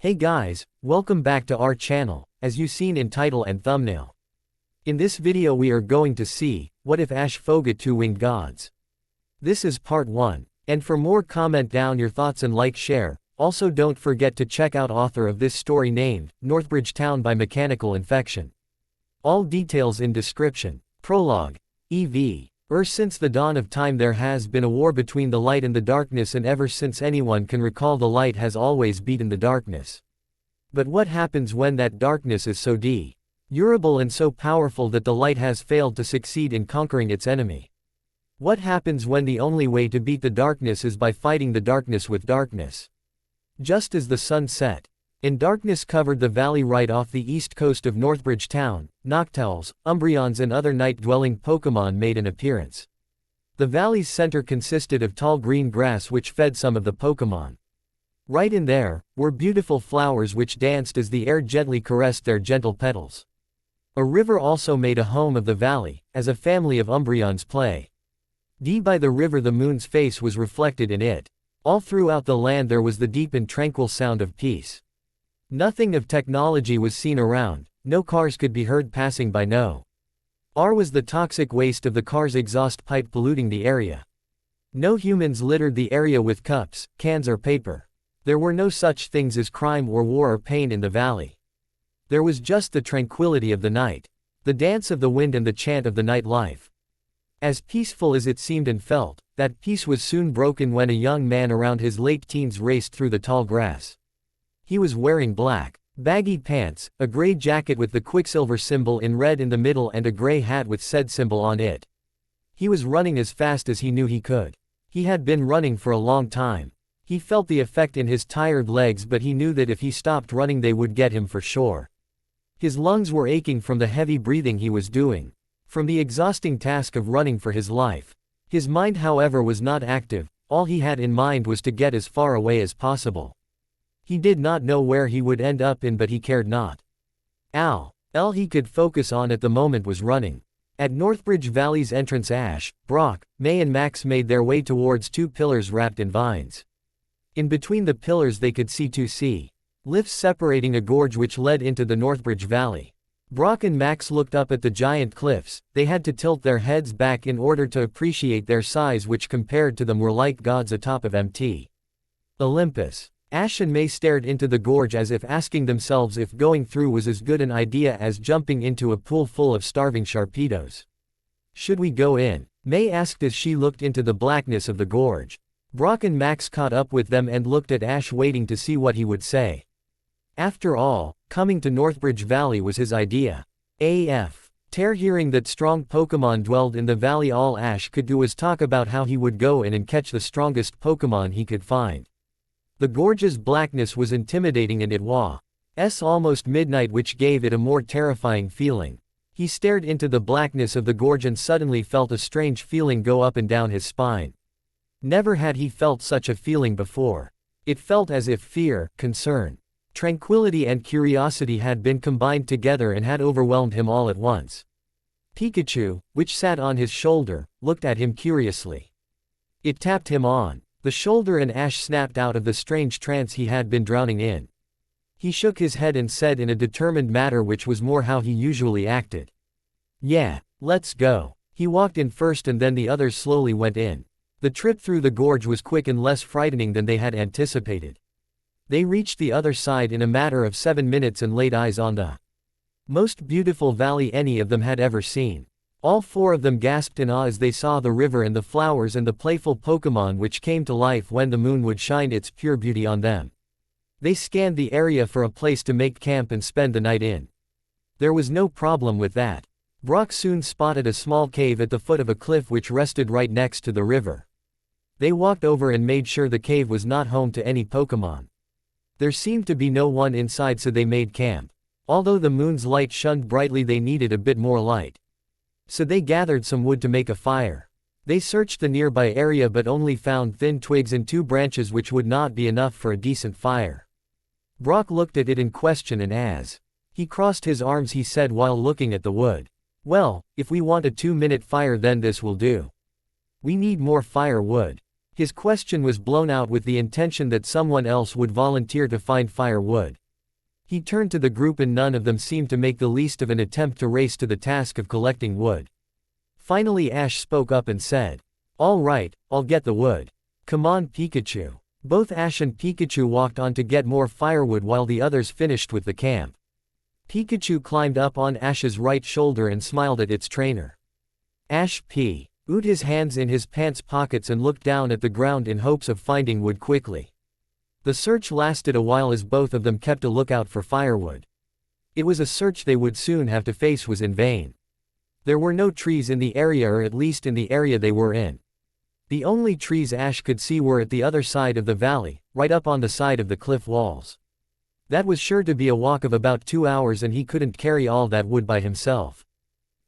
Hey guys, welcome back to our channel, as you seen in title and thumbnail. In this video we are going to see, what if Ash foguht two-winged gods? This is part 1, and for more comment down your thoughts and like share, also don't forget to check out author of this story named, Northbridge Town by Mechanical Infection. All details in description. Prologue. EV. Since the dawn of time there has been a war between the light and the darkness, and ever since anyone can recall the light has always beaten the darkness. But what happens when that darkness is so durable and so powerful that the light has failed to succeed in conquering its enemy? What happens when the only way to beat the darkness is by fighting the darkness with darkness? Just as the sun set, and darkness covered the valley right off the east coast of Northbridge Town, Noctowls, Umbreons and other night-dwelling Pokémon made an appearance. The valley's center consisted of tall green grass which fed some of the Pokémon. Right in there, were beautiful flowers which danced as the air gently caressed their gentle petals. A river also made a home of the valley, as a family of Umbreons play. By the river the moon's face was reflected in it. All throughout the land there was the deep and tranquil sound of peace. Nothing of technology was seen around, no cars could be heard passing by, no was the toxic waste of the car's exhaust pipe polluting the area. No humans littered the area with cups, cans or paper. There were no such things as crime or war or pain in the valley. There was just the tranquility of the night, the dance of the wind and the chant of the night life. As peaceful as it seemed and felt, that peace was soon broken when a young man around his late teens raced through the tall grass. He was wearing black, baggy pants, a gray jacket with the Quicksilver symbol in red in the middle and a gray hat with said symbol on it. He was running as fast as he knew he could. He had been running for a long time. He felt the effect in his tired legs, but he knew that if he stopped running they would get him for sure. His lungs were aching from the heavy breathing he was doing, from the exhausting task of running for his life. His mind, however, was not active. All he had in mind was to get as far away as possible. He did not know where he would end up in, but he cared not. All he could focus on at the moment was running. At Northbridge Valley's entrance Ash, Brock, May and Max made their way towards two pillars wrapped in vines. In between the pillars they could see two lifts separating a gorge which led into the Northbridge Valley. Brock and Max looked up at the giant cliffs. They had to tilt their heads back in order to appreciate their size, which compared to them were like gods atop of Mt. Olympus. Ash and May stared into the gorge as if asking themselves if going through was as good an idea as jumping into a pool full of starving Sharpedos. Should we go in? May asked as she looked into the blackness of the gorge. Brock and Max caught up with them and looked at Ash, waiting to see what he would say. After all, coming to Northbridge Valley was his idea. Hearing that strong Pokémon dwelled in the valley, all Ash could do was talk about how he would go in and catch the strongest Pokémon he could find. The gorge's blackness was intimidating and it was almost midnight, which gave it a more terrifying feeling. He stared into the blackness of the gorge and suddenly felt a strange feeling go up and down his spine. Never had he felt such a feeling before. It felt as if fear, concern, tranquility and curiosity had been combined together and had overwhelmed him all at once. Pikachu, which sat on his shoulder, looked at him curiously. It tapped him on the shoulder and Ash snapped out of the strange trance he had been drowning in. He shook his head and said in a determined manner, which was more how he usually acted, "Yeah, let's go." He walked in first and then the others slowly went in. The trip through the gorge was quick and less frightening than they had anticipated. They reached the other side in a matter of 7 minutes and laid eyes on the most beautiful valley any of them had ever seen. All four of them gasped in awe as they saw the river and the flowers and the playful Pokémon which came to life when the moon would shine its pure beauty on them. They scanned the area for a place to make camp and spend the night in. There was no problem with that. Brock soon spotted a small cave at the foot of a cliff which rested right next to the river. They walked over and made sure the cave was not home to any Pokémon. There seemed to be no one inside, so they made camp. Although the moon's light shone brightly, they needed a bit more light. So they gathered some wood to make a fire. They searched the nearby area but only found thin twigs and 2 branches which would not be enough for a decent fire. Brock looked at it in question and as he crossed his arms he said while looking at the wood, "Well, if we want a 2-minute fire then this will do. We need more firewood." His question was blown out with the intention that someone else would volunteer to find firewood. He turned to the group and none of them seemed to make the least of an attempt to race to the task of collecting wood. Finally Ash spoke up and said, "All right, I'll get the wood. Come on Pikachu." Both Ash and Pikachu walked on to get more firewood while the others finished with the camp. Pikachu climbed up on Ash's right shoulder and smiled at its trainer. Ash put his hands in his pants pockets and looked down at the ground in hopes of finding wood quickly. The search lasted a while as both of them kept a lookout for firewood. It was a search they would soon have to face was in vain. There were no trees in the area, or at least in the area they were in. The only trees Ash could see were at the other side of the valley, right up on the side of the cliff walls. That was sure to be a walk of about 2 hours and he couldn't carry all that wood by himself.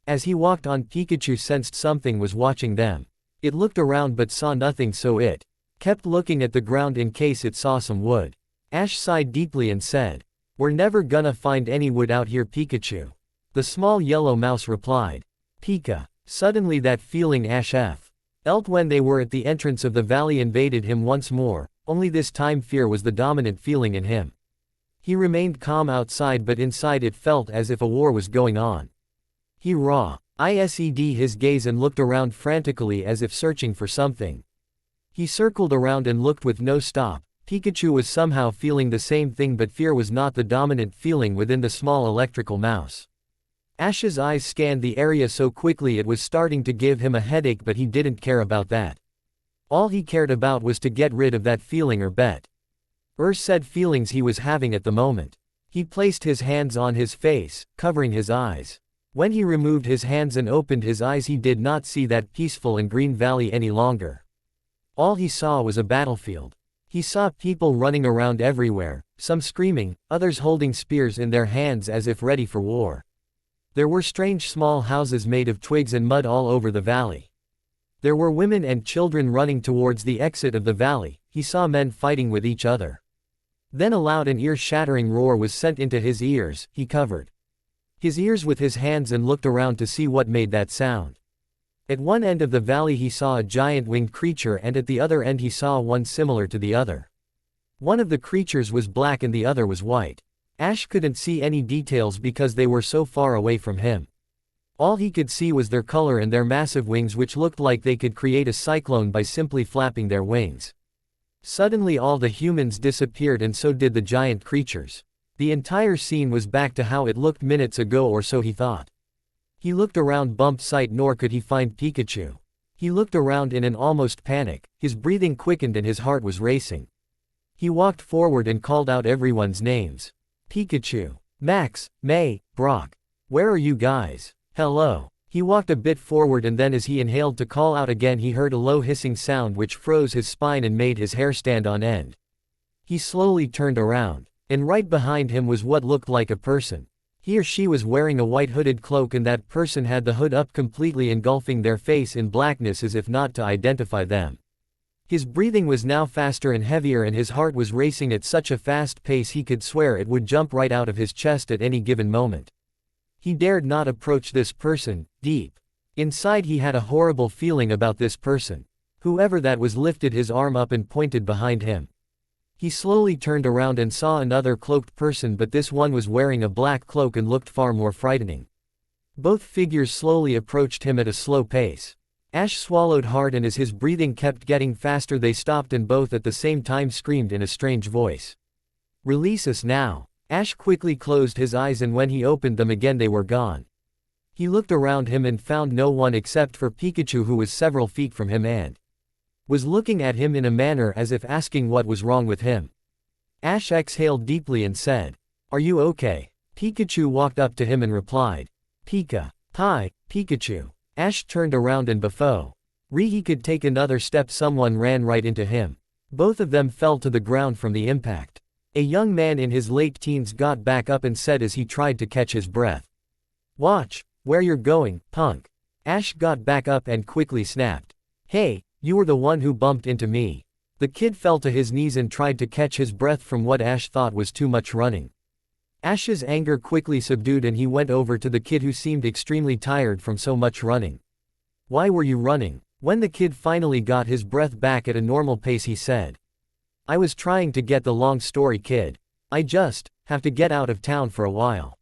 As he walked on, Pikachu sensed something was watching them. It looked around but saw nothing, so it kept looking at the ground in case it saw some wood. Ash sighed deeply and said, "We're never gonna find any wood out here Pikachu." The small yellow mouse replied, "Pika." Suddenly that feeling Ash felt when they were at the entrance of the valley invaded him once more, only this time fear was the dominant feeling in him. He remained calm outside but inside it felt as if a war was going on. He raised his gaze and looked around frantically as if searching for something. He circled around and looked with no stop. Pikachu was somehow feeling the same thing, but fear was not the dominant feeling within the small electrical mouse. Ash's eyes scanned the area so quickly it was starting to give him a headache, but he didn't care about that. All he cared about was to get rid of that feeling or said feelings he was having at the moment. He placed his hands on his face, covering his eyes. When he removed his hands and opened his eyes, he did not see that peaceful and green valley any longer. All he saw was a battlefield. He saw people running around everywhere, some screaming, others holding spears in their hands as if ready for war. There were strange small houses made of twigs and mud all over the valley. There were women and children running towards the exit of the valley. He saw men fighting with each other. Then a loud and ear-shattering roar was sent into his ears. He covered his ears with his hands and looked around to see what made that sound. At one end of the valley he saw a giant winged creature, and at the other end he saw one similar to the other. One of the creatures was black and the other was white. Ash couldn't see any details because they were so far away from him. All he could see was their color and their massive wings, which looked like they could create a cyclone by simply flapping their wings. Suddenly all the humans disappeared and so did the giant creatures. The entire scene was back to how it looked minutes ago, or so he thought. He looked around bump sight, nor could he find Pikachu. He looked around in an almost panic, his breathing quickened and his heart was racing. He walked forward and called out everyone's names. Pikachu, Max, May, Brock. Where are you guys? Hello. He walked a bit forward and then as he inhaled to call out again he heard a low hissing sound which froze his spine and made his hair stand on end. He slowly turned around, and right behind him was what looked like a person. He or she was wearing a white hooded cloak, and that person had the hood up completely engulfing their face in blackness as if not to identify them. His breathing was now faster and heavier and his heart was racing at such a fast pace he could swear it would jump right out of his chest at any given moment. He dared not approach this person. Deep inside he had a horrible feeling about this person. Whoever that was lifted his arm up and pointed behind him. He slowly turned around and saw another cloaked person, but this one was wearing a black cloak and looked far more frightening. Both figures slowly approached him at a slow pace. Ash swallowed hard, and as his breathing kept getting faster they stopped and both at the same time screamed in a strange voice. "Release us now." Ash quickly closed his eyes, and when he opened them again they were gone. He looked around him and found no one except for Pikachu, who was several feet from him and was looking at him in a manner as if asking what was wrong with him. Ash exhaled deeply and said, "Are you okay?" Pikachu walked up to him and replied, "Pika." "Hi, Pikachu." Ash turned around and before he could take another step someone ran right into him. Both of them fell to the ground from the impact. A young man in his late teens got back up and said as he tried to catch his breath, "Watch where you're going, punk." Ash got back up and quickly snapped, "Hey, you were the one who bumped into me." The kid fell to his knees and tried to catch his breath from what Ash thought was too much running. Ash's anger quickly subdued and he went over to the kid, who seemed extremely tired from so much running. "Why were you running?" When the kid finally got his breath back at a normal pace, he said, "I was trying to get the long story, kid. I just have to get out of town for a while."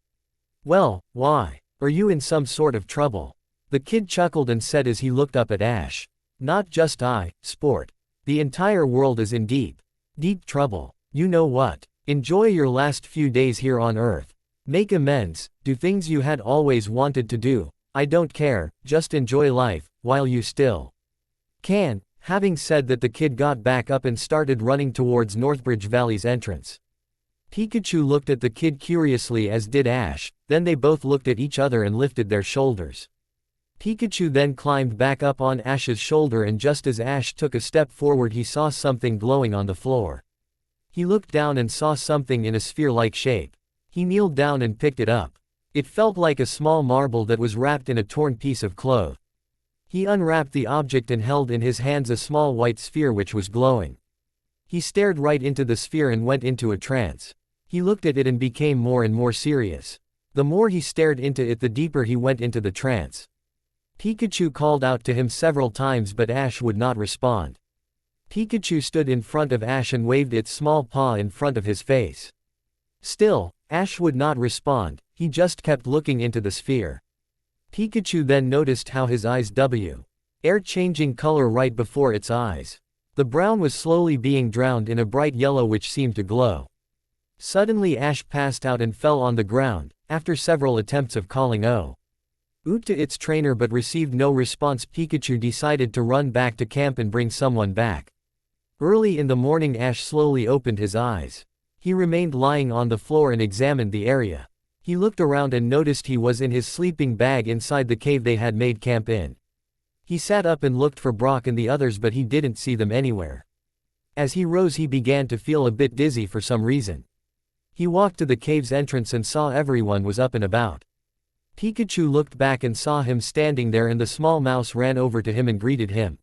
"Well, why? Are you in some sort of trouble?" The kid chuckled and said as he looked up at Ash. "Not just I, sport. The entire world is in deep, deep trouble. You know what? Enjoy your last few days here on Earth. Make amends, do things you had always wanted to do. I don't care, just enjoy life, while you still can." Having said that, the kid got back up and started running towards Northbridge Valley's entrance. Pikachu looked at the kid curiously, as did Ash, then they both looked at each other and lifted their shoulders. Pikachu then climbed back up on Ash's shoulder, and just as Ash took a step forward, he saw something glowing on the floor. He looked down and saw something in a sphere-like shape. He kneeled down and picked it up. It felt like a small marble that was wrapped in a torn piece of cloth. He unwrapped the object and held in his hands a small white sphere which was glowing. He stared right into the sphere and went into a trance. He looked at it and became more and more serious. The more he stared into it, the deeper he went into the trance. Pikachu called out to him several times, but Ash would not respond. Pikachu stood in front of Ash and waved its small paw in front of his face. Still, Ash would not respond, he just kept looking into the sphere. Pikachu then noticed how his eyes were changing color right before its eyes. The brown was slowly being drowned in a bright yellow which seemed to glow. Suddenly Ash passed out and fell on the ground, after several attempts of calling "Oot" to its trainer but received no response. Pikachu decided to run back to camp and bring someone back. Early in the morning, Ash slowly opened his eyes. He remained lying on the floor and examined the area. He looked around and noticed he was in his sleeping bag inside the cave they had made camp in. He sat up and looked for Brock and the others, but he didn't see them anywhere. As he rose, he began to feel a bit dizzy for some reason. He walked to the cave's entrance and saw everyone was up and about. Pikachu looked back and saw him standing there, and the small mouse ran over to him and greeted him.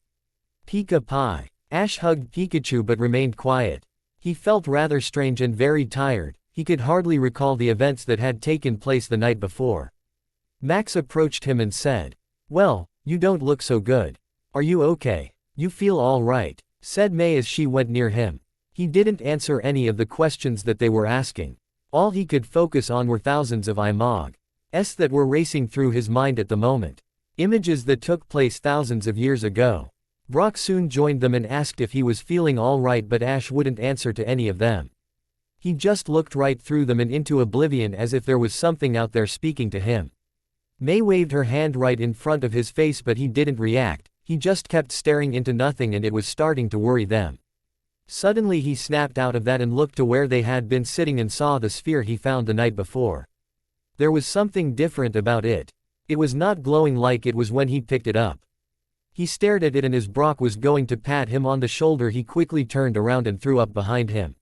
"Pika Pie." Ash hugged Pikachu but remained quiet. He felt rather strange and very tired. He could hardly recall the events that had taken place the night before. Max approached him and said, "Well, you don't look so good. Are you okay? You feel all right?" said May as she went near him. He didn't answer any of the questions that they were asking. All he could focus on were thousands of images that were racing through his mind at the moment. Images that took place thousands of years ago. Brock soon joined them and asked if he was feeling all right, but Ash wouldn't answer to any of them. He just looked right through them and into oblivion, as if there was something out there speaking to him. May waved her hand right in front of his face, but he didn't react. He just kept staring into nothing, and it was starting to worry them. Suddenly he snapped out of that and looked to where they had been sitting and saw the sphere he found the night before. There was something different about it. It was not glowing like it was when he picked it up. He stared at it, and as Brock was going to pat him on the shoulder, he quickly turned around and threw up behind him.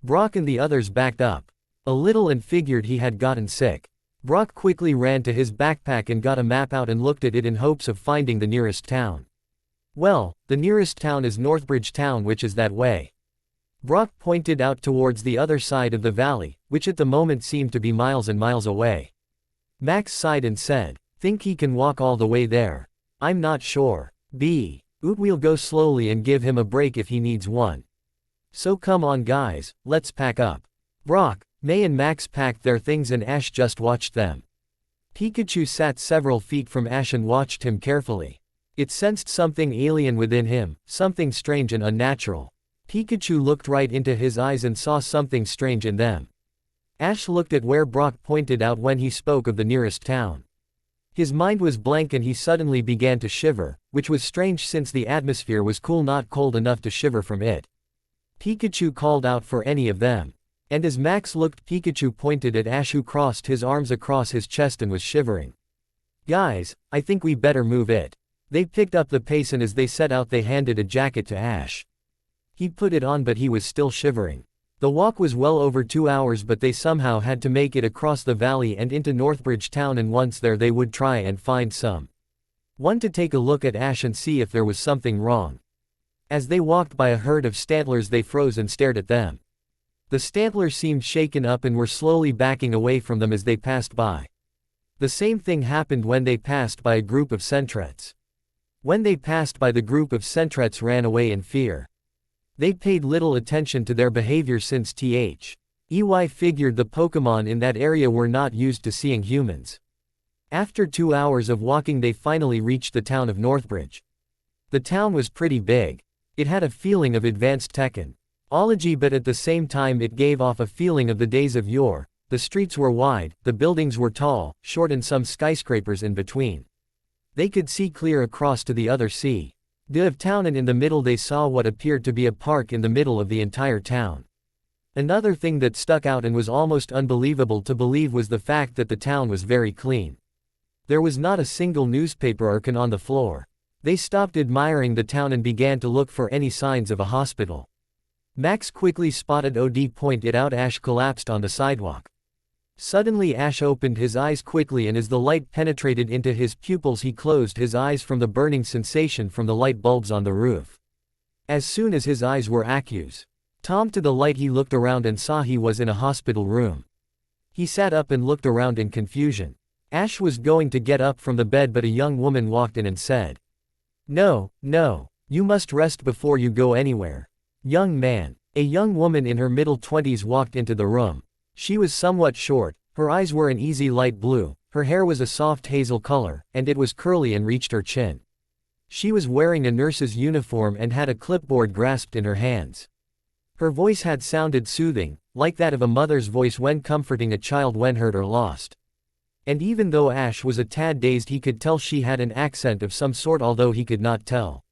Brock and the others backed up a little and figured he had gotten sick. Brock quickly ran to his backpack and got a map out and looked at it in hopes of finding the nearest town. "Well, the nearest town is Northbridge Town, which is that way." Brock pointed out towards the other side of the valley, which at the moment seemed to be miles and miles away. Max sighed and said, "Think he can walk all the way there?" "I'm not sure. We'll go slowly and give him a break if he needs one. So come on guys, let's pack up." Brock, May and Max packed their things and Ash just watched them. Pikachu sat several feet from Ash and watched him carefully. It sensed something alien within him, something strange and unnatural. Pikachu looked right into his eyes and saw something strange in them. Ash looked at where Brock pointed out when he spoke of the nearest town. His mind was blank and he suddenly began to shiver, which was strange since the atmosphere was cool, not cold enough to shiver from it. Pikachu called out for any of them. And as Max looked, Pikachu pointed at Ash, who crossed his arms across his chest and was shivering. "Guys, I think we better move it." They picked up the pace and as they set out they handed a jacket to Ash. He put it on, but he was still shivering. The walk was well over 2 hours, but they somehow had to make it across the valley and into Northbridge Town, and once there they would try and find someone to take a look at Ash and see if there was something wrong. As they walked by a herd of Stantlers, they froze and stared at them. The Stantlers seemed shaken up and were slowly backing away from them as they passed by. The same thing happened when they passed by a group of Sentrets. When they passed by, the group of Sentrets ran away in fear. They paid little attention to their behavior since EY figured the Pokémon in that area were not used to seeing humans. After 2 hours of walking, they finally reached the town of Northbridge. The town was pretty big. It had a feeling of advanced technology, but at the same time it gave off a feeling of the days of yore. The streets were wide, the buildings were tall, short, and some skyscrapers in between. They could see clear across to the other sea. Of town, and in the middle they saw what appeared to be a park in the middle of the entire town. Another thing that stuck out and was almost unbelievable to believe was the fact that the town was very clean. There was not a single newspaper icon on the floor. They stopped admiring the town and began to look for any signs of a hospital. Max quickly spotted OD point it out. Ash collapsed on the sidewalk. Suddenly Ash opened his eyes quickly, and as the light penetrated into his pupils he closed his eyes from the burning sensation from the light bulbs on the roof. As soon as his eyes were accused to the light, he looked around and saw he was in a hospital room. He sat up and looked around in confusion. Ash was going to get up from the bed, but a young woman walked in and said, "No, you must rest before you go anywhere." Young man. A young woman in her middle 20s walked into the room. She was somewhat short, her eyes were an easy light blue, her hair was a soft hazel color, and it was curly and reached her chin. She was wearing a nurse's uniform and had a clipboard grasped in her hands. Her voice had sounded soothing, like that of a mother's voice when comforting a child when hurt or lost. And even though Ash was a tad dazed, he could tell she had an accent of some sort, although he could not tell.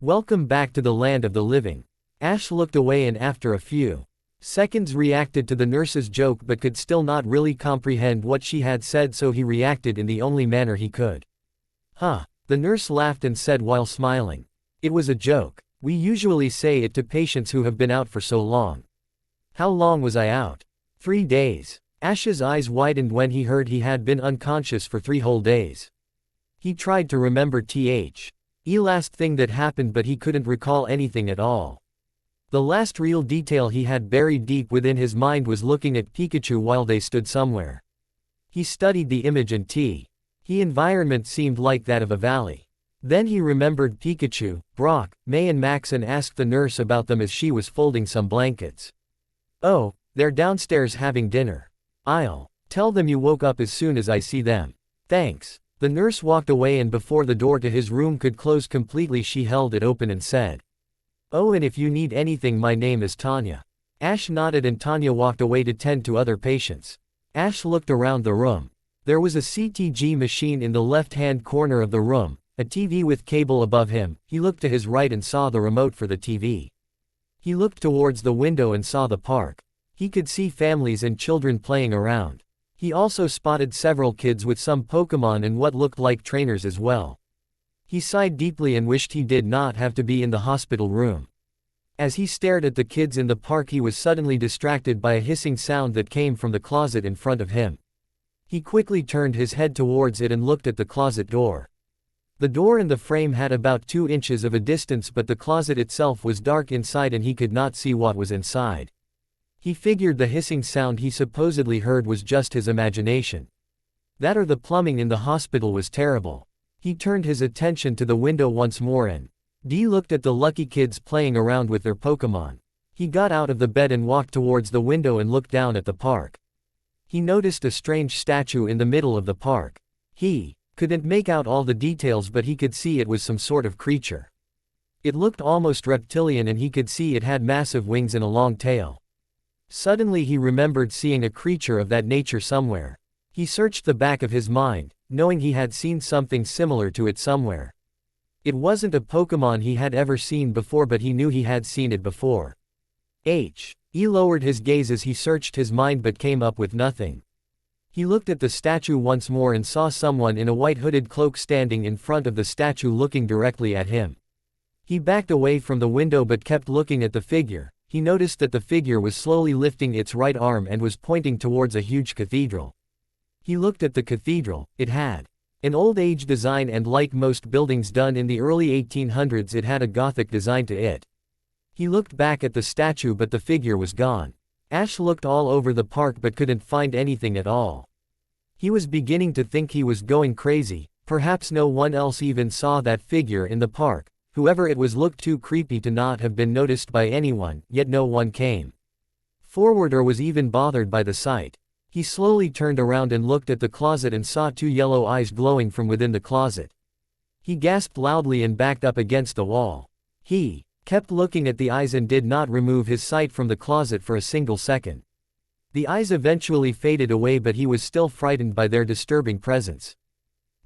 "Welcome back to the land of the living." Ash looked away and after a few seconds reacted to the nurse's joke, but could still not really comprehend what she had said, so he reacted in the only manner he could. "Huh." The nurse laughed and said while smiling. "It was a joke. We usually say it to patients who have been out for so long." "How long was I out?" 3 days. Ash's eyes widened when he heard he had been unconscious for 3 whole days. He tried to remember last thing that happened, but he couldn't recall anything at all. The last real detail he had buried deep within his mind was looking at Pikachu while they stood somewhere. He studied the image and the environment seemed like that of a valley. Then he remembered Pikachu, Brock, May and Max and asked the nurse about them as she was folding some blankets. "Oh, they're downstairs having dinner. I'll tell them you woke up as soon as I see them. Thanks." The nurse walked away, and before the door to his room could close completely she held it open and said, "Oh, and if you need anything, my name is Tanya." Ash nodded and Tanya walked away to tend to other patients. Ash looked around the room. There was a CTG machine in the left-hand corner of the room, a TV with cable above him. He looked to his right and saw the remote for the TV. He looked towards the window and saw the park. He could see families and children playing around. He also spotted several kids with some Pokémon and what looked like trainers as well. He sighed deeply and wished he did not have to be in the hospital room. As he stared at the kids in the park, he was suddenly distracted by a hissing sound that came from the closet in front of him. He quickly turned his head towards it and looked at the closet door. The door and the frame had about 2 inches of a distance, but the closet itself was dark inside and he could not see what was inside. He figured the hissing sound he supposedly heard was just his imagination. That or the plumbing in the hospital was terrible. He turned his attention to the window once more and looked at the lucky kids playing around with their Pokémon. He got out of the bed and walked towards the window and looked down at the park. He noticed a strange statue in the middle of the park. He couldn't make out all the details, but he could see it was some sort of creature. It looked almost reptilian and he could see it had massive wings and a long tail. Suddenly he remembered seeing a creature of that nature somewhere. He searched the back of his mind, knowing he had seen something similar to it somewhere. It wasn't a Pokémon he had ever seen before, but he knew he had seen it before. He lowered his gaze as he searched his mind but came up with nothing. He looked at the statue once more and saw someone in a white hooded cloak standing in front of the statue looking directly at him. He backed away from the window but kept looking at the figure. He noticed that the figure was slowly lifting its right arm and was pointing towards a huge cathedral. He looked at the cathedral. It had an old age design and, like most buildings done in the early 1800s, it had a Gothic design to it. He looked back at the statue but the figure was gone. Ash looked all over the park but couldn't find anything at all. He was beginning to think he was going crazy. Perhaps no one else even saw that figure in the park. Whoever it was looked too creepy to not have been noticed by anyone, yet no one came forward or was even bothered by the sight. He slowly turned around and looked at the closet and saw two yellow eyes glowing from within the closet. He gasped loudly and backed up against the wall. He kept looking at the eyes and did not remove his sight from the closet for a single second. The eyes eventually faded away, but he was still frightened by their disturbing presence.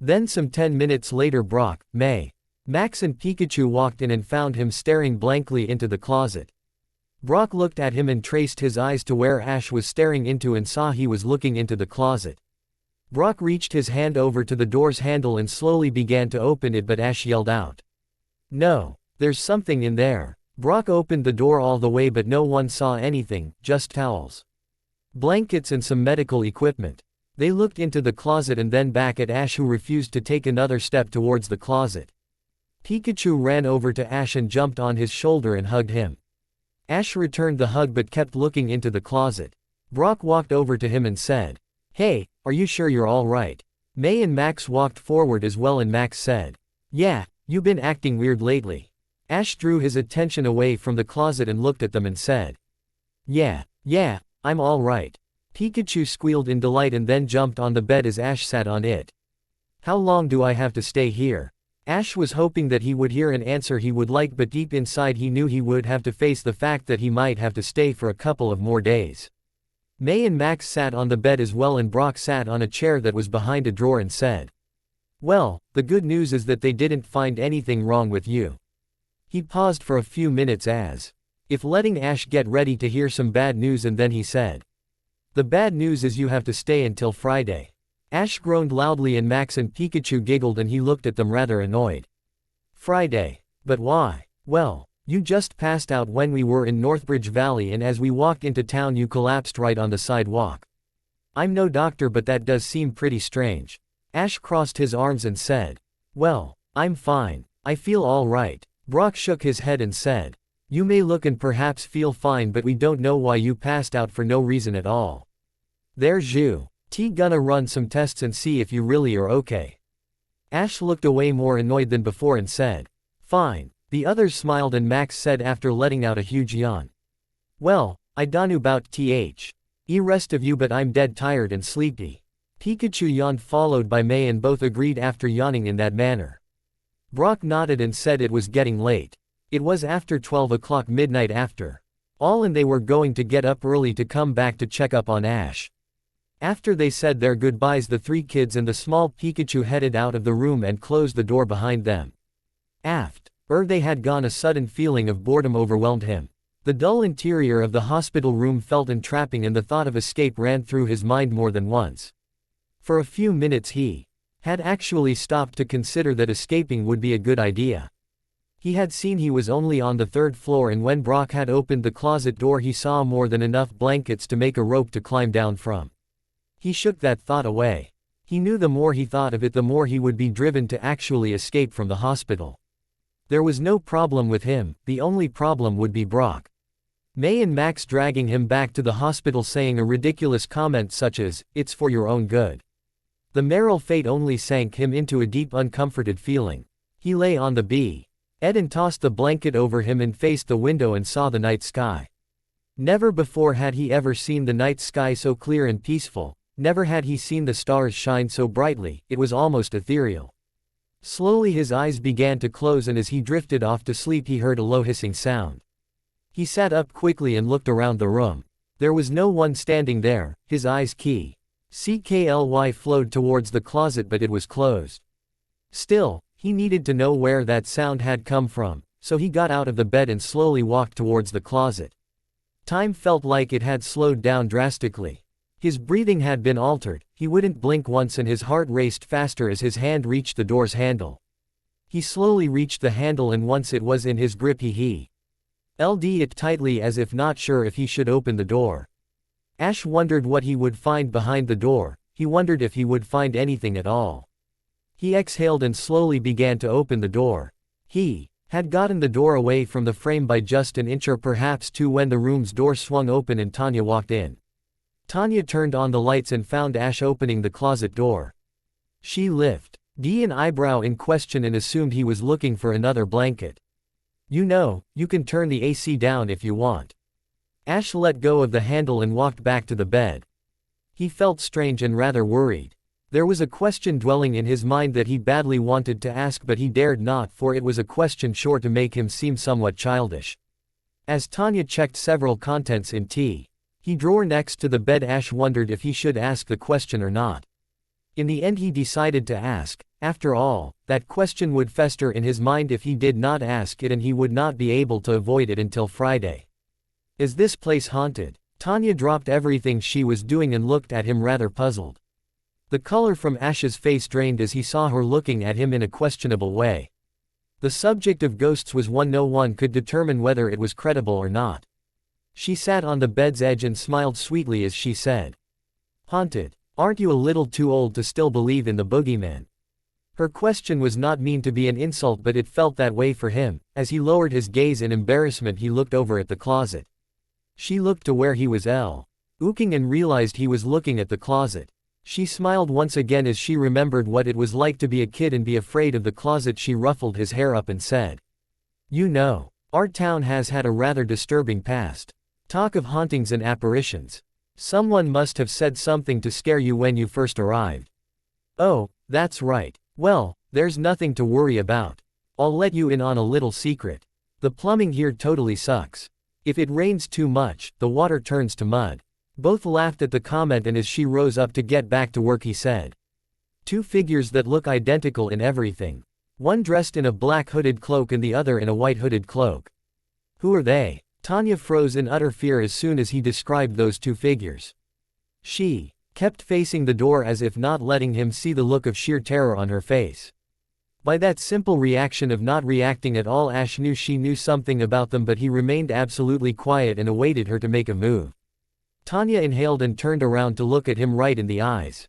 Then some 10 minutes later, Brock, May, Max and Pikachu walked in and found him staring blankly into the closet. Brock looked at him and traced his eyes to where Ash was staring into and saw he was looking into the closet. Brock reached his hand over to the door's handle and slowly began to open it, but Ash yelled out, "No, there's something in there." Brock opened the door all the way, but no one saw anything, just towels, blankets and some medical equipment. They looked into the closet and then back at Ash, who refused to take another step towards the closet. Pikachu ran over to Ash and jumped on his shoulder and hugged him. Ash returned the hug but kept looking into the closet. Brock walked over to him and said, "Hey, are you sure you're all right?" May and Max walked forward as well and Max said, "Yeah, you've been acting weird lately." Ash drew his attention away from the closet and looked at them and said, Yeah, I'm all right." Pikachu squealed in delight and then jumped on the bed as Ash sat on it. "How long do I have to stay here?" Ash was hoping that he would hear an answer he would like, but deep inside he knew he would have to face the fact that he might have to stay for a couple of more days. May and Max sat on the bed as well and Brock sat on a chair that was behind a drawer and said, "Well, the good news is that they didn't find anything wrong with you." He paused for a few minutes as if letting Ash get ready to hear some bad news, and then he said, "The bad news is you have to stay until Friday." Ash groaned loudly and Max and Pikachu giggled and he looked at them rather annoyed. "Friday? But why?" "Well, you just passed out when we were in Northbridge Valley, and as we walked into town you collapsed right on the sidewalk." "I'm no doctor, but that does seem pretty strange." Ash crossed his arms and said, "Well, I'm fine. I feel all right." Brock shook his head and said, "You may look and perhaps feel fine, but we don't know why you passed out for no reason at all. There's you. Gonna run some tests and see if you really are okay." Ash looked away more annoyed than before and said, "Fine." The others smiled and Max said after letting out a huge yawn, "Well, I don't know about rest of you, but I'm dead tired and sleepy." Pikachu yawned, followed by May, and both agreed after yawning in that manner. Brock nodded and said it was getting late. It was after 12 o'clock midnight after all, and they were going to get up early to come back to check up on Ash. After they said their goodbyes, the three kids and the small Pikachu headed out of the room and closed the door behind them. After they had gone, a sudden feeling of boredom overwhelmed him. The dull interior of the hospital room felt entrapping and the thought of escape ran through his mind more than once. For a few minutes he had actually stopped to consider that escaping would be a good idea. He had seen he was only on the 3rd floor, and when Brock had opened the closet door he saw more than enough blankets to make a rope to climb down from. He shook that thought away. He knew the more he thought of it, the more he would be driven to actually escape from the hospital. There was no problem with him, the only problem would be Brock. May and Max dragging him back to the hospital, saying a ridiculous comment such as, "It's for your own good." The merrill fate only sank him into a deep uncomforted feeling. He lay on the bed and tossed the blanket over him and faced the window and saw the night sky. Never before had he ever seen the night sky so clear and peaceful. Never had he seen the stars shine so brightly, it was almost ethereal. Slowly his eyes began to close, and as he drifted off to sleep he heard a low hissing sound. He sat up quickly and looked around the room. There was no one standing there. His eyes quickly flowed towards the closet, but it was closed. Still, he needed to know where that sound had come from, so he got out of the bed and slowly walked towards the closet. Time felt like it had slowed down drastically. His breathing had been altered. He wouldn't blink once and his heart raced faster as his hand reached the door's handle. He slowly reached the handle, and once it was in his grip he held it tightly as if not sure if he should open the door. Ash wondered what he would find behind the door. He wondered if he would find anything at all. He exhaled and slowly began to open the door. He had gotten the door away from the frame by just an inch or perhaps two when the room's door swung open and Tanya walked in. Tanya turned on the lights and found Ash opening the closet door. She lifted Dean eyebrow in question and assumed he was looking for another blanket. You know, you can turn the AC down if you want. Ash let go of the handle and walked back to the bed. He felt strange and rather worried. There was a question dwelling in his mind that he badly wanted to ask but he dared not, for it was a question sure to make him seem somewhat childish. As Tanya checked several contents in the drawer next to the bed, Ash wondered if he should ask the question or not. In the end he decided to ask. After all, that question would fester in his mind if he did not ask it, and he would not be able to avoid it until Friday. Is this place haunted? Tanya dropped everything she was doing and looked at him rather puzzled. The color from Ash's face drained as he saw her looking at him in a questionable way. The subject of ghosts was one no one could determine whether it was credible or not. She sat on the bed's edge and smiled sweetly as she said, "Haunted? Aren't you a little too old to still believe in the boogeyman?" Her question was not meant to be an insult, but it felt that way for him. As he lowered his gaze in embarrassment, he looked over at the closet. She looked to where he was looking and realized he was looking at the closet. She smiled once again as she remembered what it was like to be a kid and be afraid of the closet. She ruffled his hair up and said, "You know, our town has had a rather disturbing past. Talk of hauntings and apparitions. Someone must have said something to scare you when you first arrived." "Oh, that's right. Well, there's nothing to worry about. I'll let you in on a little secret. The plumbing here totally sucks. If it rains too much, the water turns to mud." Both laughed at the comment, and as she rose up to get back to work he said, "Two figures that look identical in everything. One dressed in a black hooded cloak and the other in a white hooded cloak. Who are they?" Tanya froze in utter fear as soon as he described those two figures. She kept facing the door as if not letting him see the look of sheer terror on her face. By that simple reaction of not reacting at all, Ash knew she knew something about them, but he remained absolutely quiet and awaited her to make a move. Tanya inhaled and turned around to look at him right in the eyes.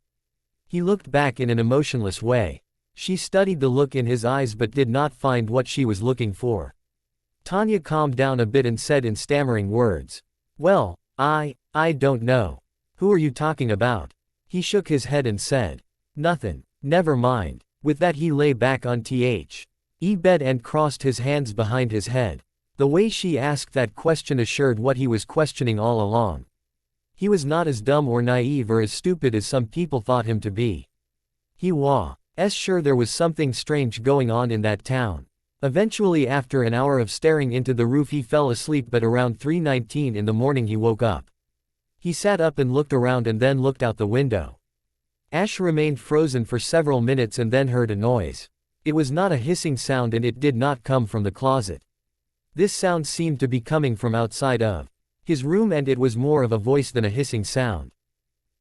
He looked back in an emotionless way. She studied the look in his eyes but did not find what she was looking for. Tanya calmed down a bit and said in stammering words, "Well, I don't know. Who are you talking about?" He shook his head and said, "Nothing. Never mind." With that he lay back on the bed and crossed his hands behind his head. The way she asked that question assured what he was questioning all along. He was not as dumb or naive or as stupid as some people thought him to be. He was sure there was something strange going on in that town. Eventually, after an hour of staring into the roof, he fell asleep, but around 3:19 in the morning he woke up. He sat up and looked around and then looked out the window. Ash remained frozen for several minutes and then heard a noise. It was not a hissing sound and it did not come from the closet. This sound seemed to be coming from outside of his room, and it was more of a voice than a hissing sound.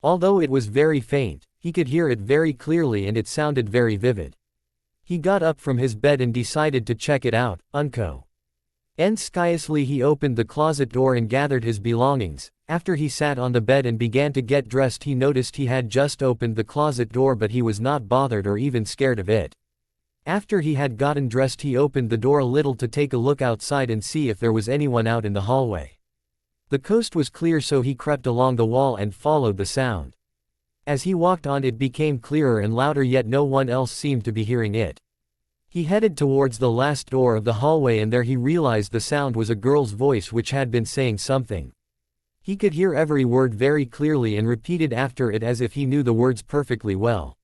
Although it was very faint, he could hear it very clearly and it sounded very vivid. He got up from his bed and decided to check it out. Sciously he opened the closet door and gathered his belongings. After he sat on the bed and began to get dressed, he noticed he had just opened the closet door, but he was not bothered or even scared of it. After he had gotten dressed, he opened the door a little to take a look outside and see if there was anyone out in the hallway. The coast was clear, so he crept along the wall and followed the sound. As he walked on, it became clearer and louder, yet no one else seemed to be hearing it. He headed towards the last door of the hallway, and there he realized the sound was a girl's voice which had been saying something. He could hear every word very clearly and repeated after it as if he knew the words perfectly well.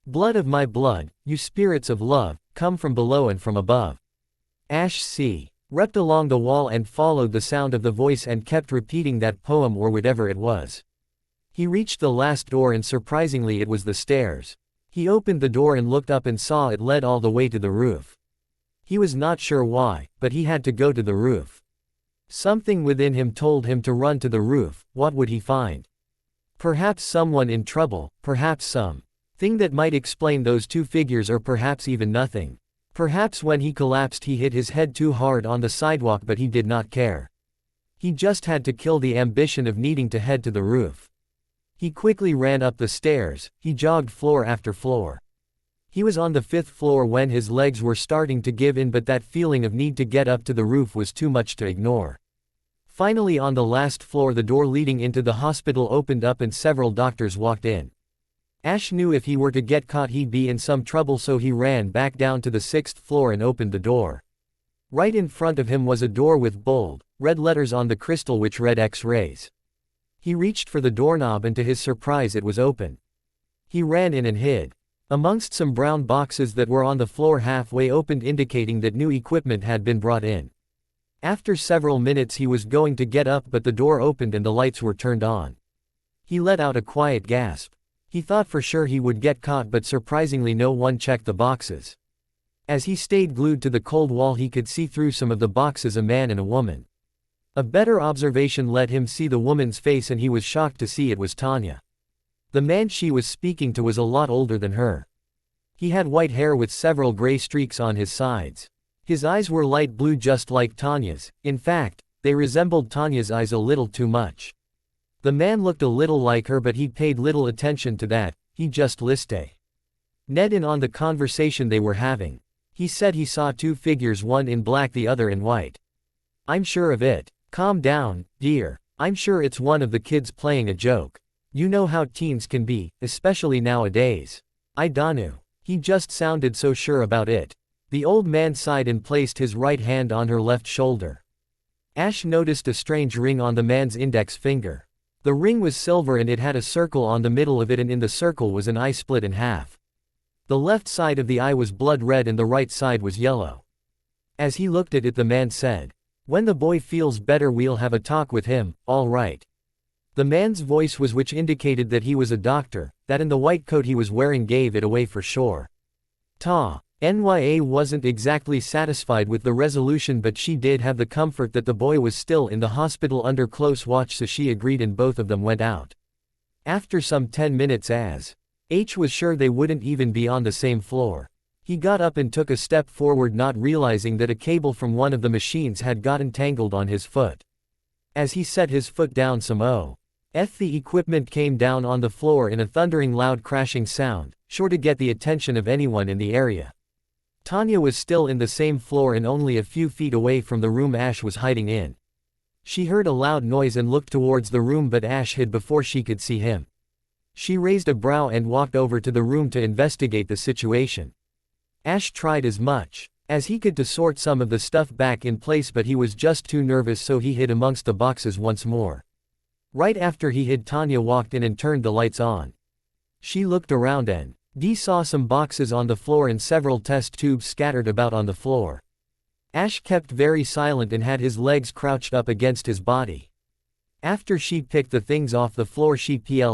"Blood of my blood, you spirits of love, come from below and from above." Ash crept along the wall and followed the sound of the voice and kept repeating that poem or whatever it was. He reached the last door and surprisingly it was the stairs. He opened the door and looked up and saw it led all the way to the roof. He was not sure why, but he had to go to the roof. Something within him told him to run to the roof. What would he find? Perhaps someone in trouble, perhaps something that might explain those two figures, or perhaps even nothing. Perhaps when he collapsed he hit his head too hard on the sidewalk, but he did not care. He just had to kill the ambition of needing to head to the roof. He quickly ran up the stairs. He jogged floor after floor. He was on the 5th floor when his legs were starting to give in, but that feeling of need to get up to the roof was too much to ignore. Finally, on the last floor, the door leading into the hospital opened up and several doctors walked in. Ash knew if he were to get caught he'd be in some trouble, so he ran back down to the 6th floor and opened the door. Right in front of him was a door with bold, red letters on the crystal which read X-rays. He reached for the doorknob and to his surprise it was open. He ran in and hid amongst some brown boxes that were on the floor halfway opened, indicating that new equipment had been brought in. After several minutes he was going to get up, but the door opened and the lights were turned on. He let out a quiet gasp. He thought for sure he would get caught, but surprisingly no one checked the boxes. As he stayed glued to the cold wall he could see through some of the boxes a man and a woman. A better observation let him see the woman's face, and he was shocked to see it was Tanya. The man she was speaking to was a lot older than her. He had white hair with several gray streaks on his sides. His eyes were light blue just like Tanya's. In fact, they resembled Tanya's eyes a little too much. The man looked a little like her, but he paid little attention to that. He just listened in on the conversation they were having. He said he saw two figures, one in black the other in white. "I'm sure of it. Calm down, dear. I'm sure it's one of the kids playing a joke. You know how teens can be, especially nowadays. I dunno." He just sounded so sure about it. The old man sighed and placed his right hand on her left shoulder. Ash noticed a strange ring on the man's index finger. The ring was silver and it had a circle on the middle of it, and in the circle was an eye split in half. The left side of the eye was blood red and the right side was yellow. As he looked at it, the man said, "When the boy feels better we'll have a talk with him, all right?" The man's voice was, which indicated that he was a doctor, that in the white coat he was wearing gave it away for sure. Nya wasn't exactly satisfied with the resolution, but she did have the comfort that the boy was still in the hospital under close watch, so she agreed and both of them went out. After some 10 minutes as H was sure they wouldn't even be on the same floor. He got up and took a step forward, not realizing that a cable from one of the machines had gotten tangled on his foot. As he set his foot down, the equipment came down on the floor in a thundering loud crashing sound, sure to get the attention of anyone in the area. Tanya was still in the same floor and only a few feet away from the room Ash was hiding in. She heard a loud noise and looked towards the room, but Ash hid before she could see him. She raised a brow and walked over to the room to investigate the situation. Ash tried as much as he could to sort some of the stuff back in place, but he was just too nervous, so he hid amongst the boxes once more. Right after he hid, Tanya walked in and turned the lights on. She looked around and saw some boxes on the floor and several test tubes scattered about on the floor. Ash kept very silent and had his legs crouched up against his body. After she picked the things off the floor, she placed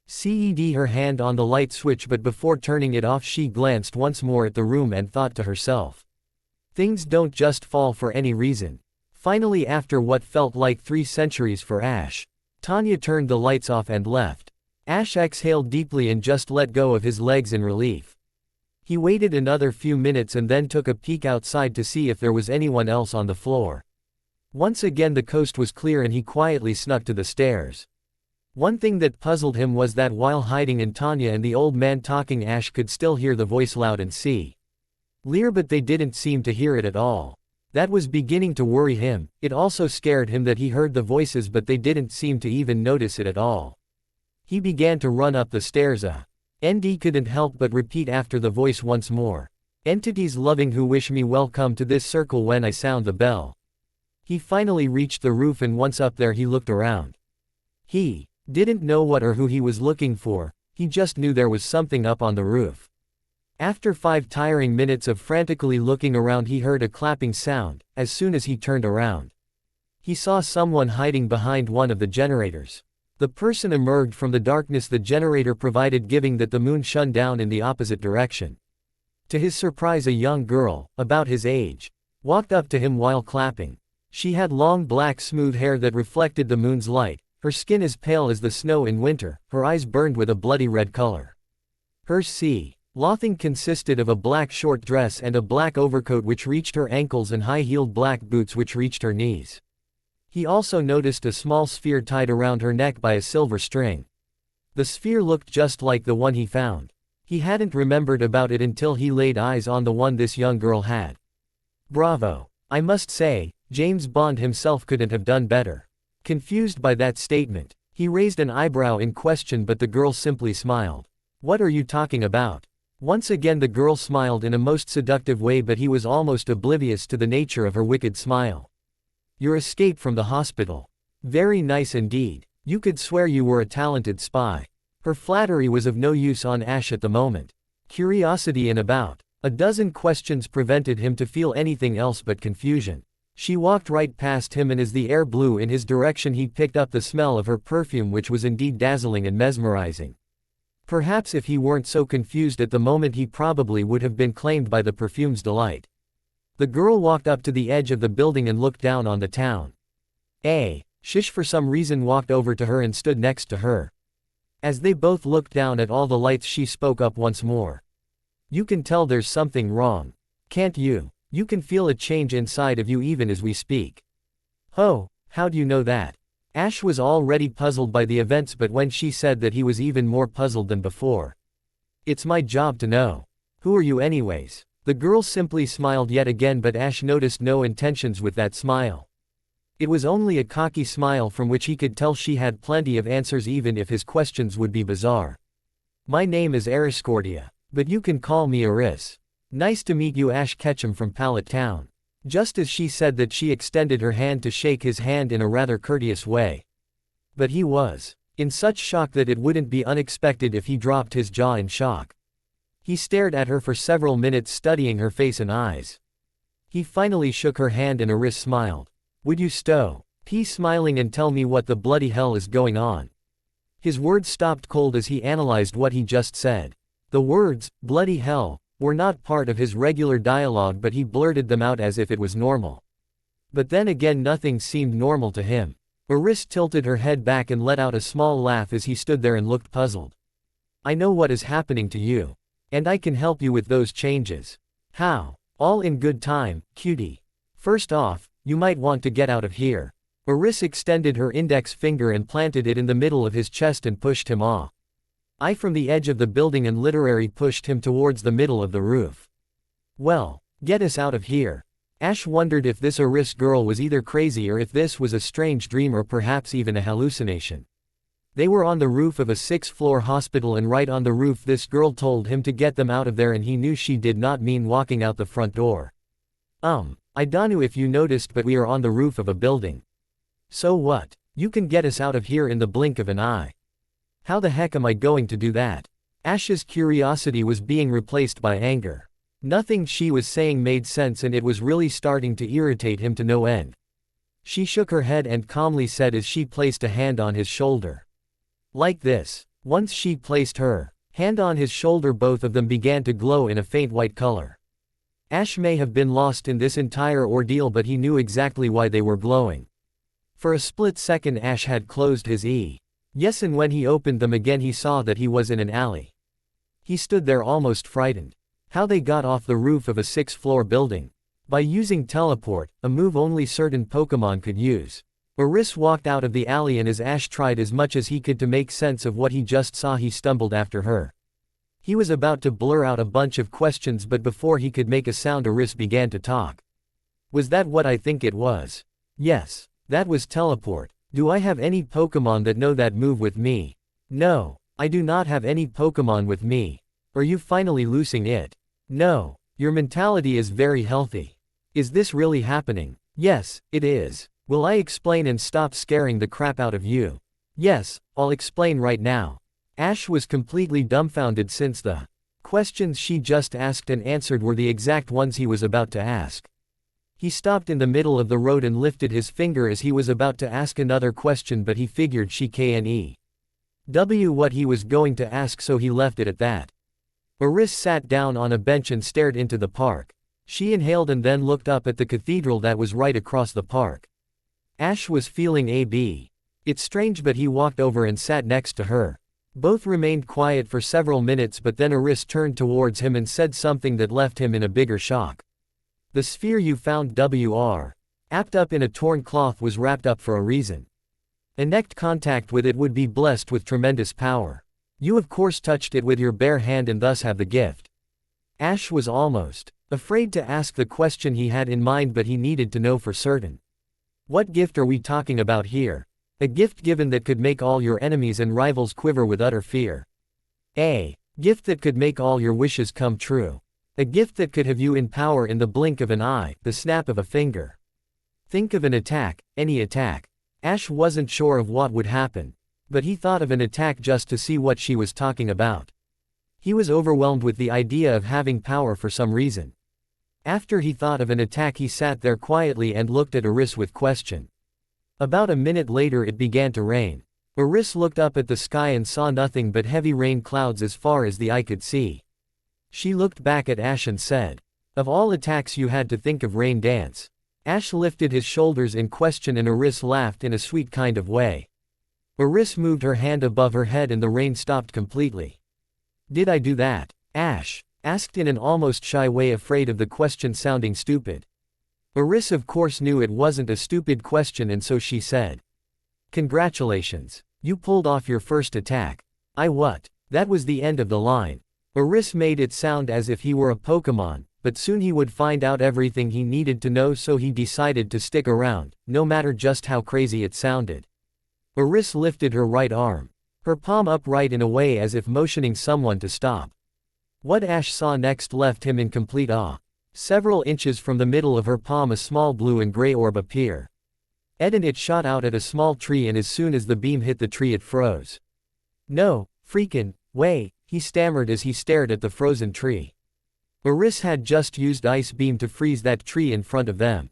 her hand on the light switch, but before turning it off she glanced once more at the room and thought to herself, "Things don't just fall for any reason." Finally, after what felt like 3 centuries for Ash, Tanya turned the lights off and left. Ash exhaled deeply and just let go of his legs in relief. He waited another few minutes and then took a peek outside to see if there was anyone else on the floor. Once again the coast was clear and he quietly snuck to the stairs. One thing that puzzled him was that while hiding in Tanya and the old man talking, Ash could still hear the voice loud and clear, but they didn't seem to hear it at all. That was beginning to worry him. It also scared him that he heard the voices, but they didn't seem to even notice it at all. He began to run up the stairs. ND couldn't help but repeat after the voice once more. "Entities loving who wish me well, come to this circle when I sound the bell." He finally reached the roof, and once up there he looked around. He didn't know what or who he was looking for, he just knew there was something up on the roof. After 5 tiring minutes of frantically looking around, he heard a clapping sound. As soon as he turned around, he saw someone hiding behind one of the generators. The person emerged from the darkness the generator provided, giving that the moon shone down in the opposite direction. To his surprise, a young girl, about his age, walked up to him while clapping. She had long black smooth hair that reflected the moon's light, her skin as pale as the snow in winter, her eyes burned with a bloody red color. Her clothing consisted of a black short dress and a black overcoat which reached her ankles and high-heeled black boots which reached her knees. He also noticed a small sphere tied around her neck by a silver string. The sphere looked just like the one he found. He hadn't remembered about it until he laid eyes on the one this young girl had. Bravo. I must say, James Bond himself couldn't have done better. Confused by that statement, He raised an eyebrow in question, but the girl simply smiled. What are you talking about? Once again the girl smiled in a most seductive way, but he was almost oblivious to the nature of her wicked smile. Your escape from the hospital. Very nice indeed. You could swear you were a talented spy. Her flattery was of no use on Ash at the moment. Curiosity and about a dozen questions prevented him to feel anything else but confusion. She walked right past him, and as the air blew in his direction he picked up the smell of her perfume, which was indeed dazzling and mesmerizing. Perhaps if he weren't so confused at the moment he probably would have been claimed by the perfume's delight. The girl walked up to the edge of the building and looked down on the town. Shish for some reason walked over to her and stood next to her. As they both looked down at all the lights she spoke up once more. You can tell there's something wrong. Can't you? You can feel a change inside of you even as we speak. Oh, how do you know that? Ash was already puzzled by the events, but when she said that he was even more puzzled than before. It's my job to know. Who are you anyways? The girl simply smiled yet again, but Ash noticed no intentions with that smile. It was only a cocky smile from which he could tell she had plenty of answers even if his questions would be bizarre. My name is Ariscordia, but you can call me Aris. Nice to meet you, Ash Ketchum from Pallet Town. Just as she said that, she extended her hand to shake his hand in a rather courteous way. But he was in such shock that it wouldn't be unexpected if he dropped his jaw in shock. He stared at her for several minutes, studying her face and eyes. He finally shook her hand and Aris smiled. Would you stop smiling and tell me what the bloody hell is going on? His words stopped cold as he analyzed what he just said. The words, bloody hell, were not part of his regular dialogue, but he blurted them out as if it was normal. But then again nothing seemed normal to him. Aris tilted her head back and let out a small laugh as he stood there and looked puzzled. I know what is happening to you. And I can help you with those changes. How? All in good time, cutie. First off, you might want to get out of here. Aris extended her index finger and planted it in the middle of his chest and pushed him off. From the edge of the building and literally pushed him towards the middle of the roof. Well, get us out of here. Ash wondered if this Aris girl was either crazy or if this was a strange dream or perhaps even a hallucination. They were on the roof of a 6th-floor hospital, and right on the roof this girl told him to get them out of there, and he knew she did not mean walking out the front door. I don't know if you noticed, but we are on the roof of a building. So what? You can get us out of here in the blink of an eye. How the heck am I going to do that? Ash's curiosity was being replaced by anger. Nothing she was saying made sense, and it was really starting to irritate him to no end. She shook her head and calmly said as she placed a hand on his shoulder. Like this. Once she placed her hand on his shoulder, both of them began to glow in a faint white color. Ash may have been lost in this entire ordeal, but he knew exactly why they were glowing. For a split second Ash had closed his eyes, and when he opened them again he saw that he was in an alley. He stood there almost frightened. How they got off the roof of a 6th-floor building? By using teleport, a move only certain Pokemon could use. Aris walked out of the alley, and as Ash tried as much as he could to make sense of what he just saw, he stumbled after her. He was about to blur out a bunch of questions, but before he could make a sound Aris began to talk. Was that what I think it was? Yes. That was teleport. Do I have any Pokemon that know that move with me? No. I do not have any Pokemon with me. Are you finally losing it? No. Your mentality is very healthy. Is this really happening? Yes, it is. Will I explain and stop scaring the crap out of you? Yes, I'll explain right now. Ash was completely dumbfounded since the questions she just asked and answered were the exact ones he was about to ask. He stopped in the middle of the road and lifted his finger as he was about to ask another question, but he figured she knew what he was going to ask, so he left it at that. Aris sat down on a bench and stared into the park. She inhaled and then looked up at the cathedral that was right across the park. Ash was feeling it's strange, but he walked over and sat next to her. Both remained quiet for several minutes, but then Aris turned towards him and said something that left him in a bigger shock. The sphere you found wrapped up in a torn cloth was wrapped up for a reason. Direct contact with it would be blessed with tremendous power. You of course touched it with your bare hand and thus have the gift. Ash was almost afraid to ask the question he had in mind, but he needed to know for certain. What gift are we talking about here? A gift given that could make all your enemies and rivals quiver with utter fear. A gift that could make all your wishes come true. A gift that could have you in power in the blink of an eye, the snap of a finger. Think of an attack, any attack. Ash wasn't sure of what would happen, but he thought of an attack just to see what she was talking about. He was overwhelmed with the idea of having power for some reason. After he thought of an attack, he sat there quietly and looked at Eris with question. About a minute later it began to rain. Eris looked up at the sky and saw nothing but heavy rain clouds as far as the eye could see. She looked back at Ash and said, "Of all attacks you had to think of rain dance." Ash lifted his shoulders in question and Eris laughed in a sweet kind of way. Eris moved her hand above her head and the rain stopped completely. "Did I do that?" Ash asked in an almost shy way, afraid of the question sounding stupid. Eris of course knew it wasn't a stupid question, and so she said, "Congratulations. You pulled off your first attack." What? That was the end of the line. Eris made it sound as if he were a Pokemon, but soon he would find out everything he needed to know, so he decided to stick around, no matter just how crazy it sounded. Eris lifted her right arm, her palm upright in a way as if motioning someone to stop. What Ash saw next left him in complete awe. Several inches from the middle of her palm a small blue and gray orb appeared. It shot out at a small tree, and as soon as the beam hit the tree it froze. "No freakin' way," he stammered as he stared at the frozen tree. Eris had just used Ice Beam to freeze that tree in front of them.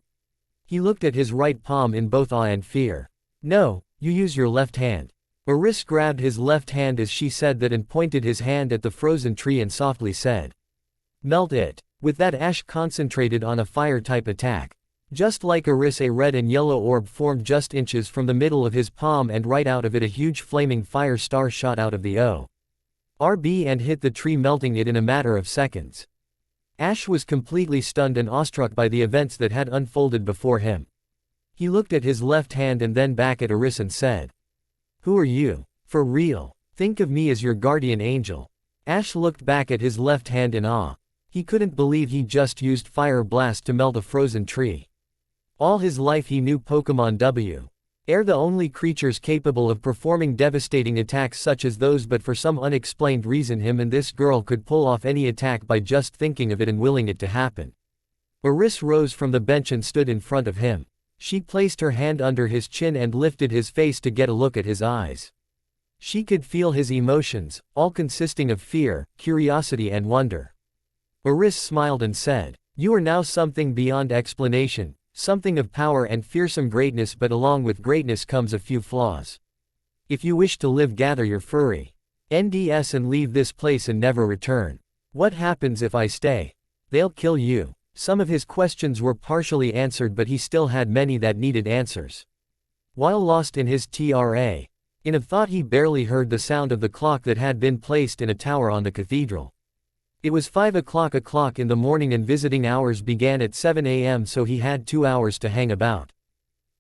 He looked at his right palm in both awe and fear. "No, you use your left hand." Eris grabbed his left hand as she said that and pointed his hand at the frozen tree and softly said, "Melt it." With that, Ash concentrated on a fire-type attack. Just like Eris, a red and yellow orb formed just inches from the middle of his palm, and right out of it a huge flaming fire star shot out of the orb and hit the tree, melting it in a matter of seconds. Ash was completely stunned and awestruck by the events that had unfolded before him. He looked at his left hand and then back at Eris and said, "Who are you? For real? Think of me as your guardian angel." Ash looked back at his left hand in awe. He couldn't believe he just used Fire Blast to melt a frozen tree. All his life he knew Pokemon are the only creatures capable of performing devastating attacks such as those, but for some unexplained reason him and this girl could pull off any attack by just thinking of it and willing it to happen. Eris rose from the bench and stood in front of him. She placed her hand under his chin and lifted his face to get a look at his eyes. She could feel his emotions, all consisting of fear, curiosity and wonder. Eris smiled and said, "You are now something beyond explanation, something of power and fearsome greatness, but along with greatness comes a few flaws. If you wish to live, gather your furry NDS and leave this place and never return." "What happens if I stay?" "They'll kill you." Some of his questions were partially answered, but he still had many that needed answers. While lost in his in a thought, he barely heard the sound of the clock that had been placed in a tower on the cathedral. It was 5 o'clock in the morning and visiting hours began at 7 a.m., so he had 2 hours to hang about.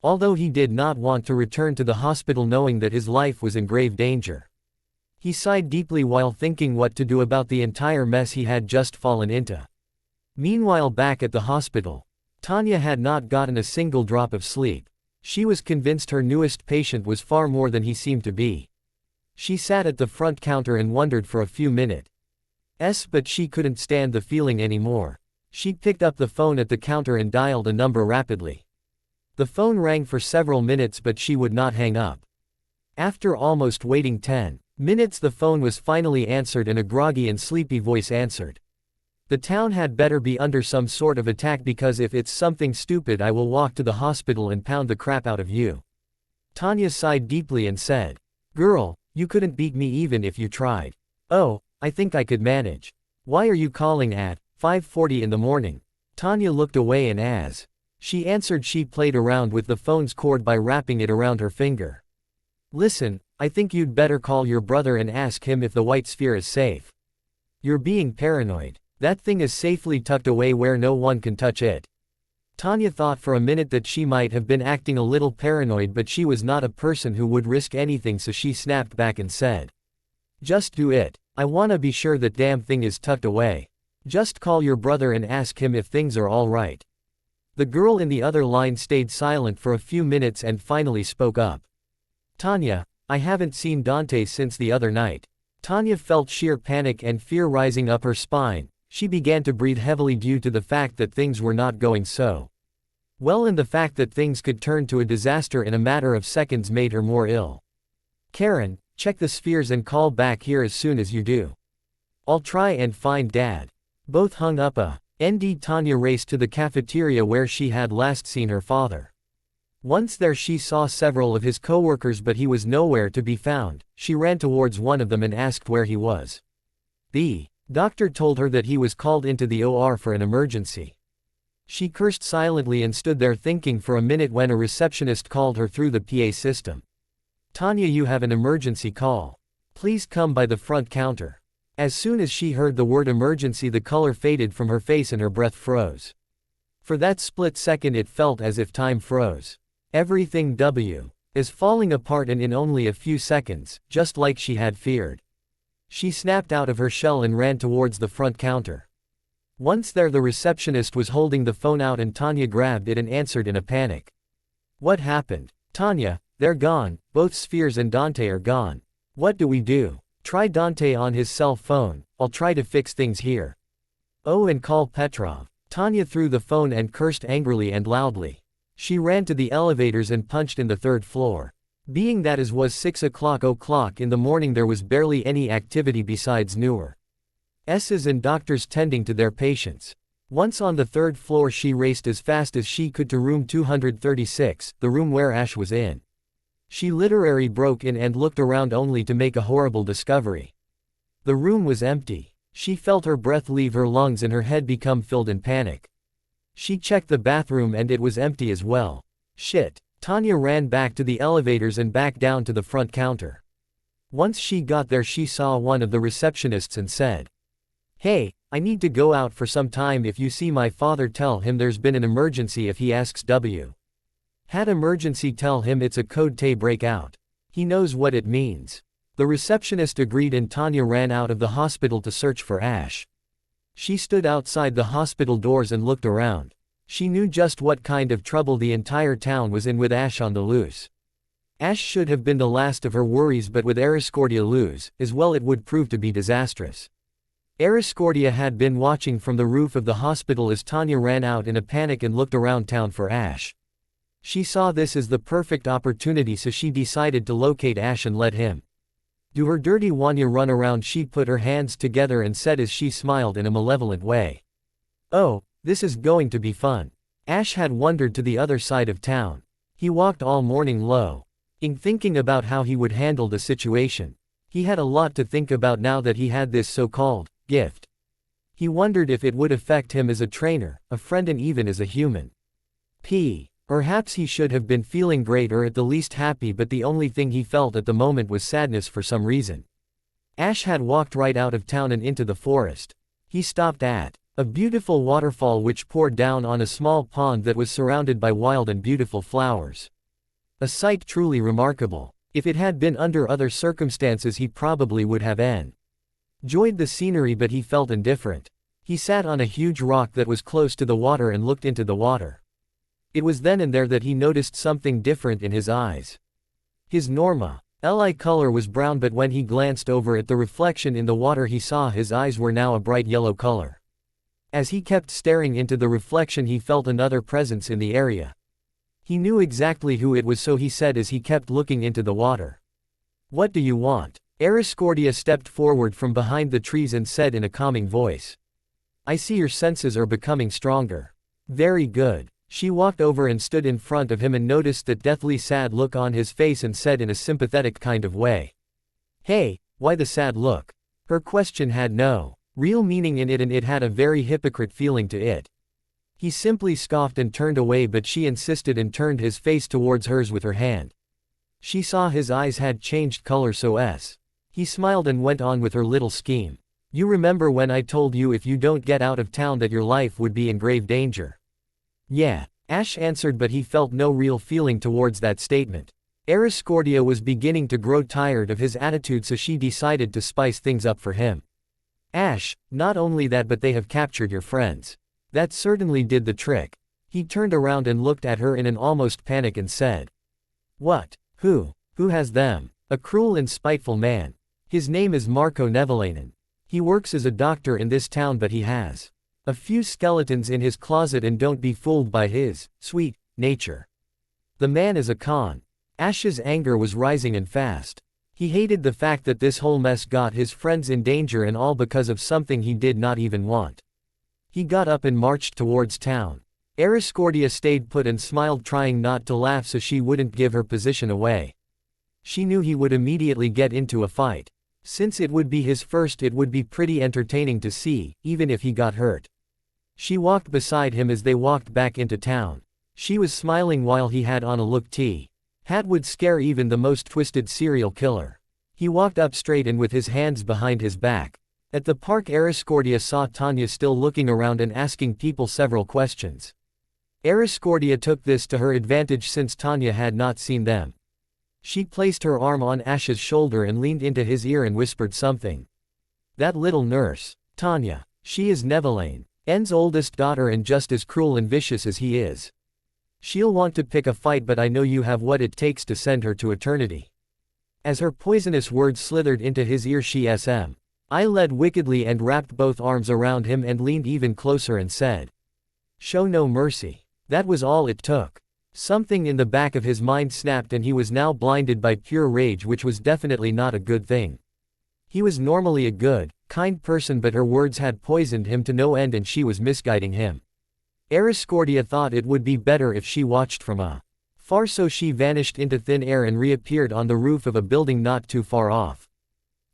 Although he did not want to return to the hospital knowing that his life was in grave danger. He sighed deeply while thinking what to do about the entire mess he had just fallen into. Meanwhile, back at the hospital, Tanya had not gotten a single drop of sleep. She was convinced her newest patient was far more than he seemed to be. She sat at the front counter and wondered for a few minutes. But she couldn't stand the feeling anymore. She picked up the phone at the counter and dialed a number rapidly. The phone rang for several minutes, but she would not hang up. After almost waiting 10 minutes, the phone was finally answered and a groggy and sleepy voice answered. "The town had better be under some sort of attack, because if it's something stupid I will walk to the hospital and pound the crap out of you." Tanya sighed deeply and said, "Girl, you couldn't beat me even if you tried." "Oh, I think I could manage." "Why are you calling at 5:40 in the morning?" Tanya looked away, and as she answered she played around with the phone's cord by wrapping it around her finger. "Listen, I think you'd better call your brother and ask him if the white sphere is safe. You're being paranoid. That thing is safely tucked away where no one can touch it." Tanya thought for a minute that she might have been acting a little paranoid, but she was not a person who would risk anything, so she snapped back and said, "Just do it. I wanna be sure that damn thing is tucked away. Just call your brother and ask him if things are all right." The girl in the other line stayed silent for a few minutes and finally spoke up. Tanya, I haven't seen Dante since the other night. Tanya felt sheer panic and fear rising up her spine. She began to breathe heavily due to the fact that things were not going so well, and the fact that things could turn to a disaster in a matter of seconds made her more ill. Karen, check the spheres and call back here as soon as you do. I'll try and find Dad. Both hung up. Tanya raced to the cafeteria where she had last seen her father. Once there she saw several of his co-workers, but he was nowhere to be found. She ran towards one of them and asked where he was. The doctor told her that he was called into the OR for an emergency. She cursed silently and stood there thinking for a minute when a receptionist called her through the PA system. Tanya, you have an emergency call. Please come by the front counter. As soon as she heard the word emergency, the color faded from her face and her breath froze. For that split second it felt as if time froze. Everything is falling apart, and in only a few seconds, just like she had feared. She snapped out of her shell and ran towards the front counter. Once there, the receptionist was holding the phone out and Tanya grabbed it and answered in a panic. What happened? Tanya, they're gone, both Spheres and Dante are gone. What do we do? Try Dante on his cell phone, I'll try to fix things here. Oh, and call Petrov. Tanya threw the phone and cursed angrily and loudly. She ran to the elevators and punched in the third floor. Being that it was 6 o'clock in the morning, there was barely any activity besides nurses and doctors tending to their patients. Once on the third floor, she raced as fast as she could to room 236, the room where Ash was in. She literally broke in and looked around only to make a horrible discovery. The room was empty. She felt her breath leave her lungs and her head become filled in panic. She checked the bathroom and it was empty as well. Shit. Tanya ran back to the elevators and back down to the front counter. Once she got there, she saw one of the receptionists and said, "Hey, I need to go out for some time. If you see my father, tell him there's been an emergency. If he asks had emergency, tell him it's a code to break out. He knows what it means." The receptionist agreed and Tanya ran out of the hospital to search for Ash. She stood outside the hospital doors and looked around. She knew just what kind of trouble the entire town was in with Ash on the loose. Ash should have been the last of her worries, but with Ariscordia loose as well, it would prove to be disastrous. Ariscordia had been watching from the roof of the hospital as Tanya ran out in a panic and looked around town for Ash. She saw this as the perfect opportunity, so she decided to locate Ash and let him do her dirty Wanya run around. She put her hands together and said as she smiled in a malevolent way, "Oh, this is going to be fun." Ash had wandered to the other side of town. He walked all morning in thinking about how he would handle the situation. He had a lot to think about now that he had this so-called gift. He wondered if it would affect him as a trainer, a friend, and even as a human. Perhaps he should have been feeling great, or at the least happy, but the only thing he felt at the moment was sadness for some reason. Ash had walked right out of town and into the forest. He stopped at a beautiful waterfall which poured down on a small pond that was surrounded by wild and beautiful flowers. A sight truly remarkable. If it had been under other circumstances, he probably would have enjoyed the scenery, but he felt indifferent. He sat on a huge rock that was close to the water and looked into the water. It was then and there that he noticed something different in his eyes. His normal color was brown, but when he glanced over at the reflection in the water, he saw his eyes were now a bright yellow color. As he kept staring into the reflection, he felt another presence in the area. He knew exactly who it was, so he said as he kept looking into the water, "What do you want?" Ariscordia stepped forward from behind the trees and said in a calming voice, "I see your senses are becoming stronger. Very good." She walked over and stood in front of him and noticed that deathly sad look on his face and said in a sympathetic kind of way, "Hey, why the sad look?" Her question had no real meaning in it, and it had a very hypocrite feeling to it. He simply scoffed and turned away, but she insisted and turned his face towards hers with her hand. She saw his eyes had changed color, so he smiled and went on with her little scheme. "You remember when I told you if you don't get out of town that your life would be in grave danger?" "Yeah," Ash answered, but he felt no real feeling towards that statement. Ariscordia was beginning to grow tired of his attitude, so she decided to spice things up for him. "Ash, not only that, but they have captured your friends." That certainly did the trick. He turned around and looked at her in an almost panic and said, "What? Who?" Who has them? A cruel and spiteful man. His name is Marco Nevalainen. He works as a doctor in this town, but he has a few skeletons in his closet, and don't be fooled by his sweet nature. The man is a con. Ash's anger was rising and fast. He hated the fact that this whole mess got his friends in danger, and all because of something he did not even want. He got up and marched towards town. Ariscordia stayed put and smiled, trying not to laugh so she wouldn't give her position away. She knew he would immediately get into a fight. Since it would be his first, it would be pretty entertaining to see, even if he got hurt. She walked beside him as they walked back into town. She was smiling while he had on a look-t hat would scare even the most twisted serial killer. He walked up straight and with his hands behind his back. At the park, Ariscordia saw Tanya still looking around and asking people several questions. Ariscordia took this to her advantage since Tanya had not seen them. She placed her arm on Ash's shoulder and leaned into his ear and whispered something. That little nurse, Tanya. She is Nevalainen's oldest daughter and just as cruel and vicious as he is. She'll want to pick a fight, but I know you have what it takes to send her to eternity. As her poisonous words slithered into his ear, I led wickedly and wrapped both arms around him and leaned even closer and said, "Show no mercy." That was all it took. Something in the back of his mind snapped and he was now blinded by pure rage, which was definitely not a good thing. He was normally a good, kind person, but her words had poisoned him to no end and she was misguiding him. Ariscordia thought it would be better if she watched from afar, so she vanished into thin air and reappeared on the roof of a building not too far off.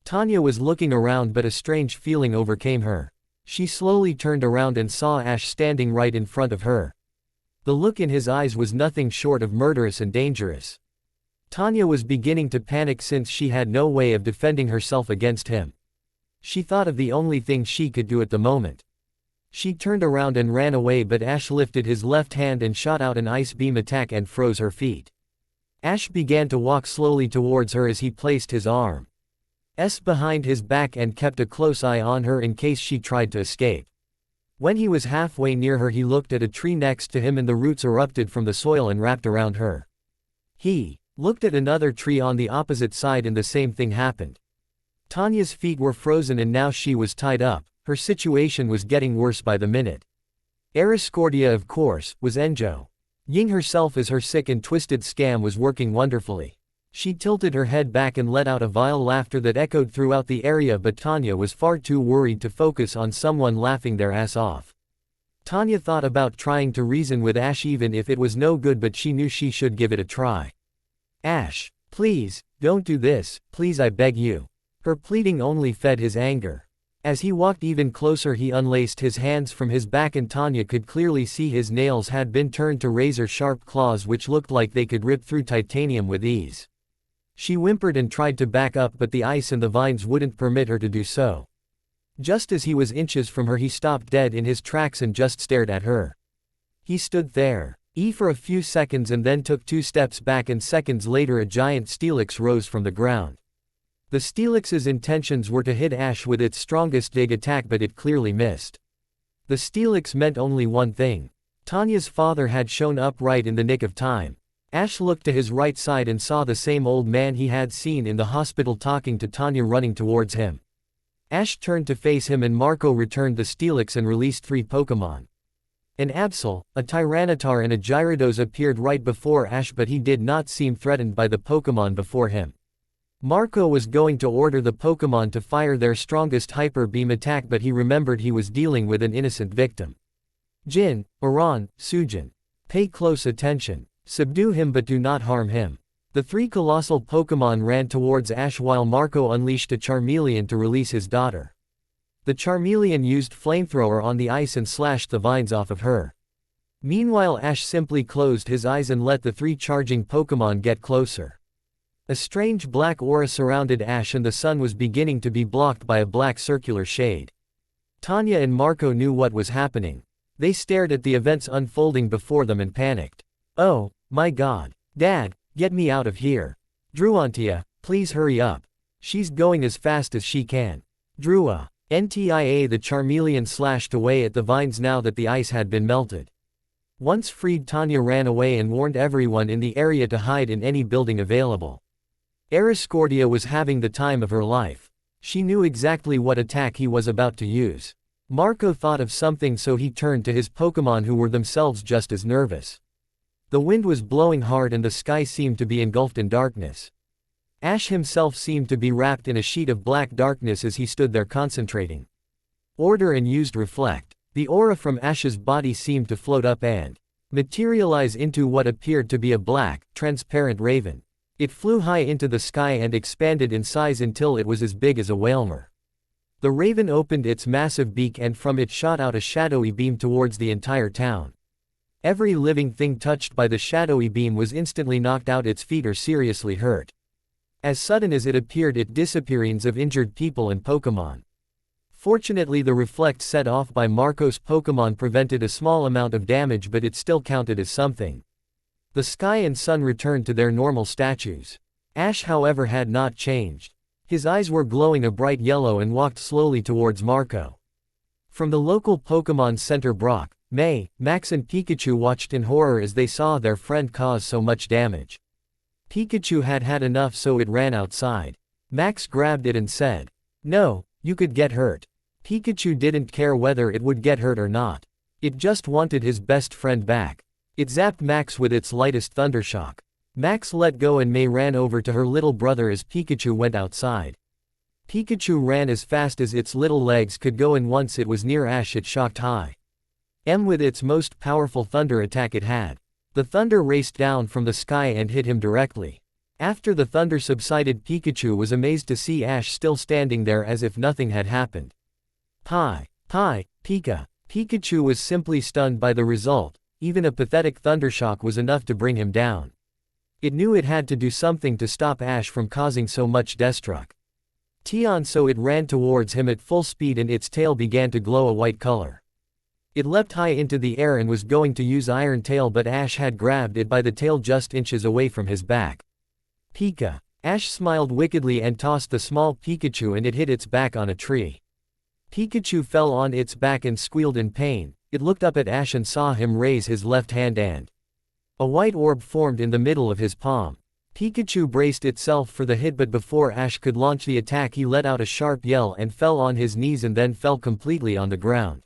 Tanya was looking around, but a strange feeling overcame her. She slowly turned around and saw Ash standing right in front of her. The look in his eyes was nothing short of murderous and dangerous. Tanya was beginning to panic since she had no way of defending herself against him. She thought of the only thing she could do at the moment. She turned around and ran away, but Ash lifted his left hand and shot out an ice beam attack and froze her feet. Ash began to walk slowly towards her as he placed his arms behind his back and kept a close eye on her in case she tried to escape. When he was halfway near her, he looked at a tree next to him and the roots erupted from the soil and wrapped around her. He looked at another tree on the opposite side and the same thing happened. Tanya's feet were frozen and now she was tied up. Her situation was getting worse by the minute. Ariscordia, of course, was enjoying herself as her sick and twisted scam was working wonderfully. She tilted her head back and let out a vile laughter that echoed throughout the area, but Tanya was far too worried to focus on someone laughing their ass off. Tanya thought about trying to reason with Ash even if it was no good, but she knew she should give it a try. "Ash, please, don't do this, please, I beg you." Her pleading only fed his anger. As he walked even closer, he unlaced his hands from his back and Tanya could clearly see his nails had been turned to razor-sharp claws which looked like they could rip through titanium with ease. She whimpered and tried to back up, but the ice and the vines wouldn't permit her to do so. Just as he was inches from her, he stopped dead in his tracks and just stared at her. He stood there for a few seconds and then took 2 steps back, and seconds later a giant steelix rose from the ground. The steelix's intentions were to hit Ash with its strongest dig attack, but it clearly missed. The steelix meant only one thing. Tanya's father had shown up right in the nick of time. Ash looked to his right side and saw the same old man he had seen in the hospital talking to Tanya running towards him. Ash turned to face him and Marco returned the steelix and released 3 Pokemon. An Absol, a Tyranitar and a Gyarados appeared right before Ash, but he did not seem threatened by the Pokemon before him. Marco was going to order the Pokemon to fire their strongest Hyper Beam attack, but he remembered he was dealing with an innocent victim. "Jin, Iran, Sujin. Pay close attention. Subdue him but do not harm him." The 3 colossal Pokemon ran towards Ash while Marco unleashed a Charmeleon to release his daughter. The Charmeleon used Flamethrower on the ice and slashed the vines off of her. Meanwhile, Ash simply closed his eyes and let the 3 charging Pokemon get closer. A strange black aura surrounded Ash and the sun was beginning to be blocked by a black circular shade. Tanya and Marco knew what was happening. They stared at the events unfolding before them and panicked. "Oh, my God. Dad, get me out of here. Druantia, please hurry up. She's going as fast as she can. Drua." Ntia, the Charmeleon slashed away at the vines now that the ice had been melted. Once freed, Tanya ran away and warned everyone in the area to hide in any building available. Ariscordia was having the time of her life. She knew exactly what attack he was about to use. Marco thought of something, so he turned to his Pokémon, who were themselves just as nervous. The wind was blowing hard and the sky seemed to be engulfed in darkness. Ash himself seemed to be wrapped in a sheet of black darkness as he stood there concentrating. Order and used Reflect. The aura from Ash's body seemed to float up and materialize into what appeared to be a black, transparent raven. It flew high into the sky and expanded in size until it was as big as a whalmer. The raven opened its massive beak and from it shot out a shadowy beam towards the entire town. Every living thing touched by the shadowy beam was instantly knocked out, its feet or seriously hurt. As sudden as it appeared, it disappearings of injured people and Pokémon. Fortunately, the reflect set off by Marco's Pokémon prevented a small amount of damage, but it still counted as something. The sky and sun returned to their normal statues. Ash, however, had not changed. His eyes were glowing a bright yellow and walked slowly towards Marco. From the local Pokémon Center, Brock, May, Max and Pikachu watched in horror as they saw their friend cause so much damage. Pikachu had had enough, so it ran outside. Max grabbed it and said, "No, you could get hurt." Pikachu didn't care whether it would get hurt or not. It just wanted his best friend back. It zapped Max with its lightest thundershock. Max let go and May ran over to her little brother as Pikachu went outside. Pikachu ran as fast as its little legs could go, and once it was near Ash it shocked high. With its most powerful thunder attack it had. The thunder raced down from the sky and hit him directly. After the thunder subsided, Pikachu was amazed to see Ash still standing there as if nothing had happened. Pika. Pikachu was simply stunned by the result. Even a pathetic thundershock was enough to bring him down. It knew it had to do something to stop Ash from causing so much destruct. So it ran towards him at full speed and its tail began to glow a white color. It leapt high into the air and was going to use Iron Tail, but Ash had grabbed it by the tail just inches away from his back. Pika. Ash smiled wickedly and tossed the small Pikachu and it hit its back on a tree. Pikachu fell on its back and squealed in pain. It looked up at Ash and saw him raise his left hand and a white orb formed in the middle of his palm. Pikachu braced itself for the hit, but before Ash could launch the attack he let out a sharp yell and fell on his knees and then fell completely on the ground.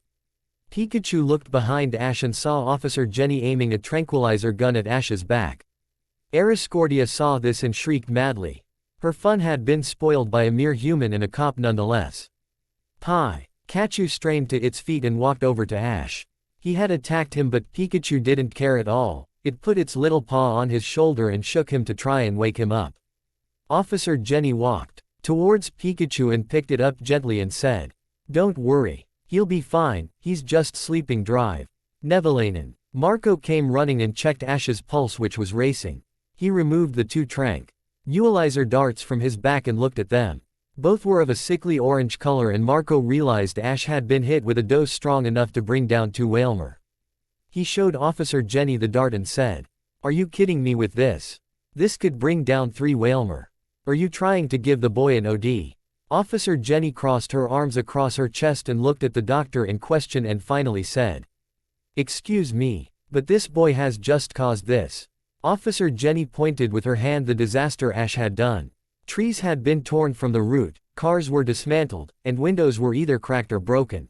Pikachu looked behind Ash and saw Officer Jenny aiming a tranquilizer gun at Ash's back. Ariscordia saw this and shrieked madly. Her fun had been spoiled by a mere human and a cop nonetheless. Pikachu strained to its feet and walked over to Ash. He had attacked him, but Pikachu didn't care at all. It put its little paw on his shoulder and shook him to try and wake him up. Officer Jenny walked towards Pikachu and picked it up gently and said, "Don't worry. He'll be fine, he's just sleeping. Drive." Nevalainen. Marco came running and checked Ash's pulse, which was racing. He removed the two tranquilizer darts from his back and looked at them. Both were of a sickly orange color, and Marco realized Ash had been hit with a dose strong enough to bring down 2 Wailmer. He showed Officer Jenny the dart and said, "Are you kidding me with this? This could bring down 3 Wailmer. Are you trying to give the boy an OD?" Officer Jenny crossed her arms across her chest and looked at the doctor in question and finally said, "Excuse me, but this boy has just caused this." Officer Jenny pointed with her hand the disaster Ash had done. Trees had been torn from the root, cars were dismantled, and windows were either cracked or broken.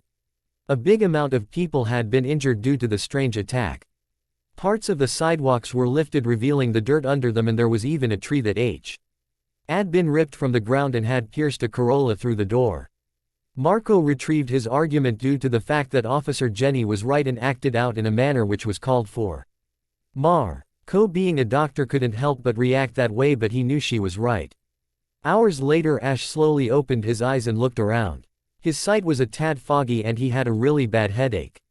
A big amount of people had been injured due to the strange attack. Parts of the sidewalks were lifted, revealing the dirt under them, and there was even a tree that had been ripped from the ground and had pierced a Corolla through the door. Marco retrieved his argument due to the fact that Officer Jenny was right and acted out in a manner which was called for. Marco, being a doctor, couldn't help but react that way, but he knew she was right. Hours later, Ash slowly opened his eyes and looked around. His sight was a tad foggy and he had a really bad headache.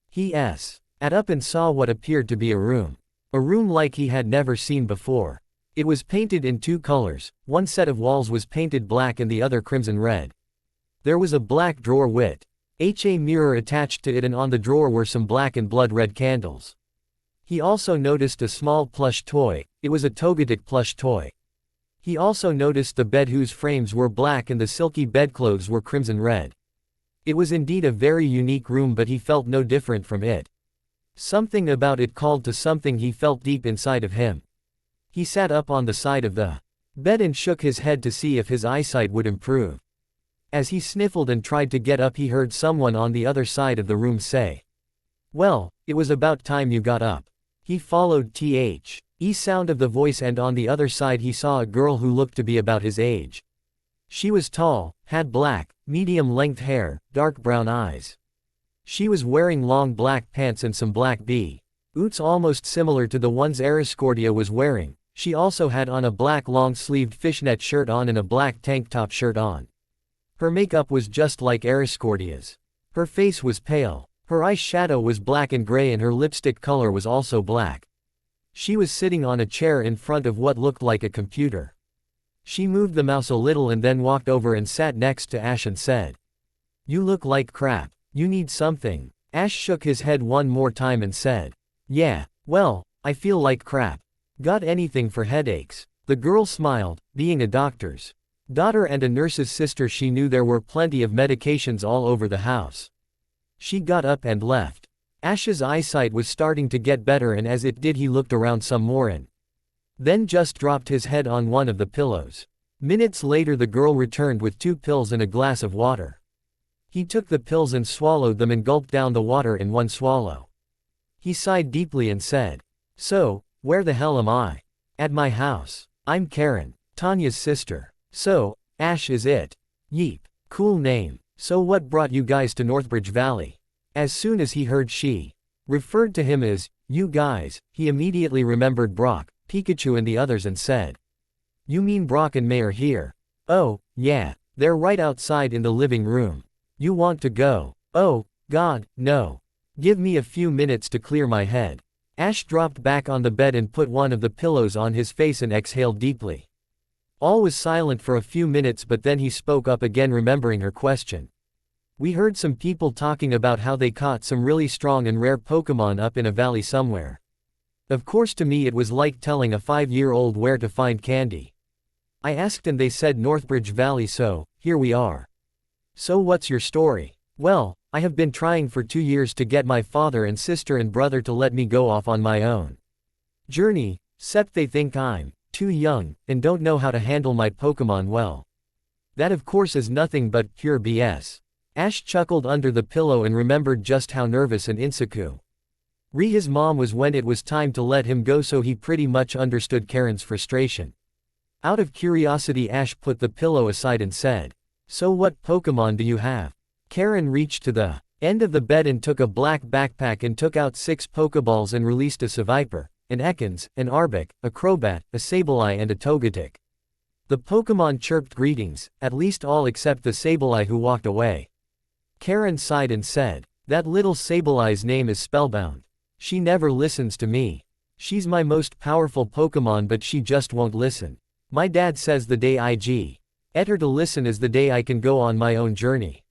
He sat up and saw what appeared to be a room. A room like he had never seen before. It was painted in 2 colors, one set of walls was painted black and the other crimson red. There was a black drawer with a mirror attached to it, and on the drawer were some black and blood red candles. He also noticed a small plush toy. It was a Togetic plush toy. He also noticed the bed, whose frames were black and the silky bedclothes were crimson red. It was indeed a very unique room, but he felt no different from it. Something about it called to something he felt deep inside of him. He sat up on the side of the Bedin shook his head to see if his eyesight would improve. As he sniffled and tried to get up, he heard someone on the other side of the room say, "Well, it was about time you got up." He followed the sound of the voice, and on the other side he saw a girl who looked to be about his age. She was tall, had black, medium-length hair, dark brown eyes. She was wearing long black pants and some black boots almost similar to the ones Ariscordia was wearing. She also had on a black long-sleeved fishnet shirt on and a black tank top shirt on. Her makeup was just like Ariscordia's. Her face was pale. Her eyeshadow was black and gray, and her lipstick color was also black. She was sitting on a chair in front of what looked like a computer. She moved the mouse a little and then walked over and sat next to Ash and said, "You look like crap. You need something." Ash shook his head one more time and said, "Yeah, well, I feel like crap. Got anything for headaches?" The girl smiled. Being a doctor's daughter and a nurse's sister, she knew there were plenty of medications all over the house. She got up and left. Ash's eyesight was starting to get better, and as it did he looked around some more and then just dropped his head on one of the pillows. Minutes later the girl returned with 2 pills and a glass of water. He took the pills and swallowed them and gulped down the water in one swallow. He sighed deeply and said, "So, where the hell am I?" "At my house. I'm Karen, Tanya's sister." "So, Ash is it?" "Yeep. Cool name. So what brought you guys to Northbridge Valley?" As soon as he heard she referred to him as "you guys," he immediately remembered Brock, Pikachu and the others and said, "You mean Brock and May are here?" "Oh, yeah. They're right outside in the living room." "You want to go?" "Oh, God, no. Give me a few minutes to clear my head." Ash dropped back on the bed and put one of the pillows on his face and exhaled deeply. All was silent for a few minutes, but then he spoke up again, remembering her question. "We heard some people talking about how they caught some really strong and rare Pokemon up in a valley somewhere. Of course, to me it was like telling a 5-year-old where to find candy. I asked and they said Northbridge Valley, so here we are." "So what's your story?" "Well, I have been trying for 2 years to get my father and sister and brother to let me go off on my own journey, except they think I'm too young and don't know how to handle my Pokemon well. That of course is nothing but pure BS." Ash chuckled under the pillow and remembered just how nervous and insecure his mom was when it was time to let him go, so he pretty much understood Karen's frustration. Out of curiosity, Ash put the pillow aside and said, "So what Pokemon do you have?" Karen reached to the end of the bed and took a black backpack and took out 6 Pokeballs and released a Seviper, an Ekans, an Arbok, a Crobat, a Sableye and a Togetic. The Pokemon chirped greetings, at least all except the Sableye, who walked away. Karen sighed and said, "That little Sableye's name is spellbound. She never listens to me. She's my most powerful Pokemon, but she just won't listen. My dad says the day I get her to listen is the day I can go on my own journey."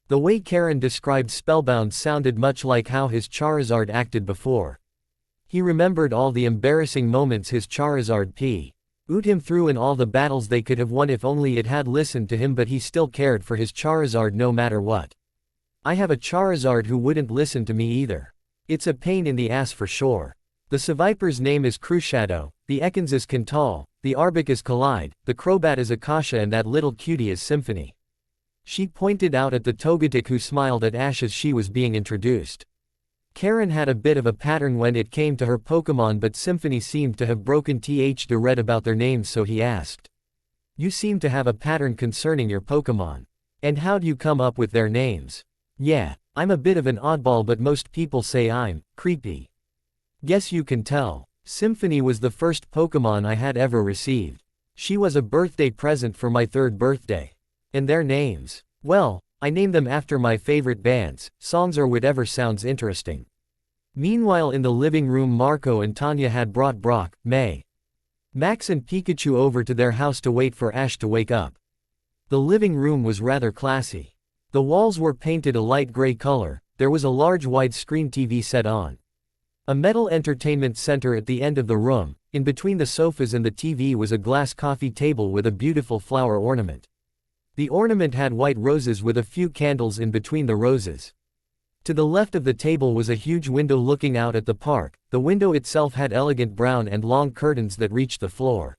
The way Karen described spellbound sounded much like how his Charizard acted before. He remembered all the embarrassing moments his Charizard put him through and all the battles they could have won if only it had listened to him, but he still cared for his Charizard no matter what. "I have a Charizard who wouldn't listen to me either. It's a pain in the ass for sure. The Seviper's name is Crusato, the Ekans is Kantal, the Arbok is Collide, the Crobat is Akasha, and that little cutie is Symphony." She pointed out at the Togetic, who smiled at Ash as she was being introduced. Karen had a bit of a pattern when it came to her Pokemon, but Symphony seemed to have broken to read about their names, so he asked, "You seem to have a pattern concerning your Pokemon. And how'd you come up with their names?" "Yeah, I'm a bit of an oddball, but most people say I'm creepy." "Guess you can tell. Symphony was the first Pokemon I had ever received. She was a birthday present for my 3rd birthday. And their names? Well, I named them after my favorite bands, songs, or whatever sounds interesting." Meanwhile, in the living room, Marco and Tanya had brought Brock, May, Max and Pikachu over to their house to wait for Ash to wake up. The living room was rather classy. The walls were painted a light gray color, there was a large widescreen TV set on a metal entertainment center at the end of the room. In between the sofas and the TV was a glass coffee table with a beautiful flower ornament. The ornament had white roses with a few candles in between the roses. To the left of the table was a huge window looking out at the park. The window itself had elegant brown and long curtains that reached the floor.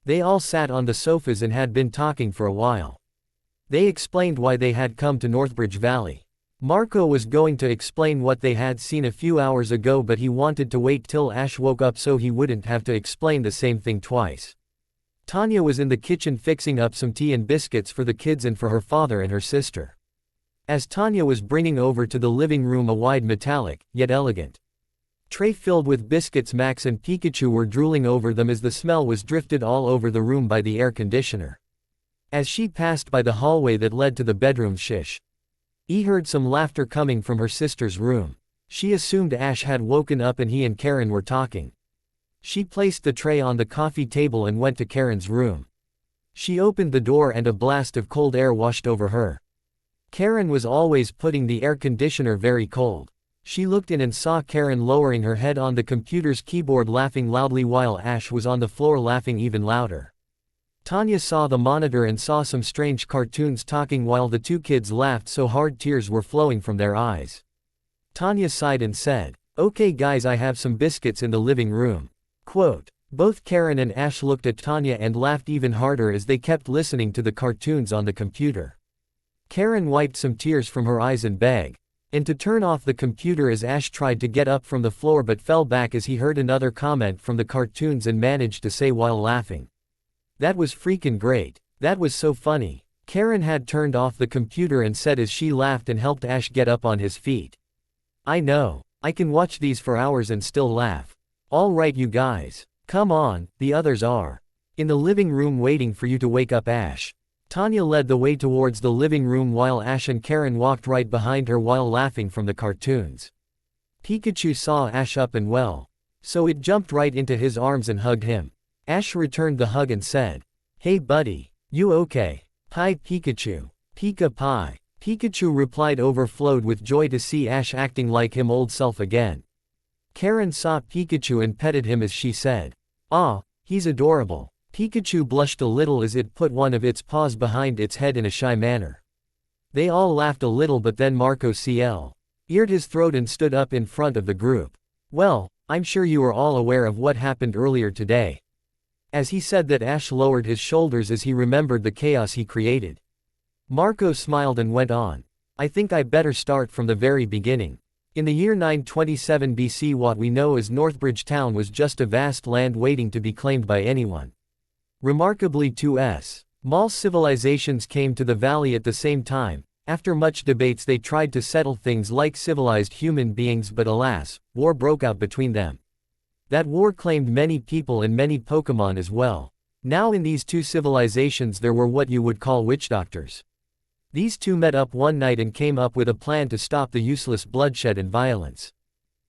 They all sat on the sofas and had been talking for a while. They explained why they had come to Northbridge Valley. Marco was going to explain what they had seen a few hours ago, but he wanted to wait till Ash woke up so he wouldn't have to explain the same thing twice. Tanya was in the kitchen fixing up some tea and biscuits for the kids and for her father and her sister. As Tanya was bringing over to the living room a wide metallic, yet elegant tray filled with biscuits, Max and Pikachu were drooling over them as the smell was drifted all over the room by the air conditioner. As she passed by the hallway that led to the bedroom, he heard some laughter coming from her sister's room. She assumed Ash had woken up and he and Karen were talking. She placed the tray on the coffee table and went to Karen's room. She opened the door and a blast of cold air washed over her. Karen was always putting the air conditioner very cold. She looked in and saw Karen lowering her head on the computer's keyboard, laughing loudly while Ash was on the floor laughing even louder. Tanya saw the monitor and saw some strange cartoons talking while the two kids laughed so hard tears were flowing from their eyes. Tanya sighed and said, "Okay guys, I have some biscuits in the living room." Quote. Both Karen and Ash looked at Tanya and laughed even harder as they kept listening to the cartoons on the computer. Karen wiped some tears from her eyes and begged and to turn off the computer as Ash tried to get up from the floor but fell back as he heard another comment from the cartoons and managed to say while laughing, "That was freaking great. That was so funny." Karen had turned off the computer and said as she laughed and helped Ash get up on his feet, "I know. I can watch these for hours and still laugh. All right you guys. Come on, the others are in the living room waiting for you to wake up." Ash. Tanya led the way towards the living room while Ash and Karen walked right behind her while laughing from the cartoons. Pikachu saw Ash up and well, so it jumped right into his arms and hugged him. Ash returned the hug and said, "Hey buddy, you okay?" "Hi Pikachu. Pika Pie." Pikachu replied, overflowed with joy to see Ash acting like him old self again. Karen saw Pikachu and petted him as she said, "Aw, he's adorable." Pikachu blushed a little as it put one of its paws behind its head in a shy manner. They all laughed a little, but then Marco cleared his throat and stood up in front of the group. "Well, I'm sure you are all aware of what happened earlier today." As he said that, Ash lowered his shoulders as he remembered the chaos he created. Marco smiled and went on, "I think I better start from the very beginning. In the year 927 BC, what we know as Northbridge Town was just a vast land waiting to be claimed by anyone. Remarkably, two small civilizations came to the valley at the same time. After much debates they tried to settle things like civilized human beings, but alas, war broke out between them. That war claimed many people and many Pokemon as well. Now in these two civilizations there were what you would call witch doctors. These two met up one night and came up with a plan to stop the useless bloodshed and violence.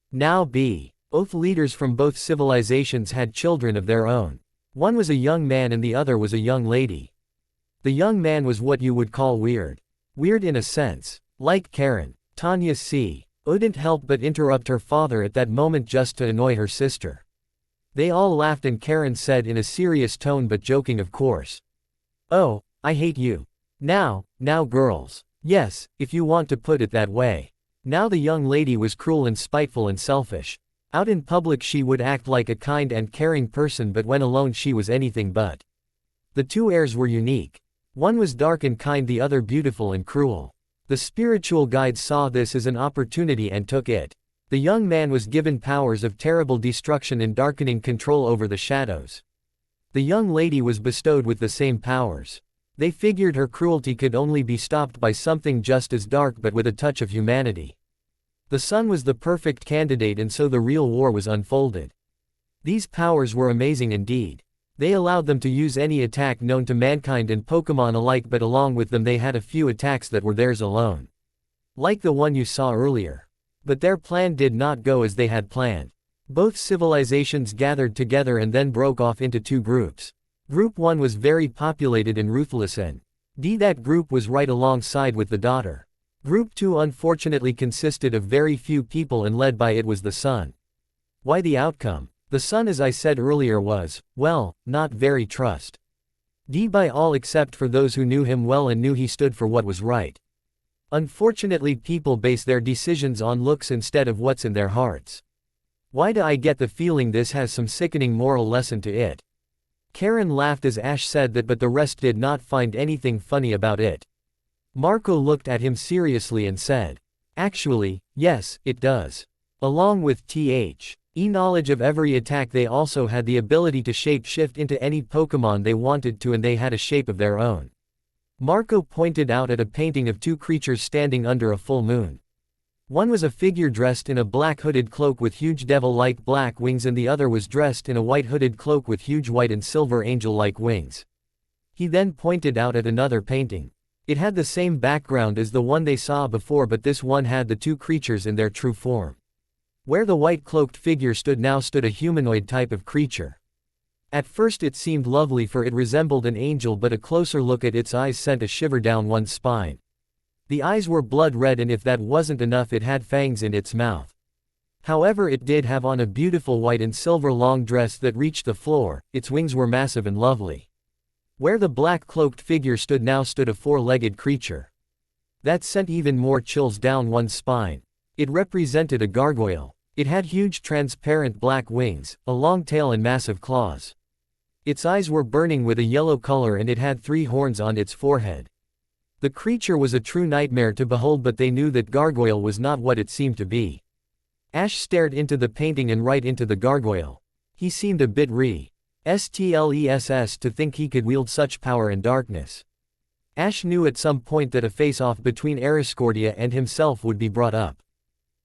Now both leaders from both civilizations had children of their own. One was a young man and the other was a young lady. The young man was what you would call weird. Weird in a sense. Like Karen. Tanya couldn't help but interrupt her father at that moment just to annoy her sister. They all laughed and Karen said in a serious tone but joking of course, "Oh, I hate you. Now girls. Yes, if you want to put it that way." Now the young lady was cruel and spiteful and selfish. Out in public she would act like a kind and caring person, but when alone she was anything but. The two heirs were unique. One was dark and kind, the other beautiful and cruel. The spiritual guides saw this as an opportunity and took it. The young man was given powers of terrible destruction and darkening control over the shadows. The young lady was bestowed with the same powers. They figured her cruelty could only be stopped by something just as dark but with a touch of humanity. The son was the perfect candidate, and so the real war was unfolded. These powers were amazing indeed. They allowed them to use any attack known to mankind and Pokemon alike, but along with them they had a few attacks that were theirs alone. Like the one you saw earlier. But their plan did not go as they had planned. Both civilizations gathered together and then broke off into two groups. Group 1 was very populated and ruthless, and that group was right alongside with the daughter. Group 2 unfortunately consisted of very few people and led by it was the son. Why the outcome? The son, as I said earlier, was, well, not very trusted by all except for those who knew him well and knew he stood for what was right. Unfortunately, people base their decisions on looks instead of what's in their hearts. Why do I get the feeling this has some sickening moral lesson to it? Karen laughed as Ash said that, but the rest did not find anything funny about it. Marco looked at him seriously and said, "Actually, yes, it does." Along with THE knowledge of every attack, they also had the ability to shape-shift into any Pokémon they wanted to, and they had a shape of their own. Marco pointed out at a painting of two creatures standing under a full moon. One was a figure dressed in a black hooded cloak with huge devil-like black wings, and the other was dressed in a white hooded cloak with huge white and silver angel-like wings. He then pointed out at another painting. It had the same background as the one they saw before, but this one had the two creatures in their true form. Where the white cloaked figure stood now stood a humanoid type of creature. At first it seemed lovely, for it resembled an angel, but a closer look at its eyes sent a shiver down one's spine. The eyes were blood red, and if that wasn't enough, it had fangs in its mouth. However, it did have on a beautiful white and silver long dress that reached the floor. Its wings were massive and lovely. Where the black cloaked figure stood now stood a four-legged creature. That sent even more chills down one's spine. It represented a gargoyle. It had huge transparent black wings, a long tail and massive claws. Its eyes were burning with a yellow color, and it had 3 horns on its forehead. The creature was a true nightmare to behold, but they knew that gargoyle was not what it seemed to be. Ash stared into the painting and right into the gargoyle. He seemed a bit restless to think he could wield such power and darkness. Ash knew at some point that a face-off between Ariscordia and himself would be brought up.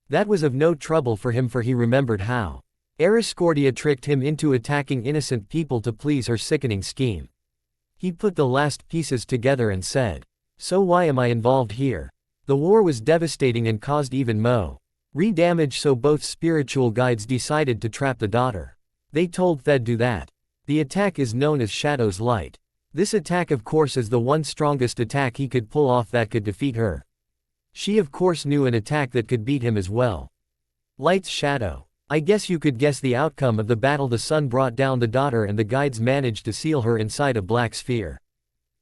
That was of no trouble for him, for he remembered how Ariscordia tricked him into attacking innocent people to please her sickening scheme. He put the last pieces together and said, "So why am I involved here? The war was devastating and caused even more damage, so both spiritual guides decided to trap the daughter. They told Thed do that. The attack is known as Shadow's Light. This attack of course is the one strongest attack he could pull off that could defeat her. She of course knew an attack that could beat him as well. Light's shadow. I guess you could guess the outcome of the battle. The sun brought down the daughter, and the guides managed to seal her inside a black sphere.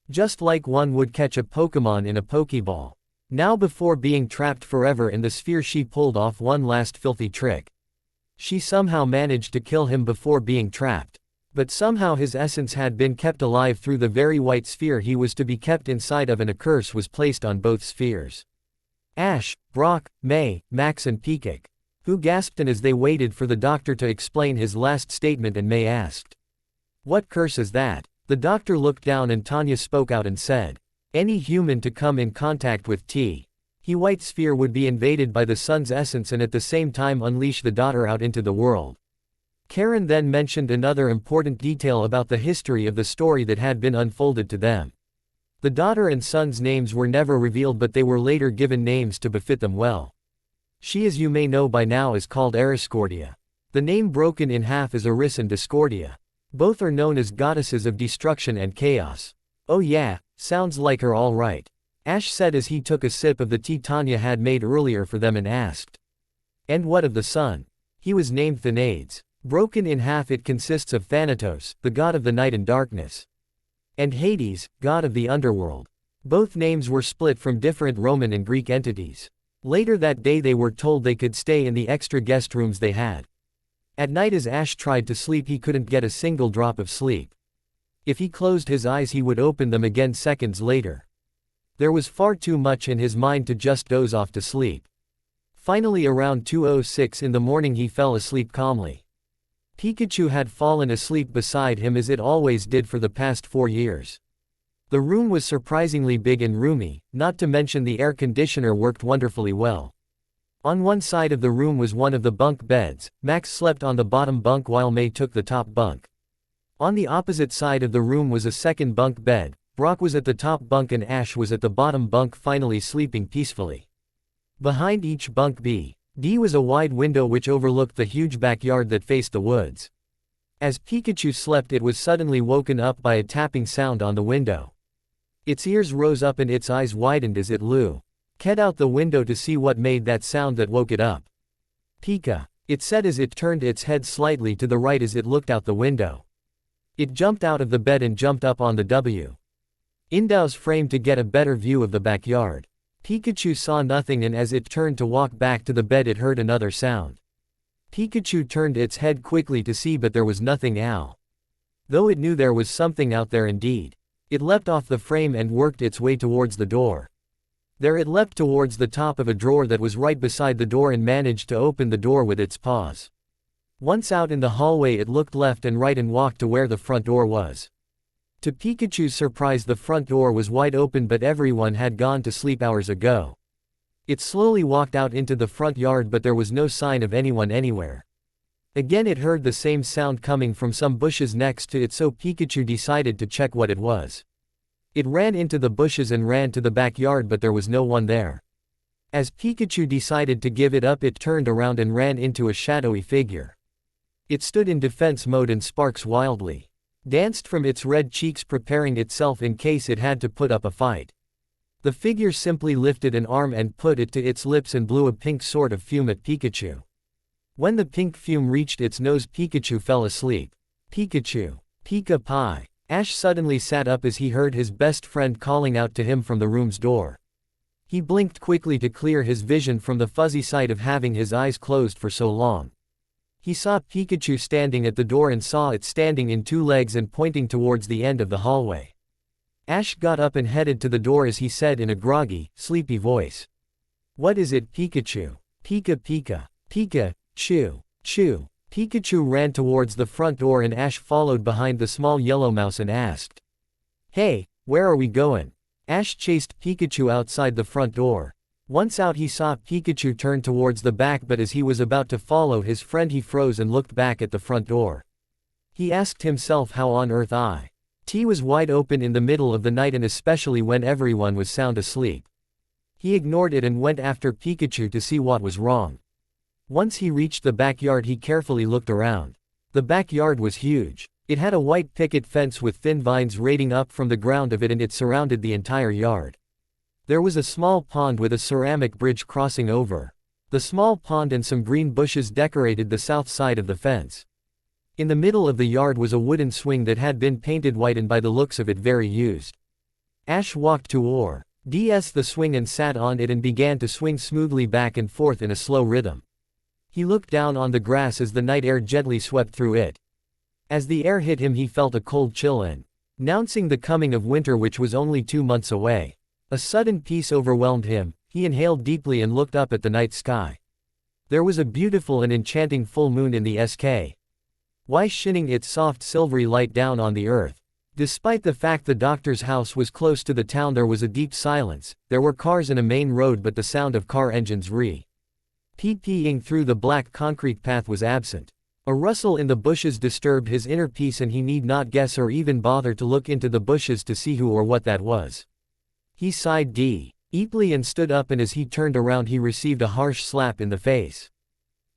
Just like one would catch a Pokémon in a Pokeball. Now, before being trapped forever in the sphere, she pulled off one last filthy trick. She somehow managed to kill him before being trapped. But somehow his essence had been kept alive through the very white sphere he was to be kept inside of, and a curse was placed on both spheres. Ash, Brock, May, Max and Peacock, who gasped, and as they waited for the doctor to explain his last statement, and May asked, "What curse is that?" The doctor looked down, and Tanya spoke out and said, "Any human to come in contact with the white sphere would be invaded by the sun's essence and at the same time unleash the daughter out into the world." Karen then mentioned another important detail about the history of the story that had been unfolded to them. The daughter and son's names were never revealed, but they were later given names to befit them well. She, as you may know by now, is called Ariscordia. The name broken in half is Eris and Discordia. Both are known as goddesses of destruction and chaos. "Oh yeah, sounds like her all right," Ash said as he took a sip of the tea Tanya had made earlier for them and asked, "And what of the sun?" "He was named Thanades. Broken in half, it consists of Thanatos, the god of the night and darkness, and Hades, god of the underworld. Both names were split from different Roman and Greek entities. Later that day they were told they could stay in the extra guest rooms they had. At night, as Ash tried to sleep, he couldn't get a single drop of sleep. If he closed his eyes, he would open them again seconds later. There was far too much in his mind to just doze off to sleep. Finally, around 2:06 in the morning, he fell asleep calmly. Pikachu had fallen asleep beside him, as it always did for the past 4 years. The room was surprisingly big and roomy, not to mention the air conditioner worked wonderfully well. On one side of the room was one of the bunk beds. Max slept on the bottom bunk while May took the top bunk. On the opposite side of the room was a second bunk bed. Brock was at the top bunk and Ash was at the bottom bunk, finally sleeping peacefully. Behind each bunk D was a wide window which overlooked the huge backyard that faced the woods. As Pikachu slept, it was suddenly woken up by a tapping sound on the window. Its ears rose up and its eyes widened as it looked out the window to see what made that sound that woke it up. "Pika," it said as it turned its head slightly to the right as it looked out the window. It jumped out of the bed and jumped up on the window's frame to get a better view of the backyard. Pikachu saw nothing, and as it turned to walk back to the bed, it heard another sound. Pikachu turned its head quickly to see, but there was nothing. Though it knew there was something out there indeed. It leapt off the frame and worked its way towards the door. There it leapt towards the top of a drawer that was right beside the door and managed to open the door with its paws. Once out in the hallway it looked left and right and walked to where the front door was. To Pikachu's surprise, the front door was wide open, but everyone had gone to sleep hours ago. It slowly walked out into the front yard, but there was no sign of anyone anywhere. Again it heard the same sound coming from some bushes next to it, so Pikachu decided to check what it was. It ran into the bushes and ran to the backyard, but there was no one there. As Pikachu decided to give it up, it turned around and ran into a shadowy figure. It stood in defense mode and sparks wildly danced from its red cheeks, preparing itself in case it had to put up a fight. The figure simply lifted an arm and put it to its lips and blew a pink sort of fume at Pikachu. When the pink fume reached its nose, Pikachu fell asleep. Pikachu! Pika Pie! Ash suddenly sat up as he heard his best friend calling out to him from the room's door. He blinked quickly to clear his vision from the fuzzy sight of having his eyes closed for so long. He saw Pikachu standing at the door and saw it standing in two legs and pointing towards the end of the hallway. Ash got up and headed to the door as he said in a groggy, sleepy voice. "What is it, Pikachu? Pika Pika. Pika, Chew. Chew." Pikachu ran towards the front door and Ash followed behind the small yellow mouse and asked, "Hey, where are we going?" Ash chased Pikachu outside the front door. Once out he saw Pikachu turn towards the back, but as he was about to follow his friend he froze and looked back at the front door. He asked himself how on earth it was wide open in the middle of the night, and especially when everyone was sound asleep. He ignored it and went after Pikachu to see what was wrong. Once he reached the backyard he carefully looked around. The backyard was huge. It had a white picket fence with thin vines rating up from the ground of it, and it surrounded the entire yard. There was a small pond with a ceramic bridge crossing over. The small pond and some green bushes decorated the south side of the fence. In the middle of the yard was a wooden swing that had been painted white and by the looks of it very used. Ash walked towards the swing and sat on it and began to swing smoothly back and forth in a slow rhythm. He looked down on the grass as the night air gently swept through it. As the air hit him he felt a cold chill announcing the coming of winter, which was only 2 months away. A sudden peace overwhelmed him. He inhaled deeply and looked up at the night sky. There was a beautiful and enchanting full moon in the sky, shining its soft silvery light down on the earth. Despite the fact the doctor's house was close to the town, there was a deep silence. There were cars in a main road, but the sound of car engines peeing through the black concrete path was absent. A rustle in the bushes disturbed his inner peace, and he need not guess or even bother to look into the bushes to see who or what that was. He sighed deeply and stood up, and as he turned around he received a harsh slap in the face.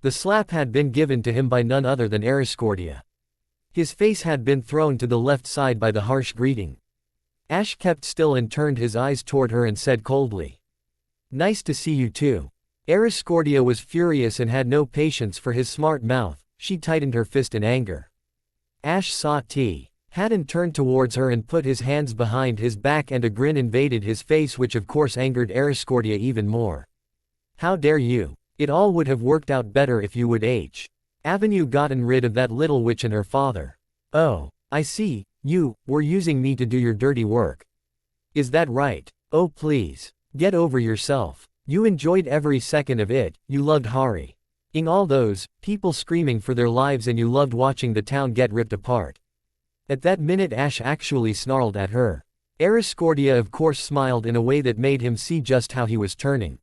The slap had been given to him by none other than Ariscordia. His face had been thrown to the left side by the harsh greeting. Ash kept still and turned his eyes toward her and said coldly, "Nice to see you too." Ariscordia was furious and had no patience for his smart mouth. She tightened her fist in anger. Ash saw Hadden turned towards her and put his hands behind his back, and a grin invaded his face, which of course angered Ariscordia even more. "How dare you? It all would have worked out better if you would have gotten rid of that little witch and her father." "Oh, I see, you were using me to do your dirty work. Is that right? Oh please, get over yourself. You enjoyed every second of it. You loved harrying all those people screaming for their lives, and you loved watching the town get ripped apart." At that minute Ash actually snarled at her. Ariscordia of course smiled in a way that made him see just how he was turning.